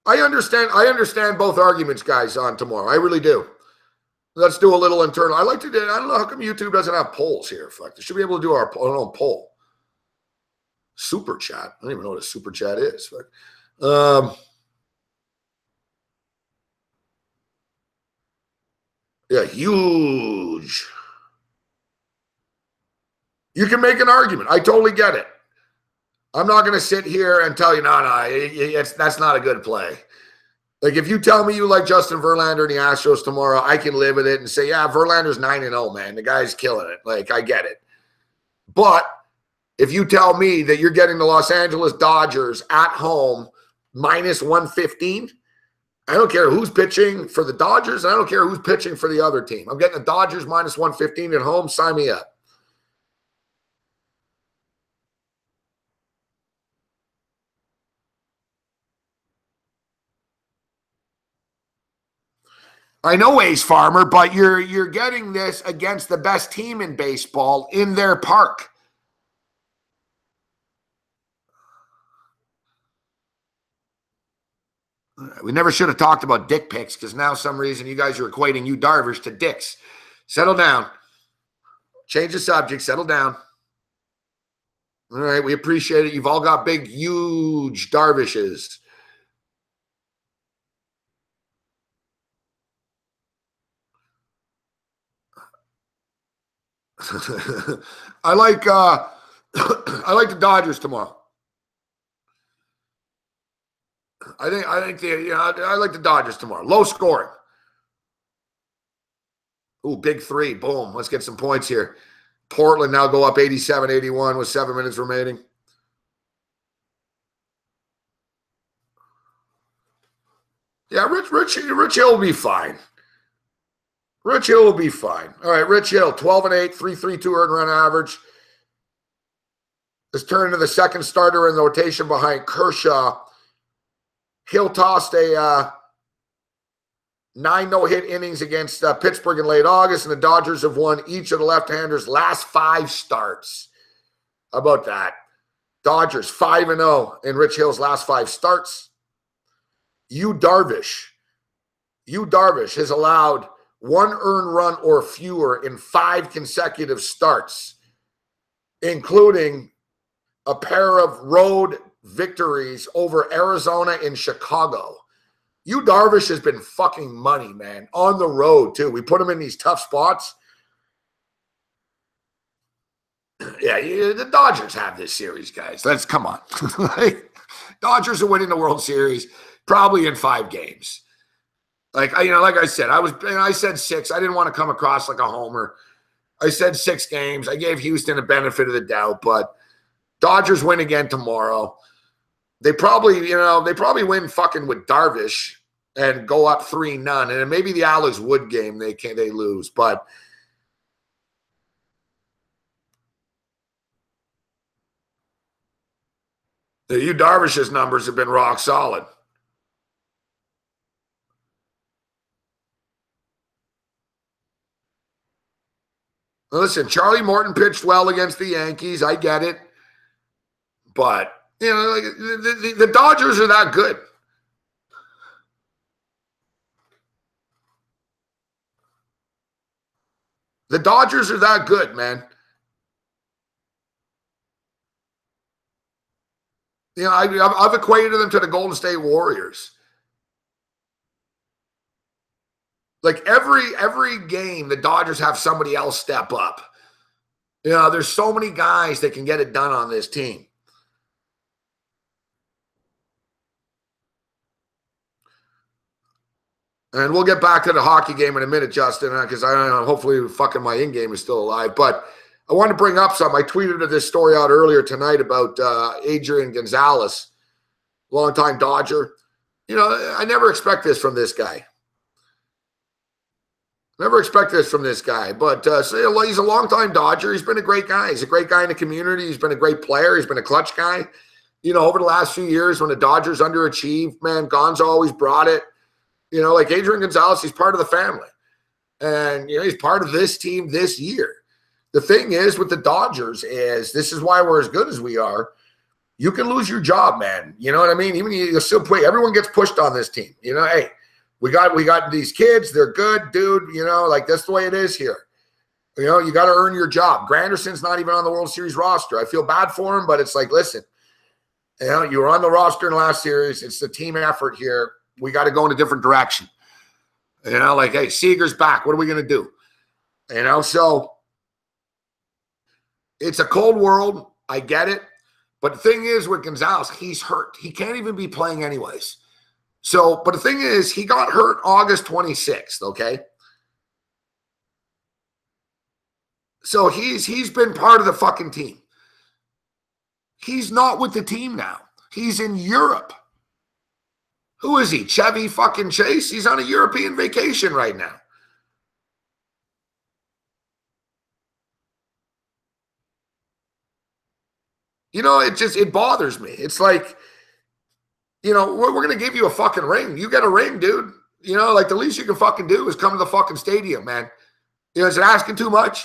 I understand both arguments, guys, on tomorrow. I really do. Let's do a little internal. I don't know how come YouTube doesn't have polls here. Fuck, they should be able to do our own poll. Super chat. I don't even know what a super chat is. Yeah, huge. You can make an argument. I totally get it. I'm not going to sit here and tell you, no, that's not a good play. Like, if you tell me you like Justin Verlander and the Astros tomorrow, I can live with it and say, yeah, Verlander's 9-0, man. The guy's killing it. Like, I get it. But if you tell me that you're getting the Los Angeles Dodgers at home minus 115 I don't care who's pitching for the Dodgers, and I don't care who's pitching for the other team. I'm getting the Dodgers minus 115 at home. Sign me up. I know, Ace Farmer, but you're getting this against the best team in baseball in their park. We never should have talked about dick pics because now some reason you guys are equating you Darvish to dicks. Settle down. Change the subject. Settle down. All right, we appreciate it. You've all got big, huge Darvishes. I like the Dodgers tomorrow. I think I like the Dodgers tomorrow. Low scoring. Ooh, big three. Boom. Let's get some points here. Portland now go up 87-81 with 7 minutes remaining. Yeah, Rich Hill will be fine. Rich Hill will be fine. All right, Rich Hill, 12-8, 3.32 earned run average. Has turned into the second starter in the rotation behind Kershaw. Hill tossed a 9 no-hit innings against Pittsburgh in late August, and the Dodgers have won each of the left-handers' last 5 starts. How about that? Dodgers 5-0 in Rich Hill's last 5 starts. Darvish has allowed 1 earned run or fewer in 5 consecutive starts, including a pair of road victories over Arizona and Chicago. Darvish has been fucking money, man, on the road too. We put him in these tough spots. Yeah, the Dodgers have this series, guys. Let's come on. Dodgers are winning the World Series probably in 5 games. Like I said, I said 6. I didn't want to come across like a homer. I said 6 games. I gave Houston the benefit of the doubt, but Dodgers win again tomorrow. They probably win fucking with Darvish and go up 3-0. And then maybe the Alex Wood game they lose, but Darvish's numbers have been rock solid. Listen, Charlie Morton pitched well against the Yankees. I get it. But, the Dodgers are that good. The Dodgers are that good, man. I've equated them to the Golden State Warriors. Like every game, the Dodgers have somebody else step up. There's so many guys that can get it done on this team. And we'll get back to the hockey game in a minute, Justin, because I don't know, hopefully fucking my in-game is still alive. But I want to bring up something. I tweeted this story out earlier tonight about Adrian Gonzalez, longtime Dodger. I never expect this from this guy. Never expect this from this guy. But he's a longtime Dodger. He's been a great guy. He's a great guy in the community. He's been a great player. He's been a clutch guy. Over the last few years when the Dodgers underachieved, man, Gonzo always brought it. Like Adrian Gonzalez, he's part of the family. And, he's part of this team this year. The thing is with the Dodgers is this is why we're as good as we are. You can lose your job, man. You know what I mean? Even you still play. Everyone gets pushed on this team. Hey, we got these kids. They're good, dude. Like that's the way it is here. You got to earn your job. Granderson's not even on the World Series roster. I feel bad for him, but it's like, listen, you were on the roster in the last series. It's the team effort here. We got to go in a different direction. Like, hey, Seager's back. What are we going to do? So it's a cold world. I get it. But the thing is with Gonzalez, he's hurt. He can't even be playing anyways. So, but the thing is, he got hurt August 26th, okay? So he's been part of the fucking team. He's not with the team now. He's in Europe. Who is he? Chevy fucking Chase? He's on a European vacation right now. You know, it bothers me. It's like, you know, we're going to give you a fucking ring. You get a ring, dude. You know, like the least you can fucking do is come to the fucking stadium, man. You know, is it asking too much?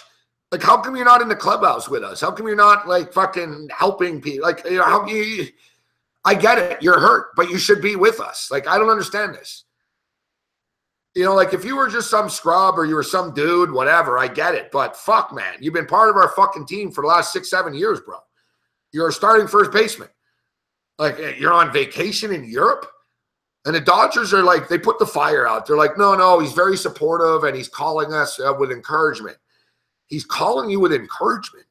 Like, how come you're not in the clubhouse with us? How come you're not like fucking helping people? Like, you know, how you, I get it. You're hurt, but you should be with us. Like, I don't understand this. You know, like if you were just some scrub or you were some dude, whatever, I get it. But fuck, man, you've been part of our fucking team for the last 6-7 years, bro. You're a starting first baseman. Like, you're on vacation in Europe? And the Dodgers are like, they put the fire out. They're like, no, he's very supportive and he's calling us with encouragement. He's calling you with encouragement.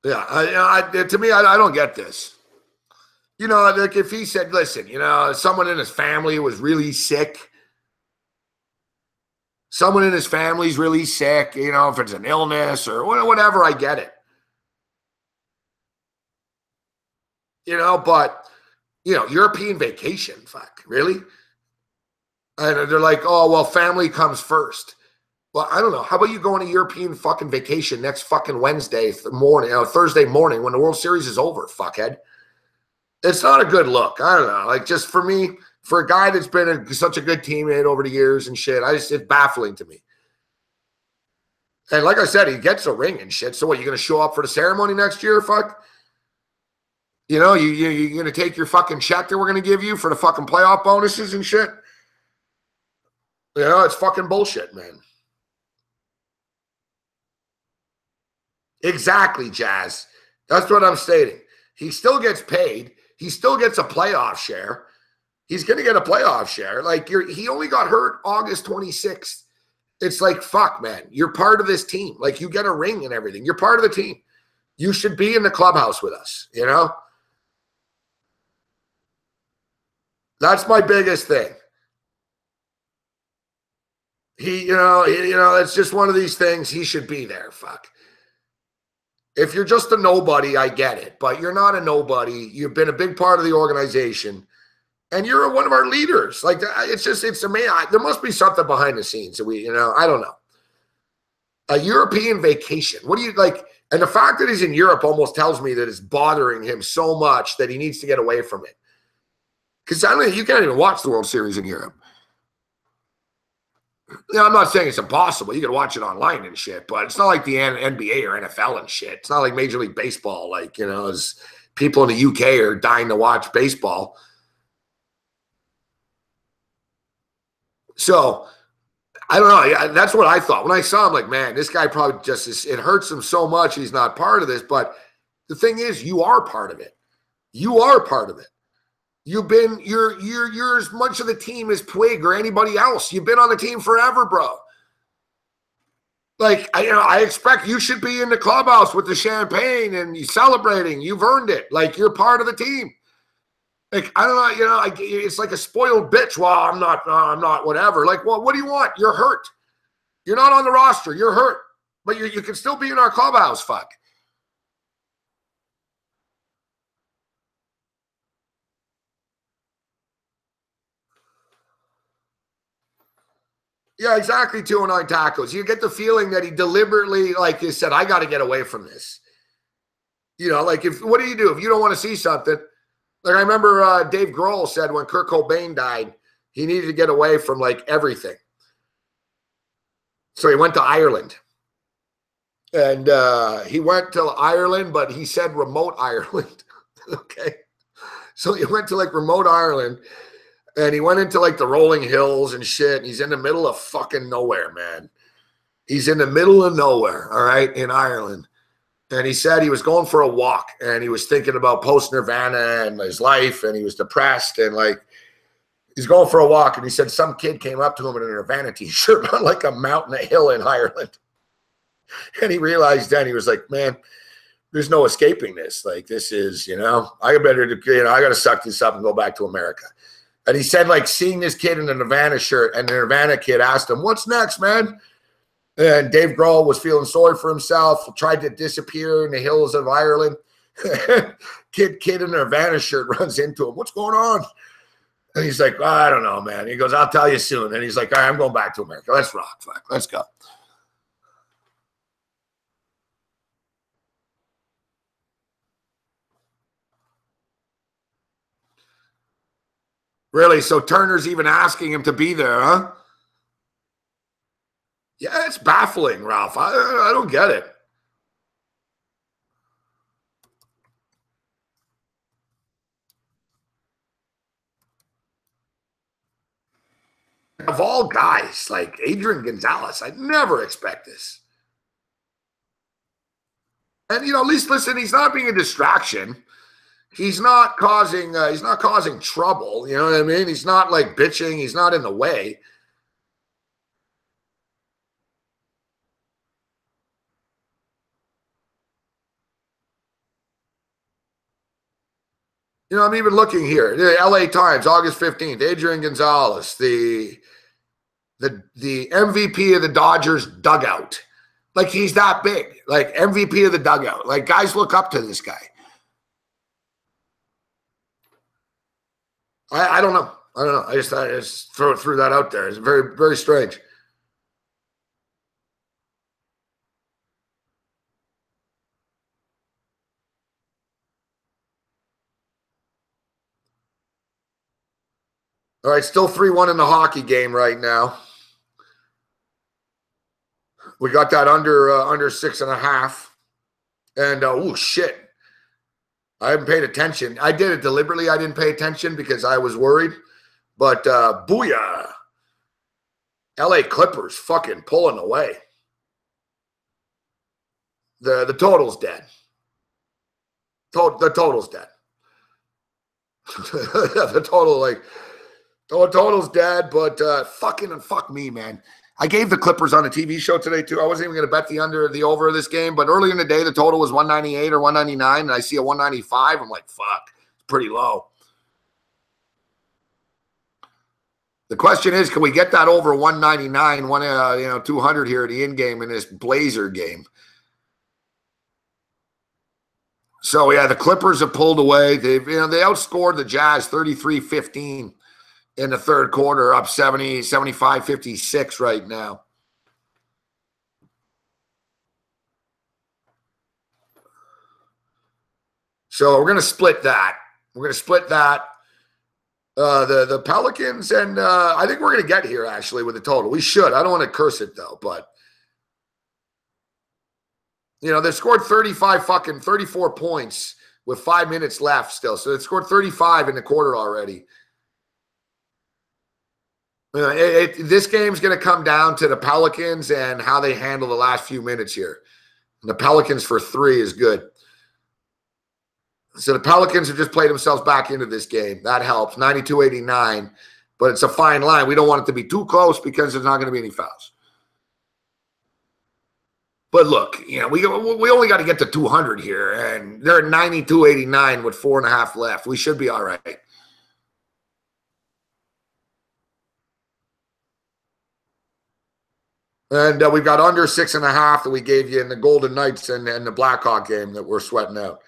Yeah, to me, I don't get this. You know, like if he said, listen, you know, someone in his family was really sick. Someone in his family's really sick, you know, if it's an illness or whatever, I get it. You know, but, you know, European vacation, fuck, really? And they're like, oh, well, family comes first. Well, I don't know. How about you go on a European fucking vacation next fucking Wednesday morning, Thursday morning when the World Series is over, fuckhead? It's not a good look. I don't know. Like, just for me, for a guy that's been such a good teammate over the years and shit, it's baffling to me. And like I said, he gets a ring and shit. So what, you going to show up for the ceremony next year? Fuck. You know, you're going to take your fucking check that we're going to give you for the fucking playoff bonuses and shit? You know, it's fucking bullshit, man. Exactly, Jazz. That's what I'm stating. He still gets paid. He still gets a playoff share. He's going to get a playoff share. Like, he only got hurt August 26th. It's like, fuck, man. You're part of this team. Like, you get a ring and everything. You're part of the team. You should be in the clubhouse with us, you know? That's my biggest thing. You know, it's just one of these things. He should be there, fuck. If you're just a nobody, I get it. But you're not a nobody. You've been a big part of the organization. And you're one of our leaders. Like, it's amazing. There must be something behind the scenes that I don't know. A European vacation. What do you like? And the fact that he's in Europe almost tells me that it's bothering him so much that he needs to get away from it. Because you can't even watch the World Series in Europe. You know, I'm not saying it's impossible. You can watch it online and shit, but it's not like the NBA or NFL and shit. It's not like Major League Baseball. Like, you know, as people in the UK are dying to watch baseball. So, I don't know. That's what I thought. When I saw him, like, man, this guy probably it hurts him so much he's not part of this. But the thing is, you are part of it. You are part of it. You're as much of the team as Puig or anybody else. You've been on the team forever, bro. Like, I expect you should be in the clubhouse with the champagne and you celebrating. You've earned it. Like, you're part of the team. Like, I don't know, it's like a spoiled bitch. Well, I'm not, whatever. Like, well, what do you want? You're hurt. You're not on the roster. You're hurt. But you can still be in our clubhouse, fuck. Yeah, exactly, 209 tacos. You get the feeling that he deliberately, like you said, I got to get away from this. You know, like, what do you do if you don't want to see something? Like, I remember Dave Grohl said when Kurt Cobain died, he needed to get away from, like, everything. So he went to Ireland. And he went to Ireland, but he said remote Ireland. Okay. So he went to, like, remote Ireland. And he went into, like, the rolling hills and shit. And he's in the middle of fucking nowhere, man. He's in the middle of nowhere, all right, in Ireland. And he said he was going for a walk. And he was thinking about post-Nirvana and his life. And he was depressed. And, like, he's going for a walk. And he said some kid came up to him in a Nirvana t-shirt on, like, a mountain, a hill in Ireland. And he realized then, he was like, man, There's no escaping this. Like, this is, I got to suck this up and go back to America. And he said, like, seeing this kid in a Nirvana shirt, and the Nirvana kid asked him, "What's next, man?" And Dave Grohl was feeling sorry for himself, tried to disappear in the hills of Ireland. kid in a Nirvana shirt runs into him. "What's going on?" And he's like, "I don't know, man." He goes, "I'll tell you soon." And he's like, "All right, I'm going back to America. Let's rock. Fuck. Let's go." Really? So Turner's even asking him to be there, huh? Yeah, it's baffling, Ralph. I don't get it. Of all guys, like Adrian Gonzalez, I'd never expect this. And at least listen, he's not being a distraction. He's not causing trouble. You know what I mean? He's not like bitching. He's not in the way. I'm even looking here. The LA Times, August 15th, Adrian Gonzalez, the MVP of the Dodgers dugout. Like, he's that big. Like, MVP of the dugout. Like, guys look up to this guy. I don't know. I just threw that out there. It's very, very strange. All right, still 3-1 in the hockey game right now. We got that under 6.5. And, oh, shit. I haven't paid attention. I did it deliberately. I didn't pay attention because I was worried. But, booyah. LA Clippers fucking pulling away. The total's dead. The total's dead. The total's dead, but fuck me, man. I gave the Clippers on a TV show today, too. I wasn't even going to bet the over of this game, but early in the day, the total was 198 or 199, and I see a 195. I'm like, fuck, it's pretty low. The question is, can we get that over 199, 200 here at the in-game in this Blazer game? So, yeah, the Clippers have pulled away. They outscored the Jazz 33-15 in the third quarter, up 75-56 right now. So we're going to split that. The Pelicans, and I think we're going to get here, actually, with the total. We should. I don't want to curse it, though, but they scored 34 points with 5 minutes left still. So they scored 35 in the quarter already. This game's going to come down to the Pelicans and how they handle the last few minutes here. And the Pelicans for 3 is good. So the Pelicans have just played themselves back into this game. That helps, 92-89. But it's a fine line. We don't want it to be too close because there's not going to be any fouls. But look, we only got to get to 200 here, and they're at 92-89 with 4.5 left. We should be all right. And we've got under 6.5 that we gave you in the Golden Knights and the Blackhawk game that we're sweating out.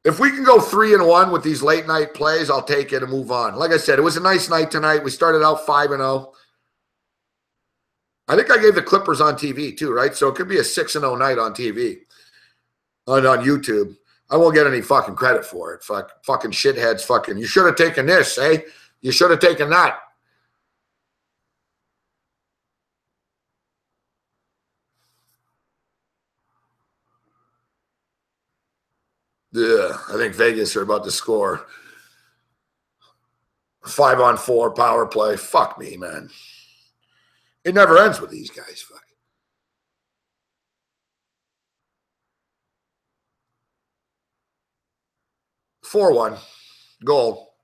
If we can go 3-1 with these late night plays, I'll take it and move on. Like I said, it was a nice night tonight. We started out 5-0. I think I gave the Clippers on TV too, right? So it could be a 6-0 night on TV, on YouTube. I won't get any fucking credit for it. Fucking shitheads. Fucking, you should have taken this, eh? You should have taken that. Yeah, I think Vegas are about to score. 5-on-4 power play. Fuck me, man. It never ends with these guys. Fuck. (4-1) goal.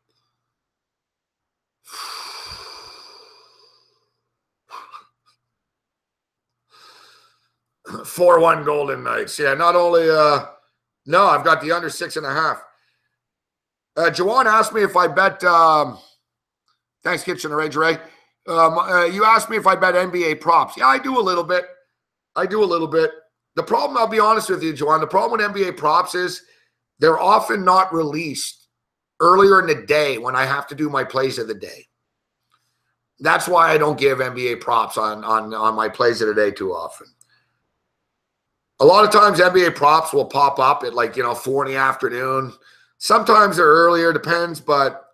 4-1 Golden Knights. Yeah, not only no, I've got the under 6.5. Jawan asked me if I bet thanks, Kitchen Ranger Ray. You asked me if I bet NBA props. Yeah, I do a little bit. The problem, I'll be honest with you, Jawan, the problem with NBA props is they're often not released earlier in the day when I have to do my plays of the day. That's why I don't give NBA props on my plays of the day too often. A lot of times NBA props will pop up at 4 in the afternoon. Sometimes they're earlier, depends, but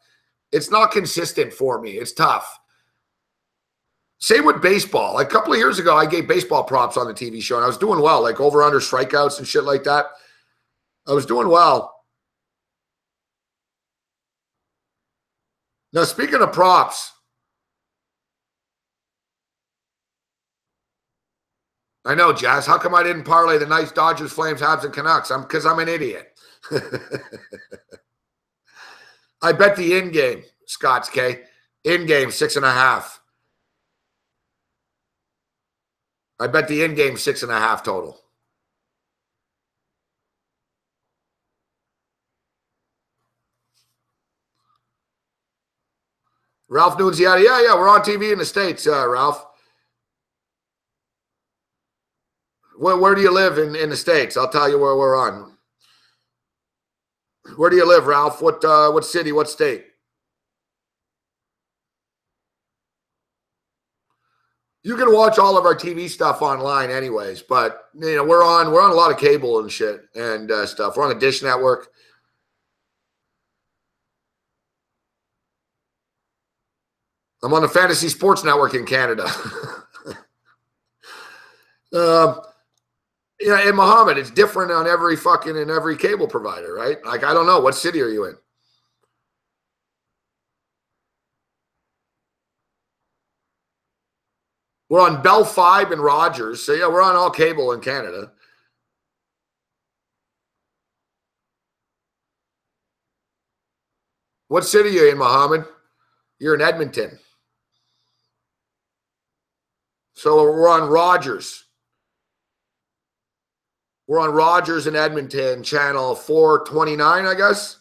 it's not consistent for me. It's tough. Same with baseball. A couple of years ago, I gave baseball props on the TV show, and I was doing well, over-under strikeouts and shit like that. I was doing well. Now, speaking of props, I know, Jazz. How come I didn't parlay the Knights, Dodgers, Flames, Habs, and Canucks? Because I'm an idiot. I bet the in-game, Scott's K. In-game, 6.5. I bet the in-game 6.5 total. Ralph Nunziata. Yeah, we're on TV in the States, Ralph. Where do you live in the States? I'll tell you where we're on. Where do you live, Ralph? What city, what state? You can watch all of our TV stuff online anyways, but we're on a lot of cable and shit and stuff. We're on the Dish Network. I'm on the Fantasy Sports Network in Canada. In Muhammad, it's different on every cable provider, right? I don't know. What city are you in? We're on Bell 5 and Rogers. So, yeah, we're on all cable in Canada. What city are you in, Muhammad? You're in Edmonton. So we're on Rogers. We're on Rogers in Edmonton, channel 429, I guess.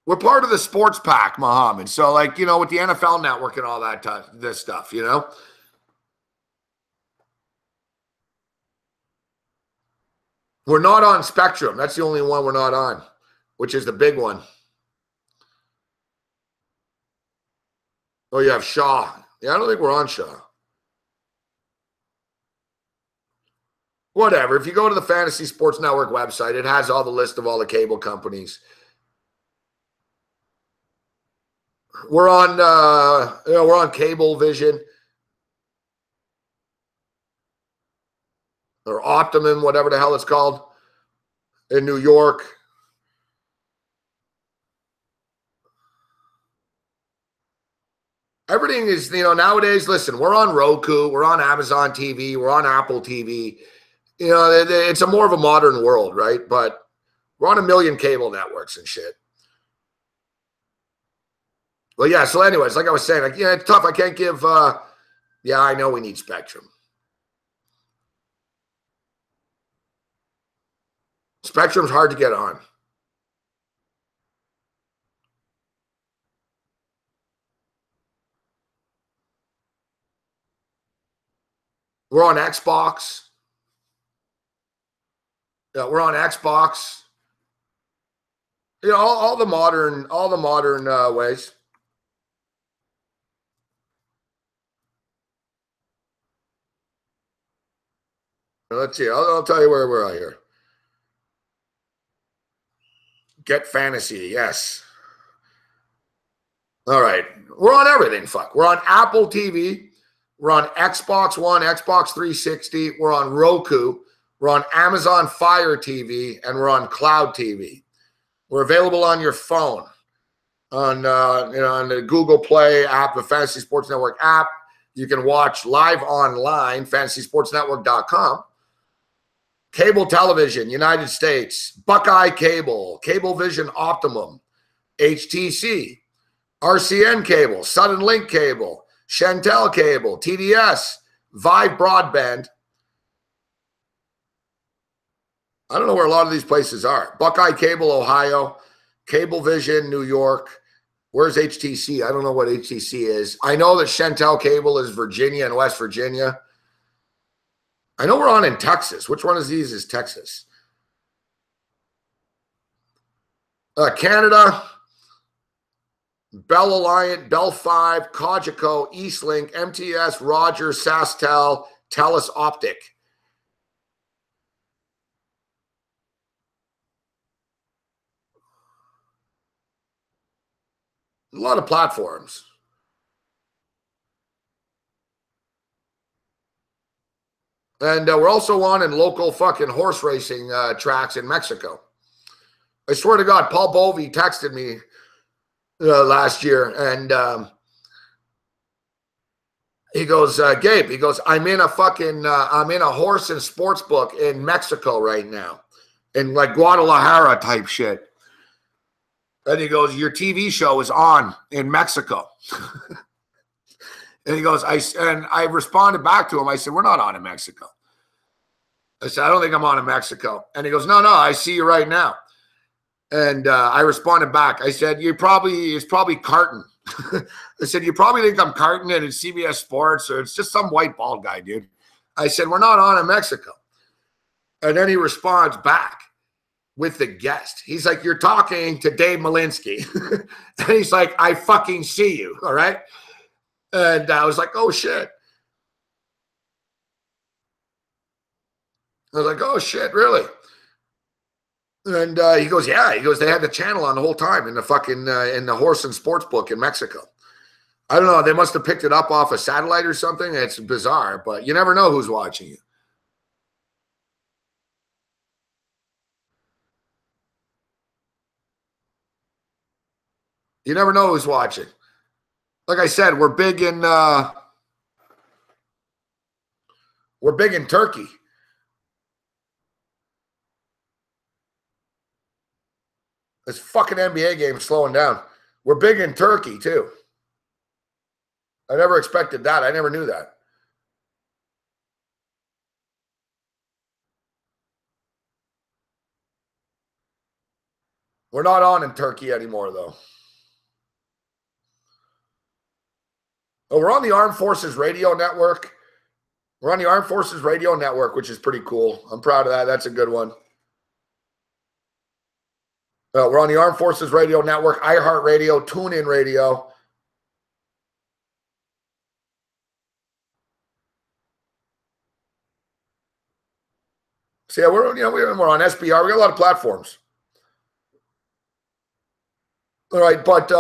We're part of the sports pack, Muhammad. So, with the NFL Network and all that this stuff, We're not on Spectrum. That's the only one we're not on, which is the big one. Oh, you have Shaw. Yeah, I don't think we're on Shaw. Whatever. If you go to the Fantasy Sports Network website, it has all the list of all the cable companies. We're on we're on Cablevision or Optimum, whatever the hell it's called, in New York. Everything is, nowadays, listen, we're on Roku, we're on Amazon TV, we're on Apple TV. It's more of a modern world, right? But we're on a million cable networks and shit. Well, yeah, so anyways, like I was saying, it's tough. I can't give, yeah, I know we need Spectrum. Spectrum's hard to get on. We're on Xbox. Yeah, we're on Xbox. All the modern ways. Let's see. I'll tell you where we're at here. Get Fantasy, yes. All right. We're on everything, fuck. We're on Apple TV. We're on Xbox One, Xbox 360. We're on Roku. We're on Amazon Fire TV, and we're on Cloud TV. We're available on your phone, on on the Google Play app, the Fantasy Sports Network app. You can watch live online, fantasysportsnetwork.com. Cable television, United States. Buckeye Cable. Cablevision Optimum. HTC. RCN Cable. Sudden Link Cable. Chantel Cable. TDS. Vive Broadband. I don't know where a lot of these places are. Buckeye Cable, Ohio. Cablevision, New York. Where's HTC? I don't know what HTC is. I know that Chantel Cable is Virginia and West Virginia. I know we're on in Texas. Which one of these is Texas? Canada. Bell Alliant, Bell 5, Cogeco, Eastlink, MTS, Rogers, SaskTel, TELUS Optic. A lot of platforms. And we're also on in local fucking horse racing tracks in Mexico. I swear to God, Paul Bovey texted me last year, and he goes, Gabe, he goes, I'm in a horse and sports book in Mexico right now, in like Guadalajara type shit. And he goes, your TV show is on in Mexico. And he goes, I responded back to him. I said, we're not on in Mexico. I said, I don't think I'm on in Mexico. And he goes, no, I see you right now. And I responded back. I said, it's probably carton. I said, you probably think I'm carton and it's CBS Sports or it's just some white bald guy, dude. I said, we're not on in Mexico. And then he responds back with the guest. He's like, you're talking to Dave Malinsky. And he's like, I fucking see you. All right. And I was like, oh shit. I was like, oh shit, really? And he goes, yeah. He goes, they had the channel on the whole time in the fucking in the horse and sports book in Mexico. I don't know. They must have picked it up off a satellite or something. It's bizarre, but you never know who's watching you. You never know who's watching. Like I said, we're big in Turkey. This fucking NBA game is slowing down. We're big in Turkey, too. I never expected that. I never knew that. We're not on in Turkey anymore, though. Oh, we're on the Armed Forces Radio Network. We're on the Armed Forces Radio Network, which is pretty cool. I'm proud of that. That's a good one. We're on the Armed Forces Radio Network, iHeartRadio, TuneIn Radio. So yeah, we're on SBR. We got a lot of platforms. All right, but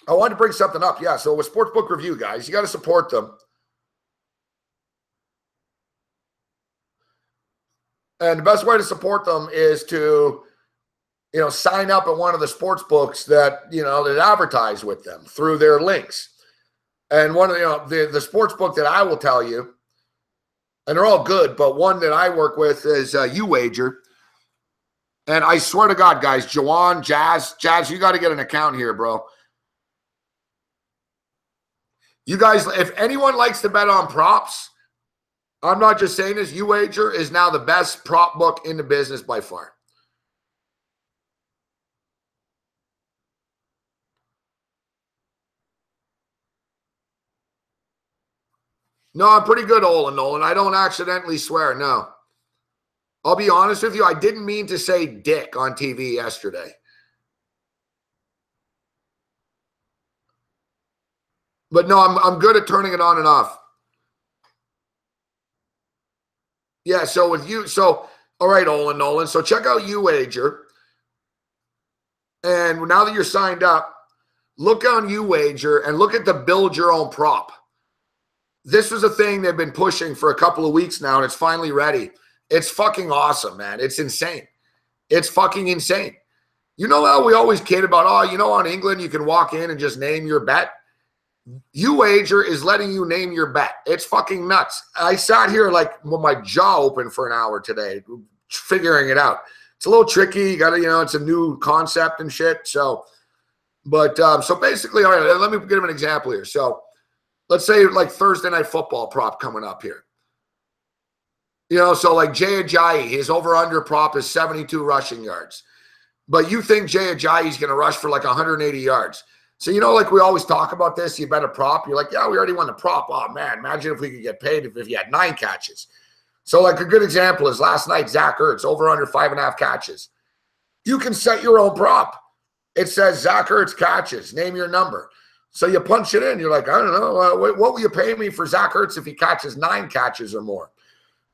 I wanted to bring something up. Yeah, so with Sportsbook Review, guys, you got to support them. And the best way to support them is to, sign up at one of the sports books that, that advertise with them through their links. And one of the sports book that I will tell you, and they're all good, but one that I work with is YouWager. And I swear to God, guys, Jawan, Jazz, you got to get an account here, bro. You guys, if anyone likes to bet on props, I'm not just saying this, YouWager is now the best prop book in the business by far. No, I'm pretty good, Nolan. I don't accidentally swear, no. I'll be honest with you, I didn't mean to say dick on TV yesterday. But no, I'm good at turning it on and off. Yeah, so with you, all right, Nolan. So check out YouWager. And now that you're signed up, look on YouWager and look at the build your own prop. This was a thing they've been pushing for a couple of weeks now, and it's finally ready. It's fucking awesome, man. It's insane. It's fucking insane. You know how we always kid about, on England, you can walk in and just name your bet? YouWager is letting you name your bet. It's fucking nuts. I sat here like with my jaw open for an hour today, figuring it out. It's a little tricky. You got to, it's a new concept and shit. So, but so basically, all right, let me give an example here. So let's say like Thursday night football prop coming up here. So like Jay Ajayi, his over-under prop is 72 rushing yards. But you think Jay Ajayi is going to rush for like 180 yards. So, like we always talk about this, you bet a prop. You're like, yeah, we already won the prop. Oh, man, imagine if we could get paid if you had 9 catches. So, like a good example is last night, Zach Ertz, over under 5.5 catches. You can set your own prop. It says Zach Ertz catches. Name your number. So you punch it in. You're like, I don't know. What will you pay me for Zach Ertz if he catches 9 catches or more?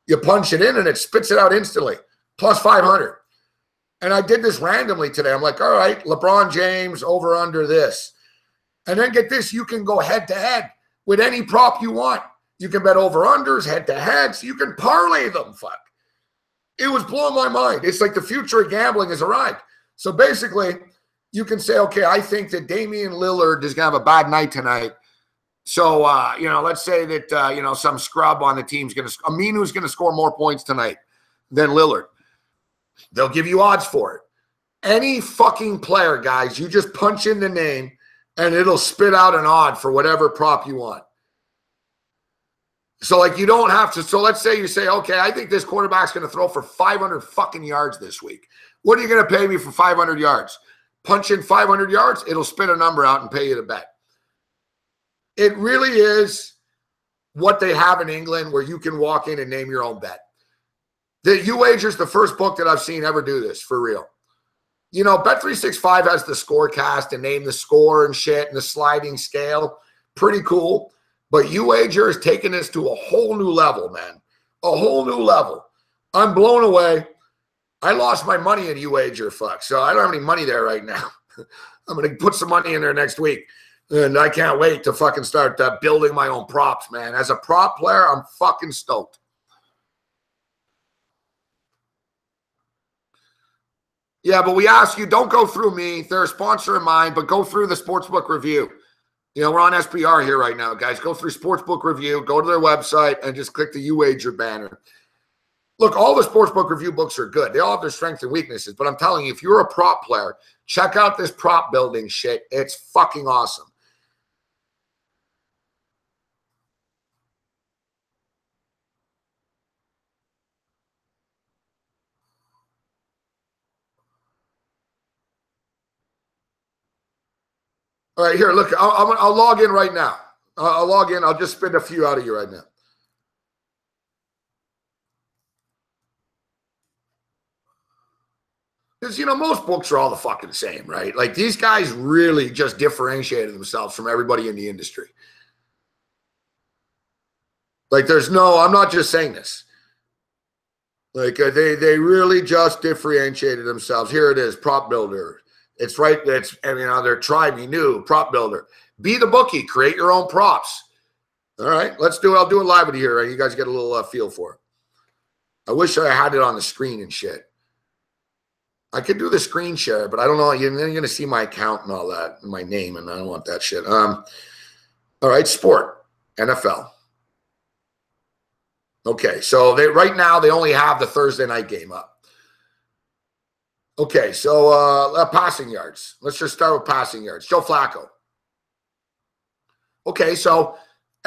You punch it in, and it spits it out instantly, plus 500. And I did this randomly today. I'm like, all right, LeBron James over under this. And then get this, you can go head-to-head with any prop you want. You can bet over-unders, head-to-head, so you can parlay them, fuck. It was blowing my mind. It's like the future of gambling has arrived. So basically, you can say, okay, I think that Damian Lillard is going to have a bad night tonight. So, let's say that, some scrub on the team's going to – Aminu's going to score more points tonight than Lillard. They'll give you odds for it. Any fucking player, guys, you just punch in the name, and it'll spit out an odd for whatever prop you want. So, like, you don't have to. So, let's say you say, okay, I think this quarterback's going to throw for 500 fucking yards this week. What are you going to pay me for 500 yards? Punch in 500 yards, it'll spit a number out and pay you to bet. It really is what they have in England where you can walk in and name your own bet. The YouWager is the first book that I've seen ever do this, for real. Bet365 has the scorecast and name the score and shit and the sliding scale. Pretty cool. But YouWager is taking this to a whole new level, man. A whole new level. I'm blown away. I lost my money in YouWager, fuck. So I don't have any money there right now. I'm going to put some money in there next week. And I can't wait to fucking start building my own props, man. As a prop player, I'm fucking stoked. Yeah, but we ask you, don't go through me. They're a sponsor of mine, but go through the Sportsbook Review. We're on SPR here right now, guys. Go through Sportsbook Review, go to their website, and just click the YouWager banner. Look, all the Sportsbook Review books are good. They all have their strengths and weaknesses, but I'm telling you, if you're a prop player, check out this prop building shit. It's fucking awesome. All right, here, look, I'll log in right now. I'll log in. I'll just spin a few out of you right now. Because, most books are all the fucking same, right? Like, these guys really just differentiated themselves from everybody in the industry. Like, I'm not just saying this. Like, they really just differentiated themselves. Here it is, prop builder. It's right. They're trying me new prop builder. Be the bookie. Create your own props. All right, let's do it. I'll do it live with you here. Right? You guys get a little feel for it. I wish I had it on the screen and shit. I could do the screen share, but I don't know. You're going to see my account and all that, and my name, and I don't want that shit. All right, sport, NFL. Okay, so right now they only have the Thursday night game up. Okay, so passing yards. Let's just start with passing yards. Joe Flacco. Okay, so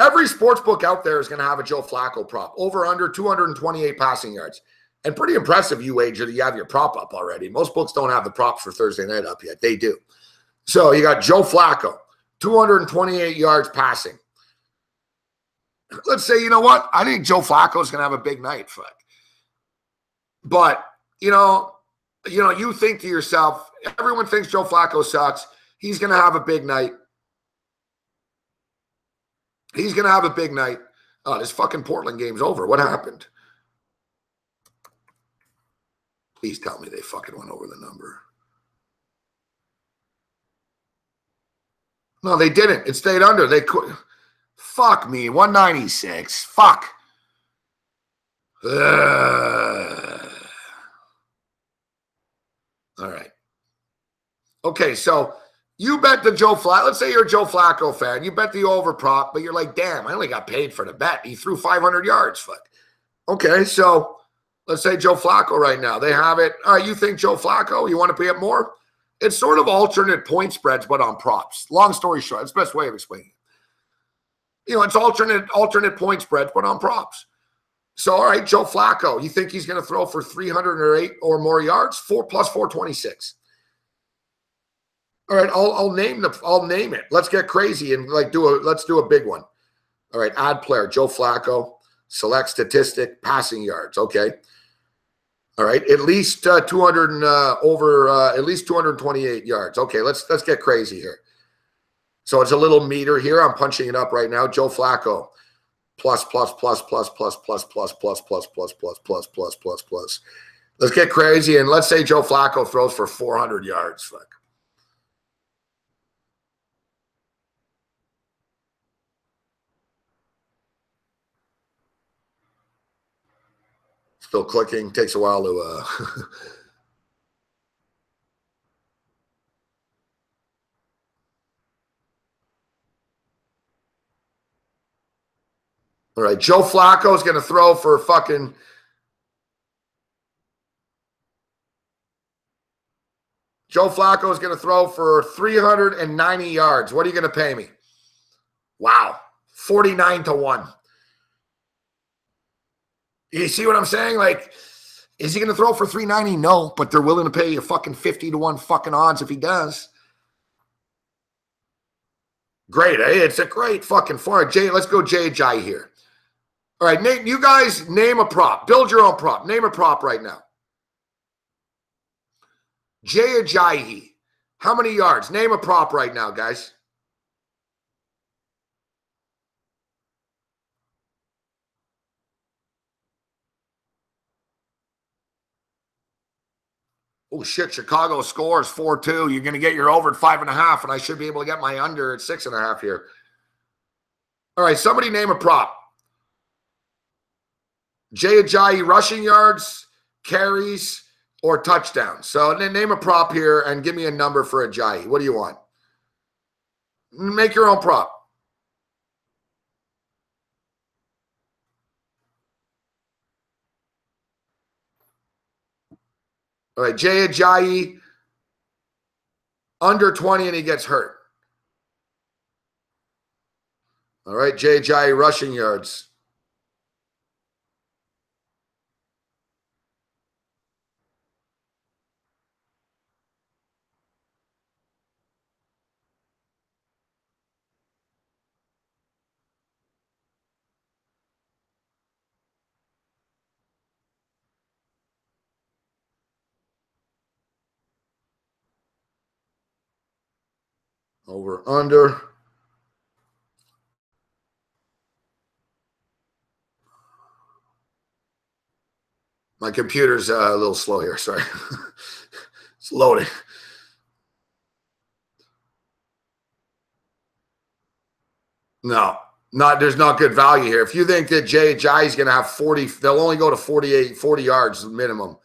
every sports book out there is going to have a Joe Flacco prop. Over under 228 passing yards. And pretty impressive, YouWager, that you have your prop up already. Most books don't have the props for Thursday night up yet. They do. So you got Joe Flacco, 228 yards passing. Let's say, you know what? I think Joe Flacco is going to have a big night. Fuck. But, you think to yourself, everyone thinks Joe Flacco sucks. He's going to have a big night. He's going to have a big night. Oh, this fucking Portland game's over. What happened? Please tell me they fucking went over the number. No, they didn't. It stayed under. They could. Fuck me. 196. Fuck. All right. Okay, so You bet the Joe Flacco. Let's say you're a Joe Flacco fan. You bet the over prop, but you're like, damn, I only got paid for the bet. He threw 500 yards. Fuck. Okay, so let's say Joe Flacco right now. They have it. All right, you think Joe Flacco? You want to pay up more? It's sort of alternate point spreads, but on props. Long story short, it's the best way of explaining it. You know, it's alternate point spreads, but on props. So, all right, Joe Flacco, you think he's going to throw for 308 or more yards? 4 plus 426. All right, I'll name it. Let's get crazy and let's do a big one. All right, add player, Joe Flacco, select statistic, passing yards. Okay. All right, at least 200 and at least 228 yards. Okay, let's get crazy here. So it's a little meter here. I'm punching it up right now. Joe Flacco, plus. Let's get crazy and let's say Joe Flacco throws for 400 yards. Fuck. Still clicking. Takes a while to All right, Joe Flacco is going to throw for fucking Joe Flacco is going to throw for 390 yards. What are you going to pay me? Wow. 49 to 1. You see what I'm saying? Like, is he going to throw for 390? No, but they're willing to pay you fucking 50 to 1 fucking odds if he does. Great, eh? It's a great fucking form. Jay, let's go J here. All right, Nate, you guys name a prop. Build your own prop. Name a prop right now. Jay Ajayi. How many yards? Name a prop right now, guys. Oh, shit, Chicago scores 4-2. You're going to get your over at 5.5, and I should be able to get my under at 6.5 here. All right, somebody name a prop. Jay Ajayi rushing yards, carries, or touchdowns. So then name a prop here and give me a number for Ajayi. What do you want? Make your own prop. All right, Jay Ajayi, under 20 and he gets hurt. All right, Jay Ajayi rushing yards. Over, under. My computer's a little slow here. Sorry. It's loading. No, there's not good value here. If you think that Jay Ajayi is going to have 40, they'll only go to 40 yards minimum.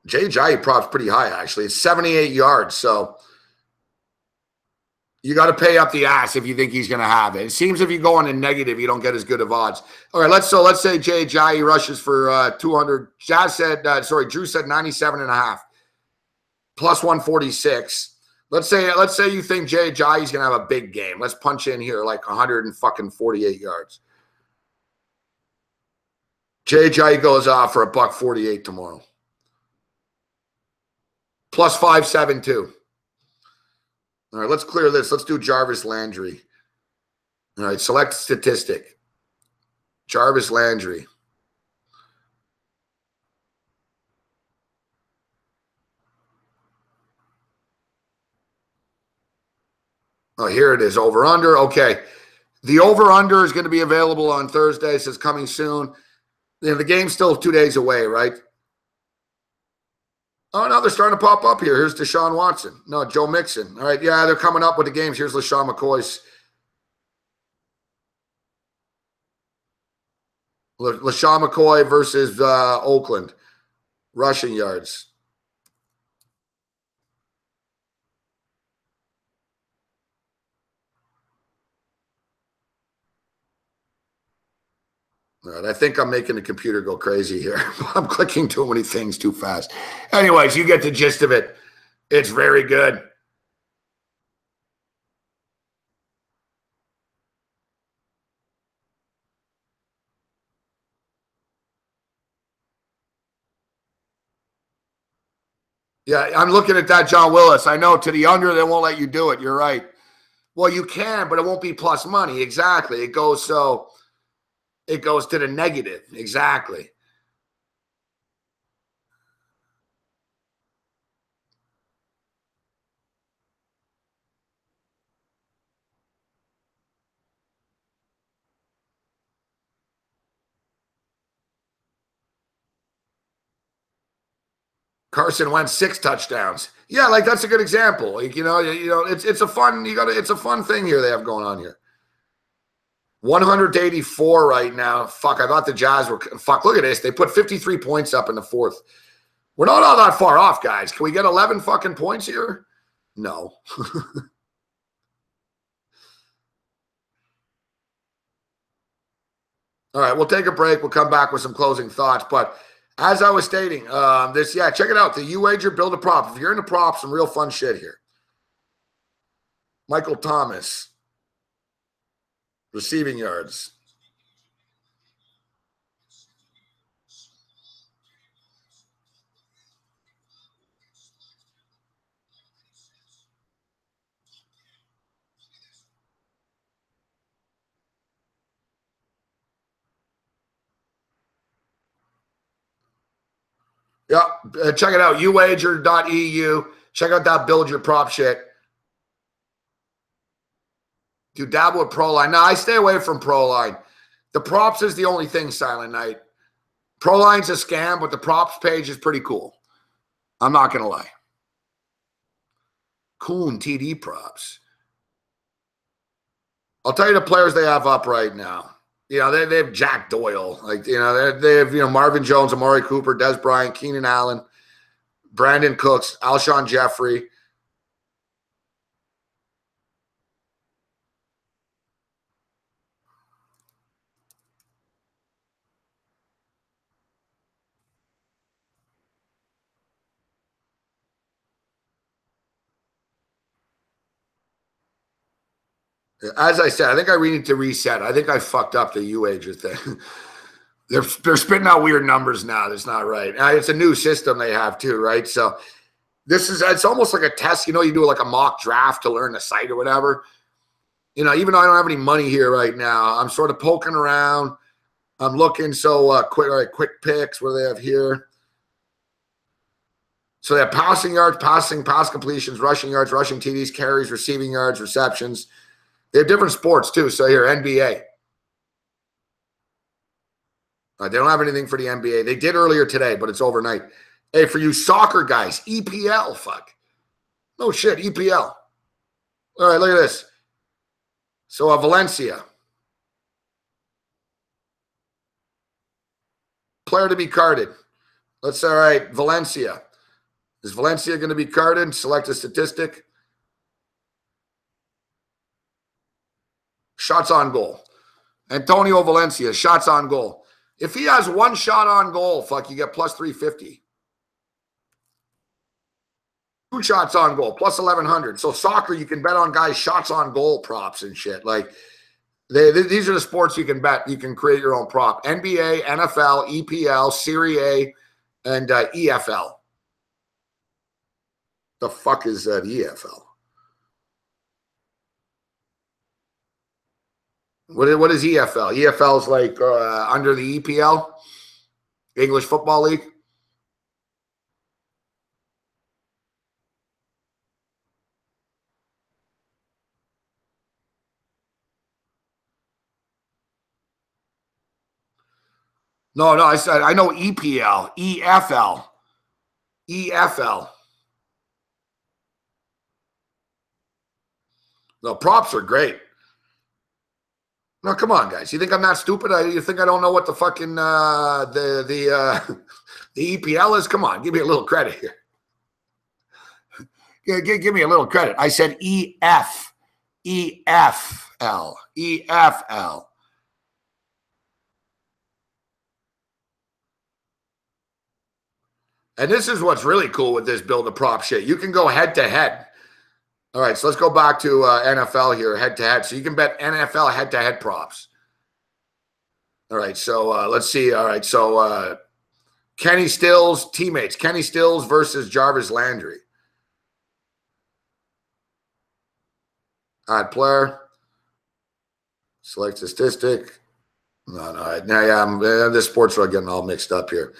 Jay Ajayi prop's pretty high, actually. It's 78 yards, so you got to pay up the ass if you think he's going to have it. It seems if you go on a negative, you don't get as good of odds. All right, let's say Jay Ajayi rushes for 200. Drew said 97.5 plus 146. Let's say you think Jay Ajayi's going to have a big game. Let's punch in here like 148 yards. Jay Ajayi goes off for $148 tomorrow. Plus 572. All right, let's clear this. Let's do Jarvis Landry. All right, select statistic. Jarvis Landry. Oh, here it is. Over under. Okay. The over under is going to be available on Thursday. It says coming soon. You know, the game's still 2 days away, right? Oh, no, they're starting to pop up here. Here's Deshaun Watson. No, Joe Mixon. All right, yeah, they're coming up with the games. Here's LaShawn McCoy's. LaShawn McCoy versus Oakland. Rushing yards. All right, I think I'm making the computer go crazy here. I'm clicking too many things too fast. Anyways, you get the gist of it. It's very good. Yeah, I'm looking at that, John Willis. I know to the under, they won't let you do it. You're right. Well, you can, but it won't be plus money. Exactly. It goes to the negative. Exactly. Carson Wentz 6 touchdowns. Yeah, like that's a good example. Like, it's a fun, it's a fun thing here they have going on here. 184 right now. Fuck, I thought the Jazz were look at this. They put 53 points up in the fourth. We're not all that far off, guys. Can we get 11 fucking points here? No. All right, we'll take a break. We'll come back with some closing thoughts. But as I was stating, check it out. The YouWager build a prop. If you're into props, some real fun shit here. Michael Thomas, receiving yards. Yeah, check it out. YouWager.eu. Check out that build your prop shit. Do dabble with ProLine. No, I stay away from ProLine. The props is the only thing, Silent Night. ProLine's a scam, but the props page is pretty cool. I'm not going to lie. Coon TD props. I'll tell you the players they have up right now. They have Jack Doyle. They have Marvin Jones, Amari Cooper, Des Bryant, Keenan Allen, Brandon Cooks, Alshon Jeffrey. As I said, I think I need to reset. I think I fucked up the YouWager thing. They're spitting out weird numbers now. That's not right. It's a new system they have too, right? So it's almost like a test. You do like a mock draft to learn the site or whatever. Even though I don't have any money here right now, I'm sort of poking around. I'm looking. So quick picks. What do they have here? So they have passing yards, pass completions, rushing yards, rushing TDs, carries, receiving yards, receptions. They have different sports too. So here, NBA. They don't have anything for the NBA. They did earlier today, but it's overnight. Hey, for you soccer guys, EPL, fuck. No shit, EPL. All right, look at this. So Valencia. Player to be carded. All right, Valencia. Is Valencia going to be carded? Select a statistic. Shots on goal. Antonio Valencia, shots on goal. If he has one shot on goal, fuck, you get plus 350. 2 shots on goal, plus 1,100. So soccer, you can bet on guys' shots on goal props and shit. Like, these are the sports you can bet. You can create your own prop. NBA, NFL, EPL, Serie A, and EFL. The fuck is the EFL? What is EFL? EFL is like under the EPL, English Football League. No, I said I know EPL, EFL, EFL. The props are great. No, come on, guys. You think I'm not stupid? You think I don't know what the fucking the EPL is? Come on, give me a little credit here. Give me a little credit. I said EFL. And this is what's really cool with this build a prop shit. You can go head to head. All right, so let's go back to NFL here, head to head. So you can bet NFL head to head props. All right, so let's see. All right, so Kenny Stills, teammates. Kenny Stills versus Jarvis Landry. Add player. Select statistic. No, this sports are getting all mixed up here.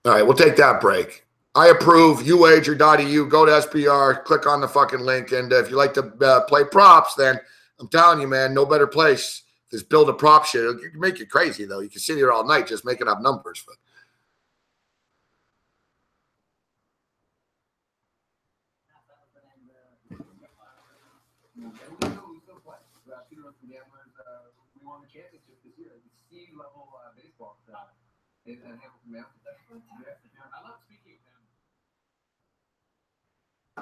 All right, we'll take that break. I approve. YouWager.eu. Go to SPR. Click on the fucking link. And if you like to play props, then I'm telling you, man, no better place. This build a prop shit. It'll make you crazy, though. You can sit here all night just making up numbers. But We won the championship this year. The C-level baseball in Hamilton, Mountain. I love speaking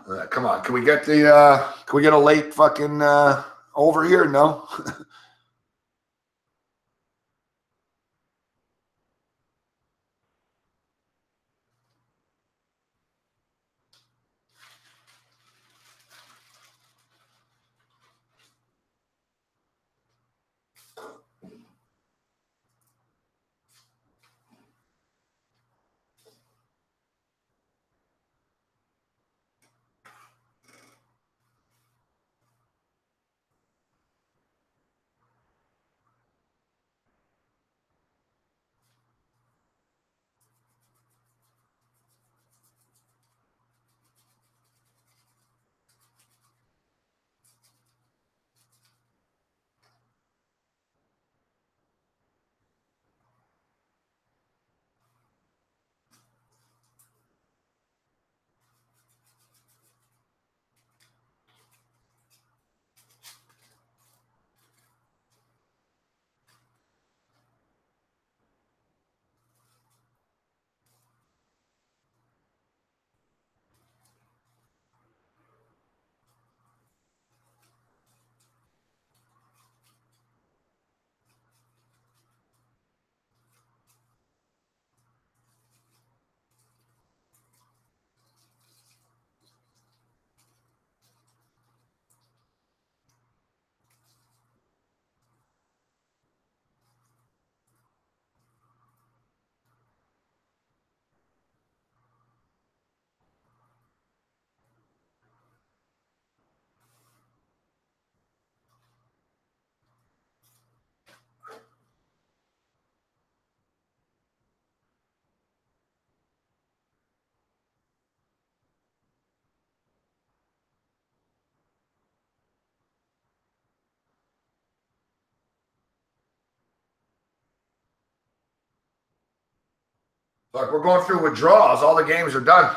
of them. come on, can we get a late fucking over here? No. Look, we're going through withdrawals. All the games are done.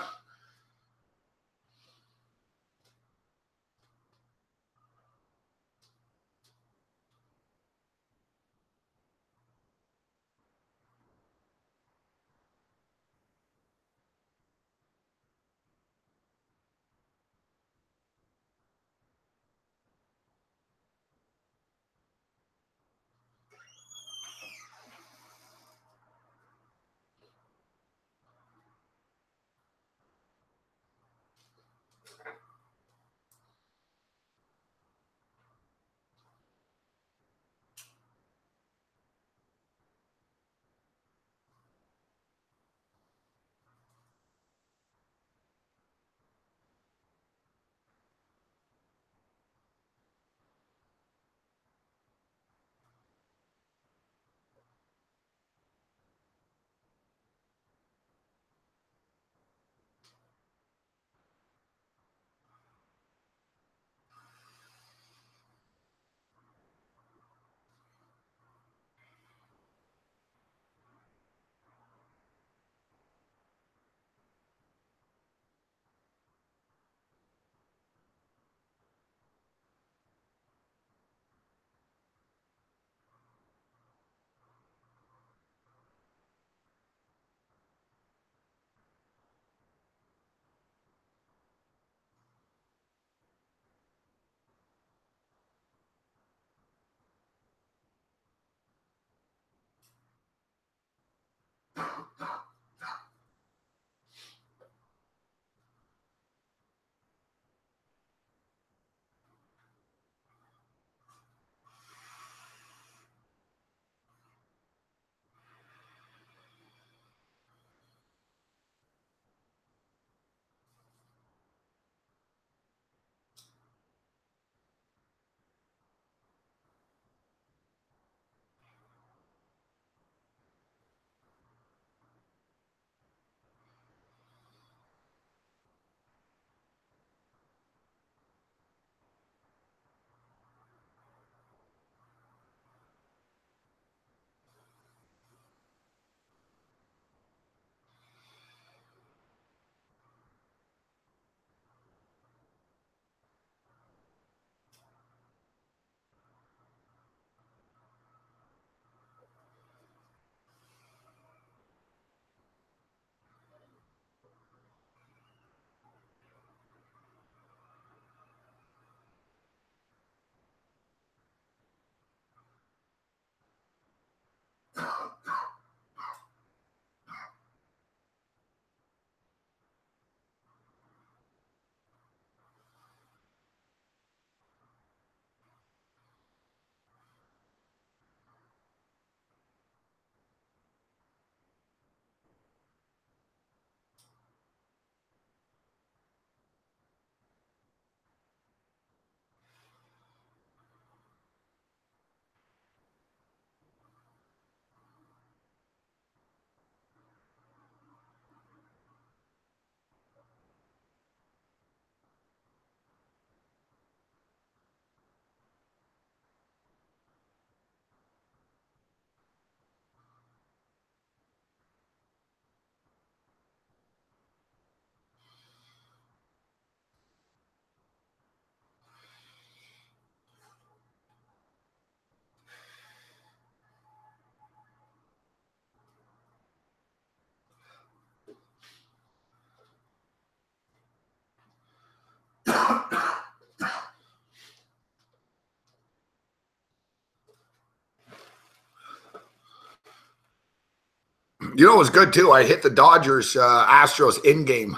You know, it was good too. I hit the Dodgers Astros in game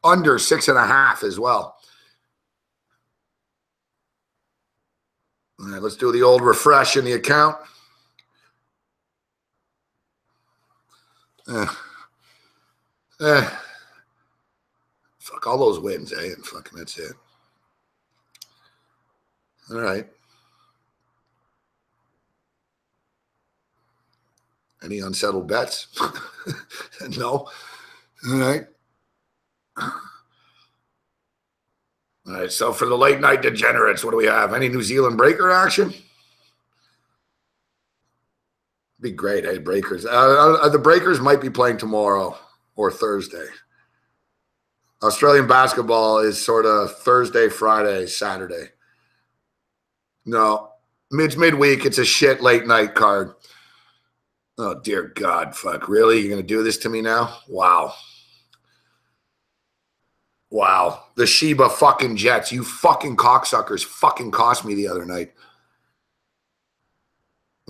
under 6.5 as well. All right, let's do the old refresh in the account. Fuck all those wins, eh? And fucking that's it. All right. Any unsettled bets? No. All right. All right. So for the late night degenerates, what do we have? Any New Zealand breaker action? Be great, hey, breakers. The breakers might be playing tomorrow or Thursday. Australian basketball is sort of Thursday, Friday, Saturday. No, midweek. It's a shit late night card. Oh, dear God, fuck. Really? You're going to do this to me now? Wow. Wow. The Sheba fucking Jets. You fucking cocksuckers fucking cost me the other night.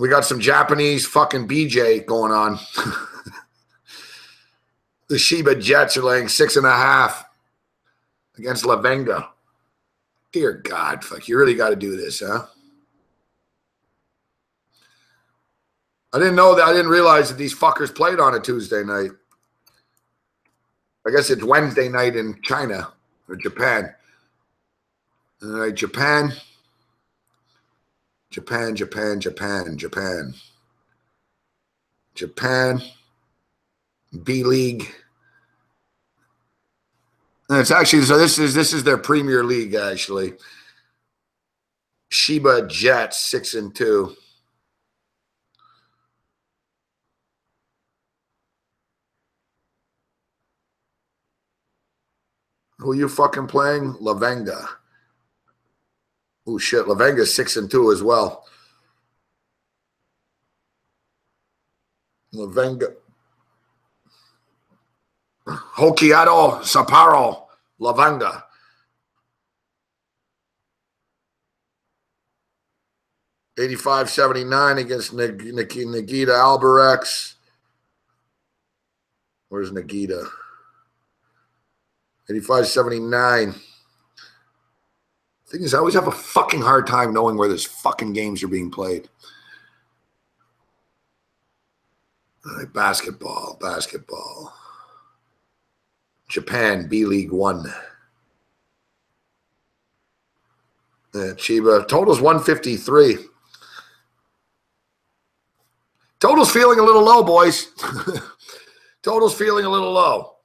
We got some Japanese fucking BJ going on. The Sheba Jets are laying 6.5 against Lavenga. Dear God, fuck. You really got to do this, huh? I didn't know that. I didn't realize that these fuckers played on a Tuesday night. I guess it's Wednesday night in China or Japan. All right, Japan. Japan. B-League. And it's actually, so this is their Premier League, actually. Sheba Jets 6-2. Who you fucking playing? Lavenga. Oh shit, Lavenga's 6-2 as well. Lavenga. Hokkaido, Sapporo, Lavenga. $85.79 against Nagita Albarex. Where's Nagita? $85.79. Thing is, I always have a fucking hard time knowing where this fucking games are being played. All right, basketball. Japan, B-League 1. Chiba. Total's 153. Total's feeling a little low, boys. Total's feeling a little low.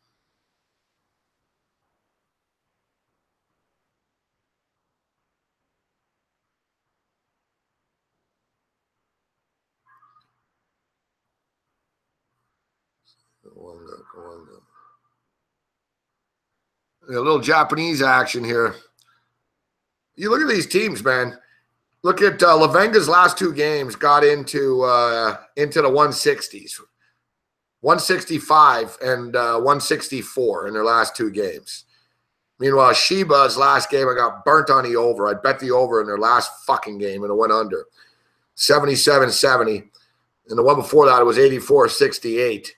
A little Japanese action here. You look at these teams, man. Look at Lavenga's last 2 games got into the 160s. 165 and 164 in their last 2 games. Meanwhile, Sheba's last game, I got burnt on the over. I bet the over in their last fucking game, and it went under. 77-70. And the one before that, it was 84-68.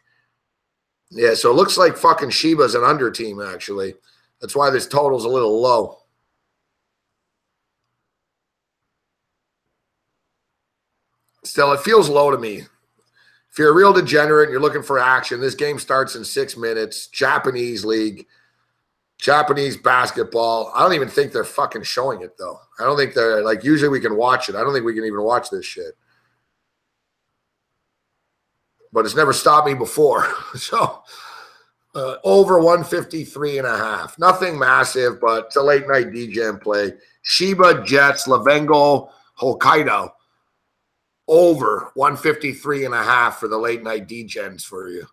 Yeah, so it looks like fucking Sheba's an under team, actually. That's why this total's a little low. Still, it feels low to me. If you're a real degenerate and you're looking for action, this game starts in 6 minutes. Japanese league, Japanese basketball. I don't even think they're fucking showing it, though. I don't think they're, like, usually we can watch it. I don't think we can even watch this shit. But it's never stopped me before. So, over 153.5. Nothing massive, but it's a late night DGen play. Sheba Jets, Lavengo, Hokkaido. Over 153.5 for the late night DGens for you.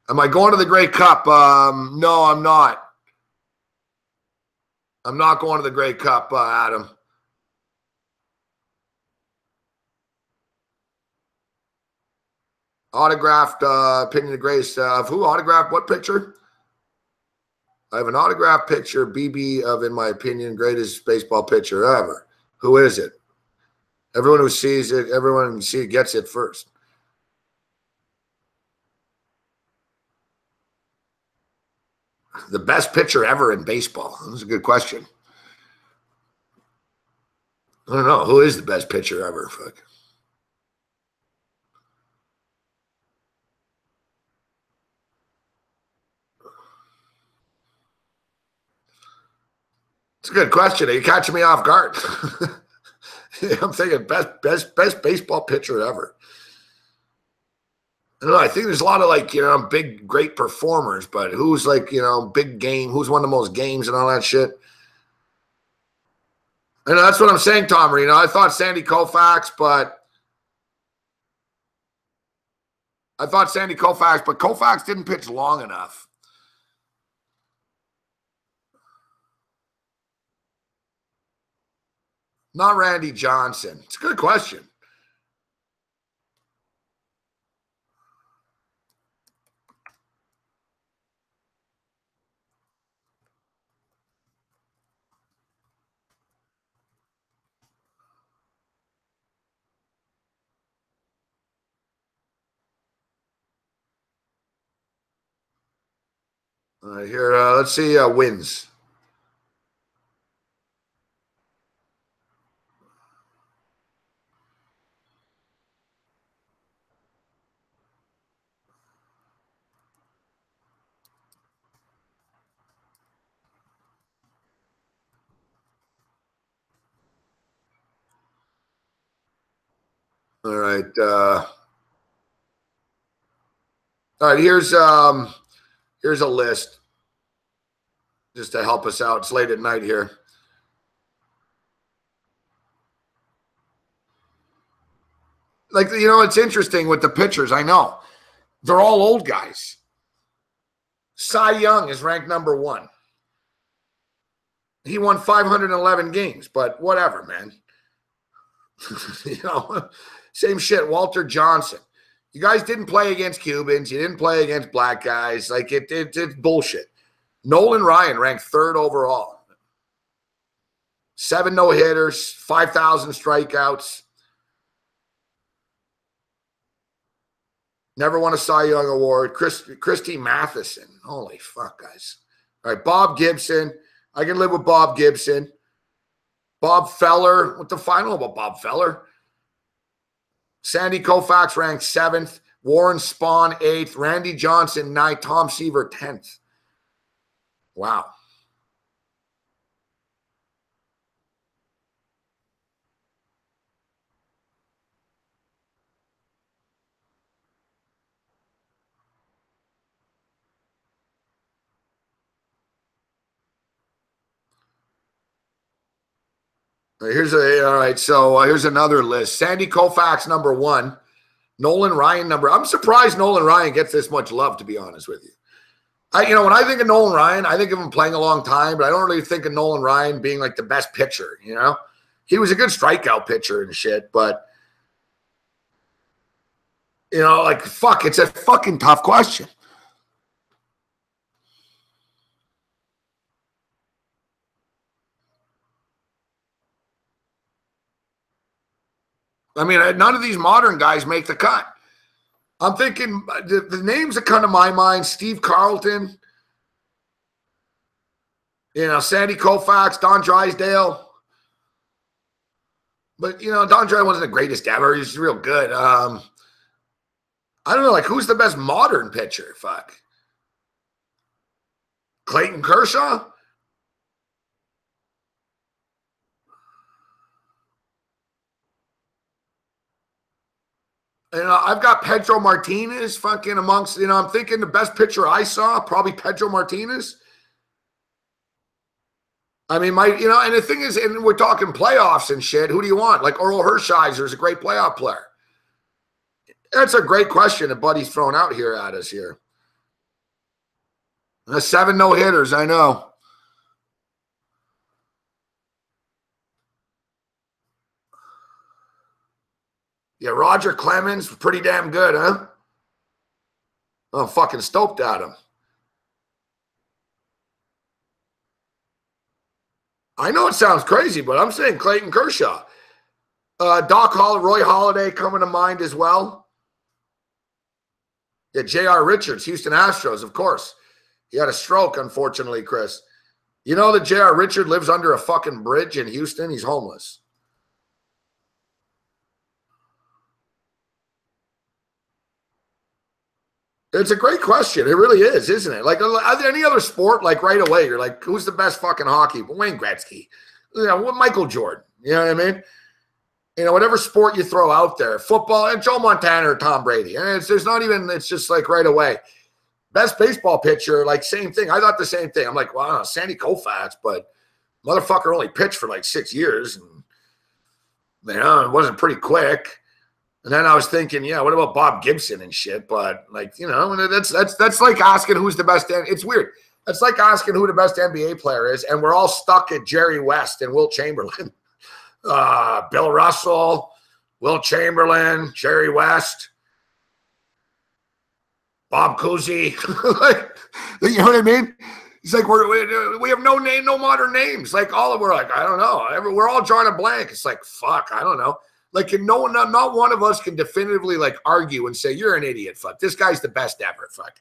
Am I going to the Grey Cup? No, I'm not. I'm not going to the Grey Cup, Adam. Autographed opinion of Grace. Who autographed what picture? I have an autographed picture, BB, of, in my opinion, greatest baseball pitcher ever. Who is it? Everyone who sees it, everyone who sees it gets it first. The best pitcher ever in baseball. That's a good question. I don't know. Who is the best pitcher ever? Fuck. It's a good question. Are you catching me off guard? I'm thinking best baseball pitcher ever. I don't know. I think there's a lot of like, big, great performers, but who's like, big game? Who's won the most games and all that shit? I know that's what I'm saying, Tom Marino. I thought Sandy Koufax, but Koufax didn't pitch long enough. Not Randy Johnson. It's a good question. All right, here, let's see wins. All right. All right, here's a list just to help us out. It's late at night here. Like, it's interesting with the pitchers. I know. They're all old guys. Cy Young is ranked number 1. He won 511 games, but whatever, man. Same shit. Walter Johnson. You guys didn't play against Cubans. You didn't play against black guys. Like, it's bullshit. Nolan Ryan ranked 3rd overall. 7 no-hitters, 5,000 strikeouts. Never won a Cy Young award. Christy Matheson. Holy fuck, guys. All right, Bob Gibson. I can live with Bob Gibson. Bob Feller. What's the final about Bob Feller? Sandy Koufax ranked 7th. Warren Spahn 8th. Randy Johnson 9th. Tom Seaver 10th. Wow. Here's another list. Sandy Koufax number 1. Nolan Ryan I'm surprised Nolan Ryan gets this much love, to be honest with you. When I think of Nolan Ryan, I think of him playing a long time, but I don't really think of Nolan Ryan being like the best pitcher, He was a good strikeout pitcher and shit, but fuck, it's a fucking tough question. I mean, none of these modern guys make the cut. I'm thinking the names that come to my mind: Steve Carlton, Sandy Koufax, Don Drysdale. But Don Drysdale wasn't the greatest ever. He's real good. I don't know, like, who's the best modern pitcher? Fuck. Clayton Kershaw? I've got Pedro Martinez fucking amongst, I'm thinking the best pitcher I saw, probably Pedro Martinez. I mean, and the thing is, and we're talking playoffs and shit, who do you want? Like, Oral Hershiser is a great playoff player. That's a great question that Buddy's throwing out here at us here. 7 no-hitters, I know. Yeah, Roger Clemens, pretty damn good, huh? I'm fucking stoked at him. I know it sounds crazy, but I'm saying Clayton Kershaw. Roy Halladay coming to mind as well. Yeah, J.R. Richards, Houston Astros, of course. He had a stroke, unfortunately, Chris. You know that J.R. Richard lives under a fucking bridge in Houston? He's homeless. It's a great question. It really is, isn't it? Like, any other sport, like right away, you're like, who's the best fucking hockey? Wayne Gretzky. You know, Michael Jordan. You know what I mean? You know, whatever sport you throw out there, football, and Joe Montana or Tom Brady. And there's not even, it's just like right away. Best baseball pitcher, like same thing. I thought the same thing. I'm like, wow, Sandy Koufax, but motherfucker only pitched for like 6 years. And, you know, it wasn't pretty quick. And then I was thinking, yeah, what about Bob Gibson and shit? But like, you know, that's like asking who's the best. It's weird. It's like asking who the best NBA player is, and we're all stuck at Jerry West and Wilt Chamberlain, Bill Russell, Wilt Chamberlain, Jerry West, Bob Cousy. Like, you know what I mean? It's like we have no name, no modern names. Like we're like, I don't know. We're all drawing a blank. It's like, fuck, I don't know. Like, not one of us can definitively like argue and say you're an idiot. Fuck, this guy's the best ever. Fuck.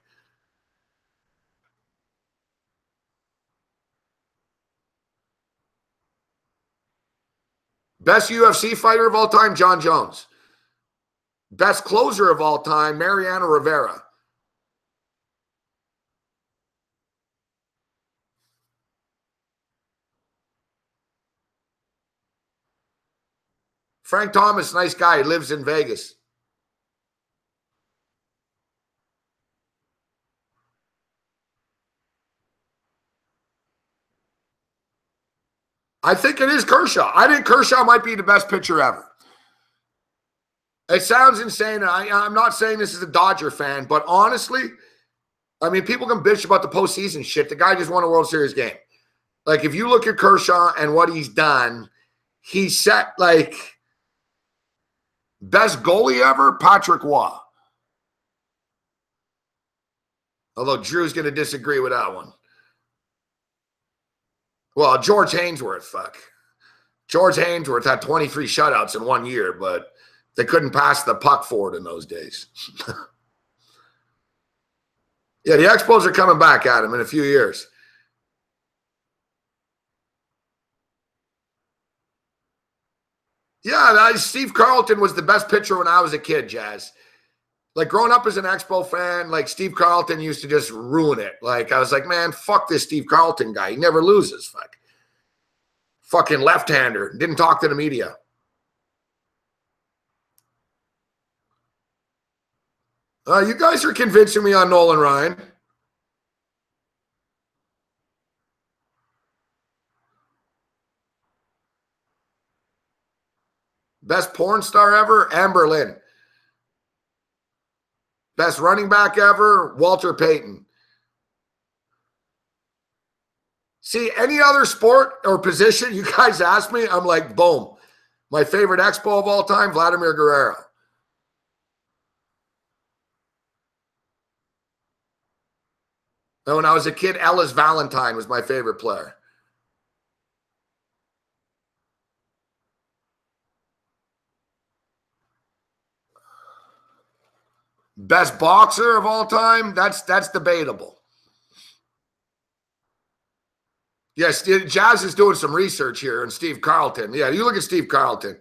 Best UFC fighter of all time, John Jones. Best closer of all time, Mariano Rivera. Frank Thomas, nice guy. He lives in Vegas. I think it is Kershaw. I think Kershaw might be the best pitcher ever. It sounds insane. I'm not saying this as a Dodger fan, but honestly, I mean, people can bitch about the postseason shit. The guy just won a World Series game. Like, if you look at Kershaw and what he's done, he set, like, best goalie ever, Patrick Waugh. Although Drew's going to disagree with that one. Well, George Hainsworth, fuck. George Hainsworth had 23 shutouts in 1 year, but they couldn't pass the puck forward in those days. Yeah, the Expos are coming back at him in a few years. Yeah, Steve Carlton was the best pitcher when I was a kid, Jazz. Like, growing up as an Expo fan, like, Steve Carlton used to just ruin it. Like, I was like, man, fuck this Steve Carlton guy. He never loses. Fuck. Fucking left-hander. Didn't talk to the media. You guys are convincing me on Nolan Ryan. Best porn star ever, Amber Lynn. Best running back ever, Walter Payton. See, any other sport or position you guys ask me, I'm like, boom. My favorite Expo of all time, Vladimir Guerrero. And when I was a kid, Ellis Valentine was my favorite player. Best boxer of all time, that's debatable. Yes, Jazz is doing some research here on Steve Carlton. Yeah, you look at Steve Carlton.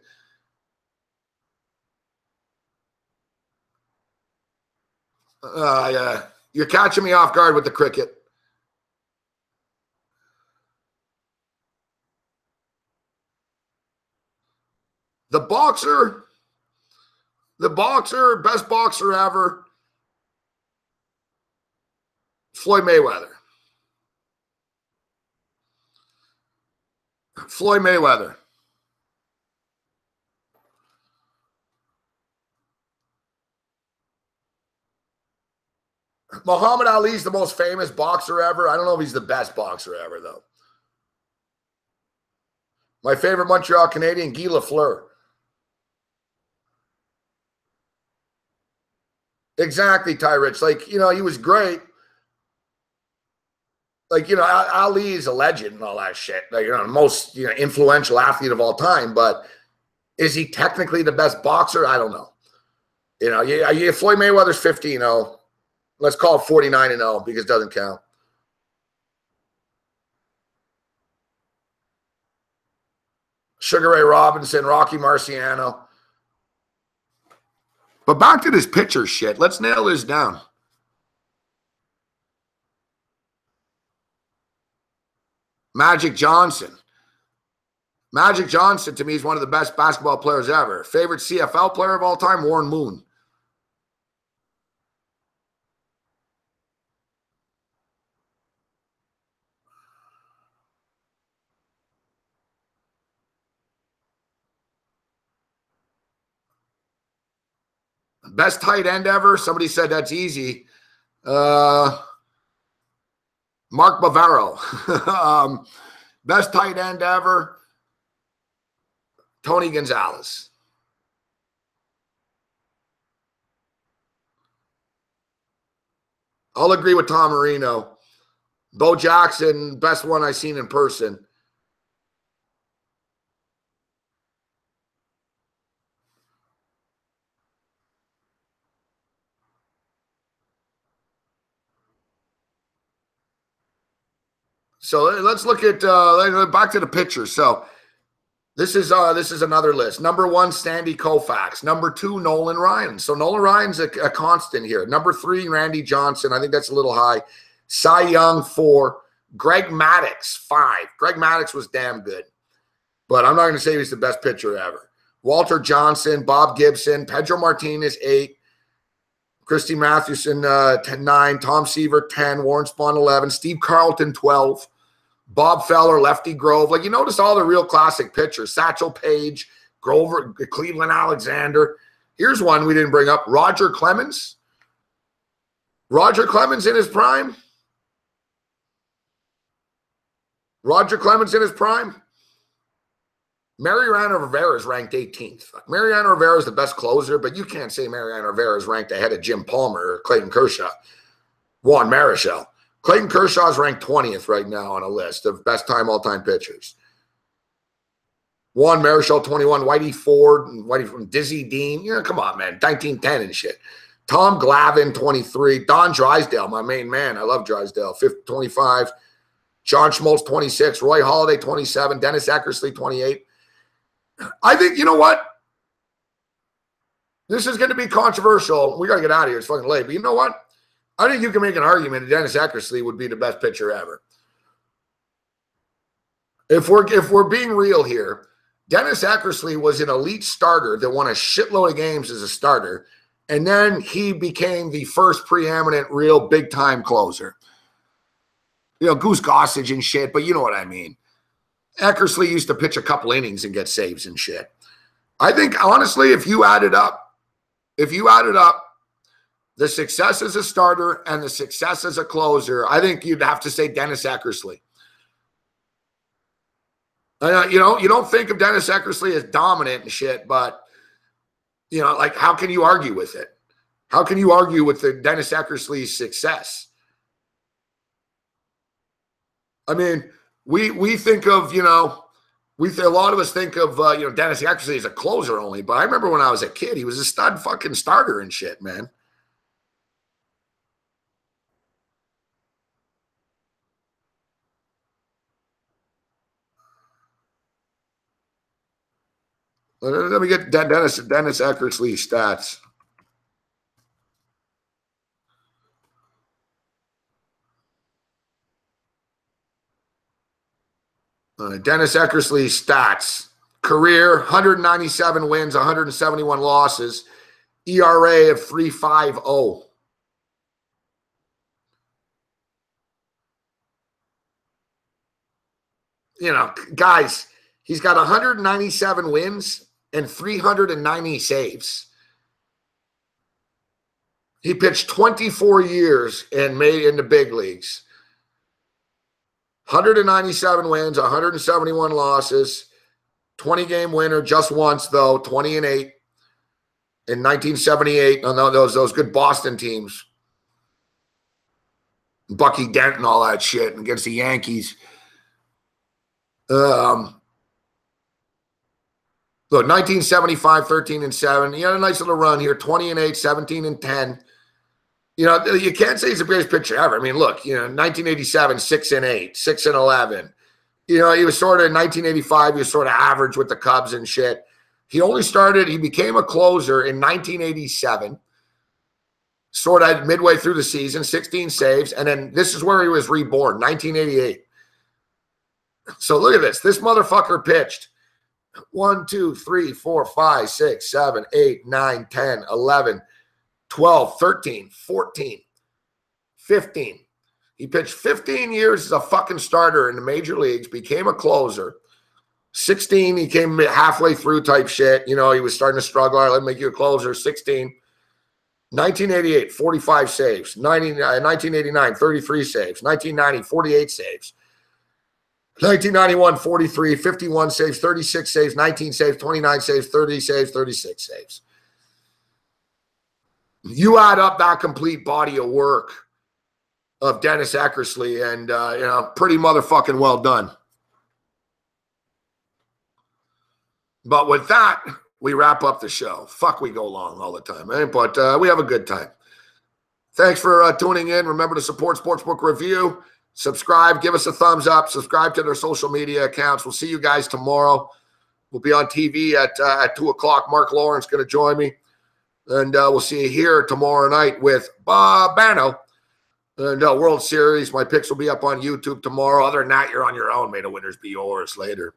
Yeah. You're catching me off guard with the cricket. The boxer, best boxer ever, Floyd Mayweather. Floyd Mayweather. Muhammad Ali's the most famous boxer ever. I don't know if he's the best boxer ever, though. My favorite Montreal Canadian, Guy Lafleur. Exactly, Ty Rich. Like, you know, he was great. Like, you know, Ali is a legend and all that shit. Like, you know, most, you know, influential athlete of all time. But Is he technically the best boxer? I don't know. You know, Floyd Mayweather's 50-0. Let's call it 49-0 because it doesn't count. Sugar Ray Robinson, Rocky Marciano. But back to this pitcher shit. Let's nail this down. Magic Johnson. Magic Johnson, to me, is one of the best basketball players ever. Favorite CFL player of all time, Warren Moon. Best tight end ever? Somebody said that's easy. Mark Bavaro. Best tight end ever? Tony Gonzalez. I'll agree with Tom Marino. Bo Jackson, best one I've seen in person. So let's look at back to the pitchers. So this is another list. Number 1, Sandy Koufax. Number 2, Nolan Ryan. So Nolan Ryan's a constant here. Number 3, Randy Johnson. I think that's a little high. Cy Young 4. Greg Maddux 5. Greg Maddux was damn good, but I'm not going to say he's the best pitcher ever. Walter Johnson, Bob Gibson, Pedro Martinez 8. Christy Mathewson 9. Tom Seaver 10. Warren Spahn 11. Steve Carlton 12. Bob Feller, Lefty Grove. Like, you notice all the real classic pitchers. Satchel Paige, Grover, Cleveland Alexander. Here's one we didn't bring up. Roger Clemens. Roger Clemens in his prime. Roger Clemens in his prime. Mariano Rivera is ranked 18th. Mariano Rivera is the best closer, but you can't say Mariano Rivera is ranked ahead of Jim Palmer or Clayton Kershaw. Juan Marichal. Clayton Kershaw is ranked 20th right now on a list of best all-time pitchers. Juan Marichal, 21. Whitey Ford, and Whitey from Dizzy Dean. You know, come on, man. 1910 and shit. Tom Glavine, 23. Don Drysdale, my main man. I love Drysdale. 25. John Schmaltz, 26. Roy Halladay, 27. Dennis Eckersley, 28. I think, you know what? This is going to be controversial. We got to get out of here. It's fucking late. But you know what? I think you can make an argument that Dennis Eckersley would be the best pitcher ever. If we're being real here, Dennis Eckersley was an elite starter that won a shitload of games as a starter, and then he became the first preeminent real big-time closer. You know, Goose Gossage and shit, but you know what I mean. Eckersley used to pitch a couple innings and get saves and shit. I think, honestly, if you added up the success as a starter and the success as a closer, I think you'd have to say Dennis Eckersley. You know, you don't think of Dennis Eckersley as dominant and shit, but, you know, like, how can you argue with it? How can you argue with the Dennis Eckersley's success? I mean, we think of, you know, a lot of us think of, you know, Dennis Eckersley as a closer only, but I remember when I was a kid, he was a stud fucking starter and shit, man. Let me get Dennis Eckersley's stats. Dennis Eckersley's stats. Career, 197 wins, 171 losses. ERA of 3.50. You know, guys, he's got 197 wins and 390 saves. He pitched 24 years and made in the big leagues. 197 wins, 171 losses, 20-game winner just once, though, 20-8 in 1978 on those good Boston teams. Bucky Dent and all that shit against the Yankees. Look, 1975, 13-7. He had a nice little run here, 20-8, 17-10. You know, you can't say he's the greatest pitcher ever. I mean, look, you know, 1987, 6-8, 6-11. You know, he was sort of in 1985, he was sort of average with the Cubs and shit. He became a closer in 1987, sort of midway through the season, 16 saves. And then this is where he was reborn, 1988. So look at this. This motherfucker pitched 1, 2, 3, 4, 5, 6, 7, 8, 9, 10, 11, 12, 13, 14, 15. He pitched 15 years as a fucking starter in the major leagues, became a closer. 16, he came halfway through type shit. You know, he was starting to struggle. All right, let me make you a closer. 16. 1988, 45 saves. 1989, 33 saves. 1990, 48 saves. 1991, 43, 51 saves, 36 saves, 19 saves, 29 saves, 30 saves, 36 saves. You add up that complete body of work of Dennis Eckersley, and, you know, pretty motherfucking well done. But with that, we wrap up the show. Fuck, we go long all the time, eh? But we have a good time. Thanks for tuning in. Remember to support Sportsbook Review. Subscribe. Give us a thumbs up. Subscribe to their social media accounts. We'll see you guys tomorrow. We'll be on TV at 2 o'clock. Mark Lawrence going to join me. And we'll see you here tomorrow night with Bano. And World Series. My picks will be up on YouTube tomorrow. Other than that, you're on your own. May the winners be yours. Later.